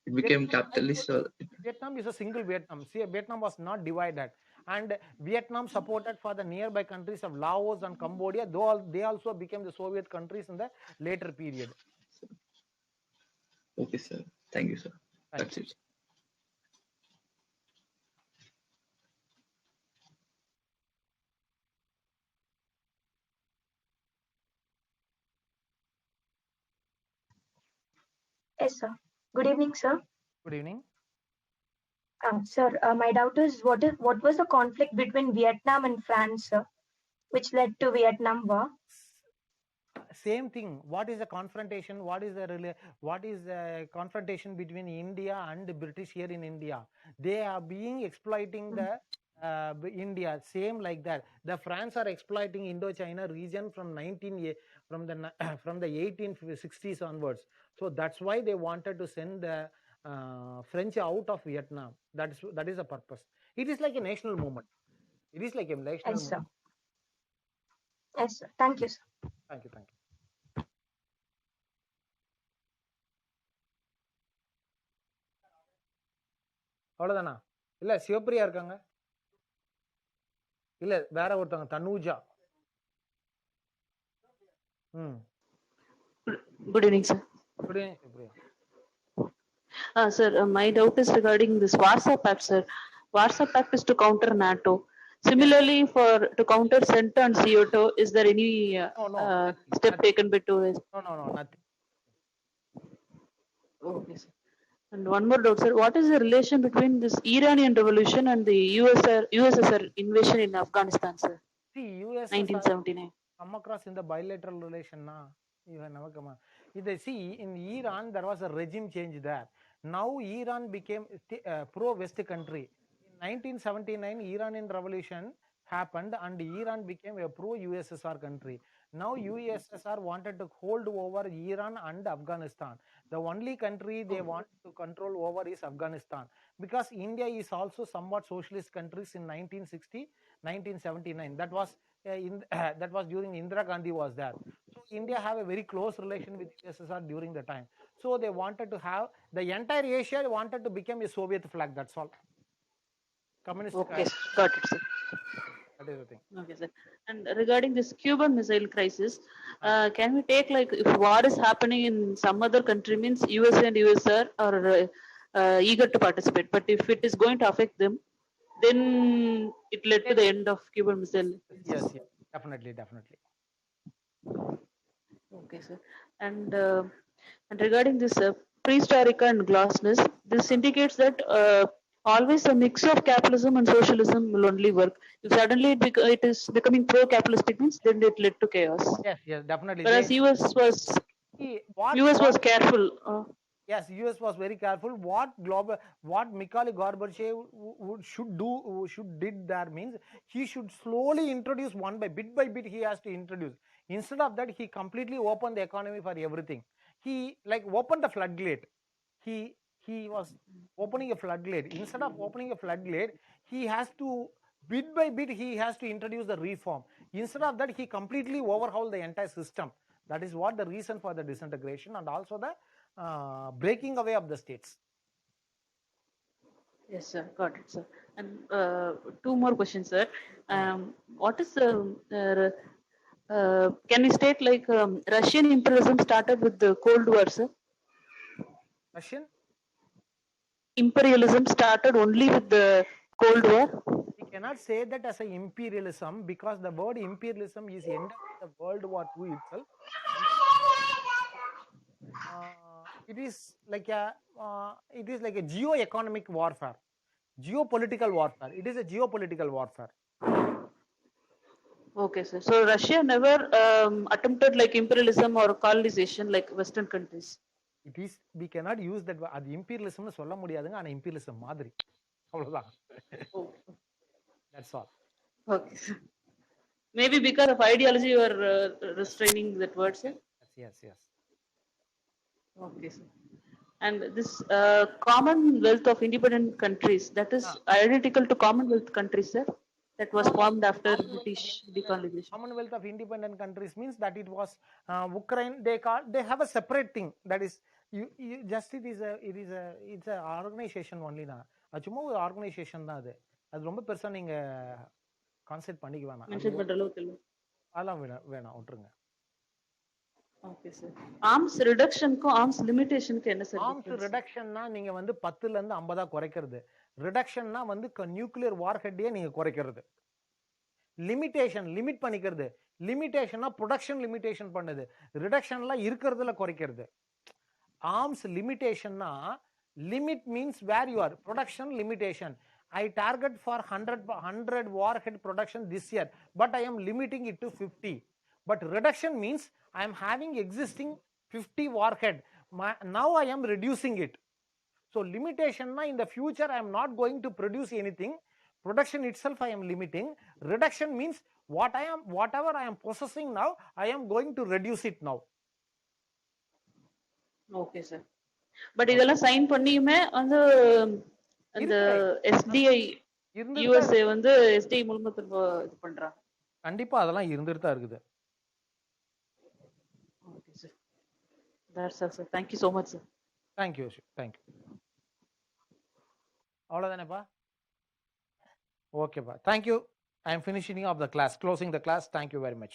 It became capitalist, or Vietnam is a single Vietnam. See, Vietnam was not divided, and Vietnam supported for the nearby countries of Laos and Cambodia, though they also became the Soviet countries in the later period. Okay, sir. Thank you, sir. That's it. Yes, sir. Good evening, sir. Good evening. Sir, my doubt is what was the conflict between Vietnam and France, sir, which led to Vietnam War? same thing. What is the confrontation? What is the confrontation between India and the British here in India? They are being exploiting the India, same like that. The France are exploiting Indochina region from from the 1860s onwards. So that's why they wanted to send the French out of Vietnam. That is the purpose. It is like a national movement. It is like a national Yes, sir. movement. Yes, sir. Thank you, sir. Thank you. அவ்வளவுதானா? இல்ல சிவப்பிரியா இருக்காங்க, இல்ல வேற ஒருத்தவங்க Tanuja. Good evening, sir. Good evening, Sivapriya. Sir, my doubt is regarding this Warsaw Pact, sir. Warsaw Pact is to counter NATO. Similarly, to counter CENTA and CO2, is there any step taken by US? No, nothing. Okay, sir. And one more doubt, sir. What is the relation between this Iranian revolution and the USSR invasion in Afghanistan, sir? See, USSR 1979. Come across in the bilateral relation, na? You have never come. See, in Iran, there was a regime change there. Now Iran became a pro-West country. In 1979, Iranian revolution happened and Iran became a pro-USSR country. Now USSR wanted to hold over Iran and Afghanistan. The only country they want to control over is Afghanistan, because India is also somewhat socialist countries in 1960, 1979. That was that was during Indira Gandhi was there. So India have a very close relation with USSR during the time. So they wanted to have the entire Asia wanted to become a Soviet flag. That's all. Communist. Okay, got it, sir. That is the thing. Okay, sir. And regarding this Cuban Missile Crisis, can we take, like, if war is happening in some other country, means USA and USSR are eager to participate, but if it is going to affect them, then it led to the end of Cuban Missile. Yes, definitely. Okay, sir. And regarding this perestroika and glasnost, this indicates that always a mix of capitalism and socialism will only work. If suddenly it is becoming pro-capitalistic, means then it led to chaos. Yes, definitely. Whereas US was careful. Yes, US was very careful. What Mikhail Gorbachev did there means he should slowly introduce bit by bit. He has to introduce. Instead of that, he completely opened the economy for everything. He like opened the floodgate. He was opening a floodgate. Instead of opening a floodgate, he has to bit by bit he has to introduce the reform. Instead of that, he completely overhauled the entire system. That is what the reason for the disintegration and also the breaking away of the states. Yes, sir. Got it, sir. And two more questions, sir. What is can we state, like, Russian imperialism started with the Cold War, sir? Russian imperialism started only with the Cold War? We cannot say that as an imperialism, because the word imperialism is ended with the World War II itself. It is like a geo-economic warfare, geopolitical warfare. It is a geopolitical warfare. Okay, sir. So Russia never attempted like imperialism or colonization like Western countries. It is, we cannot use that. அது imperialism சொல்ல முடியாதுங்க, ஆனா imperialism மாதிரி, அவ்வளவுதான். That's all. Okay. Maybe because of ideology you are restraining that word, sir? Yes. Okay, sir. And this Commonwealth of Independent Countries, that is identical to Commonwealth countries, sir? That was formed after British decolonization. Commonwealth of Independent Countries means that it was Ukraine. They have a separate thing. That is, it's a organization only na. அது சும்மா ஒரு organisation தான் அது. அது ரொம்ப பெருசா நீங்க concept பண்ணிக்க வேணாம். மென்ஷன் பண்ற அளவுக்கு இல்ல. அதெல்லாம் வேணாம் விட்டுருங்க. Okay sir. ஆர்ம்ஸ் ரிடக்ஷனுக்கும் ஆர்ம்ஸ் லிமிட்டேஷனுக்கு என்ன சார்? ஆர்ம்ஸ் ரிடக்ஷன்னா நீங்க வந்து 10ல இருந்து 50 குறைக்கிறது. ரிடக்ஷன்னா வந்து நியூக்ளியர் வார் ஹெட்டையே நீங்க குறைக்கிறது. லிமிட்டேஷன் லிமிட் பண்ணிக்கிறது. லிமிட்டேஷன்னா ப்ரொடக்ஷன் லிமிட்டேஷன் பண்ணுது. ரிடக்ஷன்லாம் இருக்கிறதுல குறைக்கிறது. ஆர்ம்ஸ் லிமிட்டேஷன்னா limit means where you are. Production limitation. I target for 100 warhead production this year, but I am limiting it to 50. But reduction means I am having existing 50 warhead. Now I am reducing it. So limitation na, in the future I am not going to produce anything. Production itself I am limiting. Reduction means whatever I am possessing now, I am going to reduce it now. Okay sir. But இதெல்லாம் sign பண்ணியுமே வந்து அந்த STI USA வந்து STI மூலமா திரும்ப இது பண்றாங்க. கண்டிப்பா அதெல்லாம் இருந்துட்டு தான் இருக்குது. Okay sir. That's all sir. Thank you so much sir. Thank you. Thank you. அவ்வளவுதானேப்பா? ஓகேப்பா. Thank you. I am finishing off the class, closing the class. Thank you very much.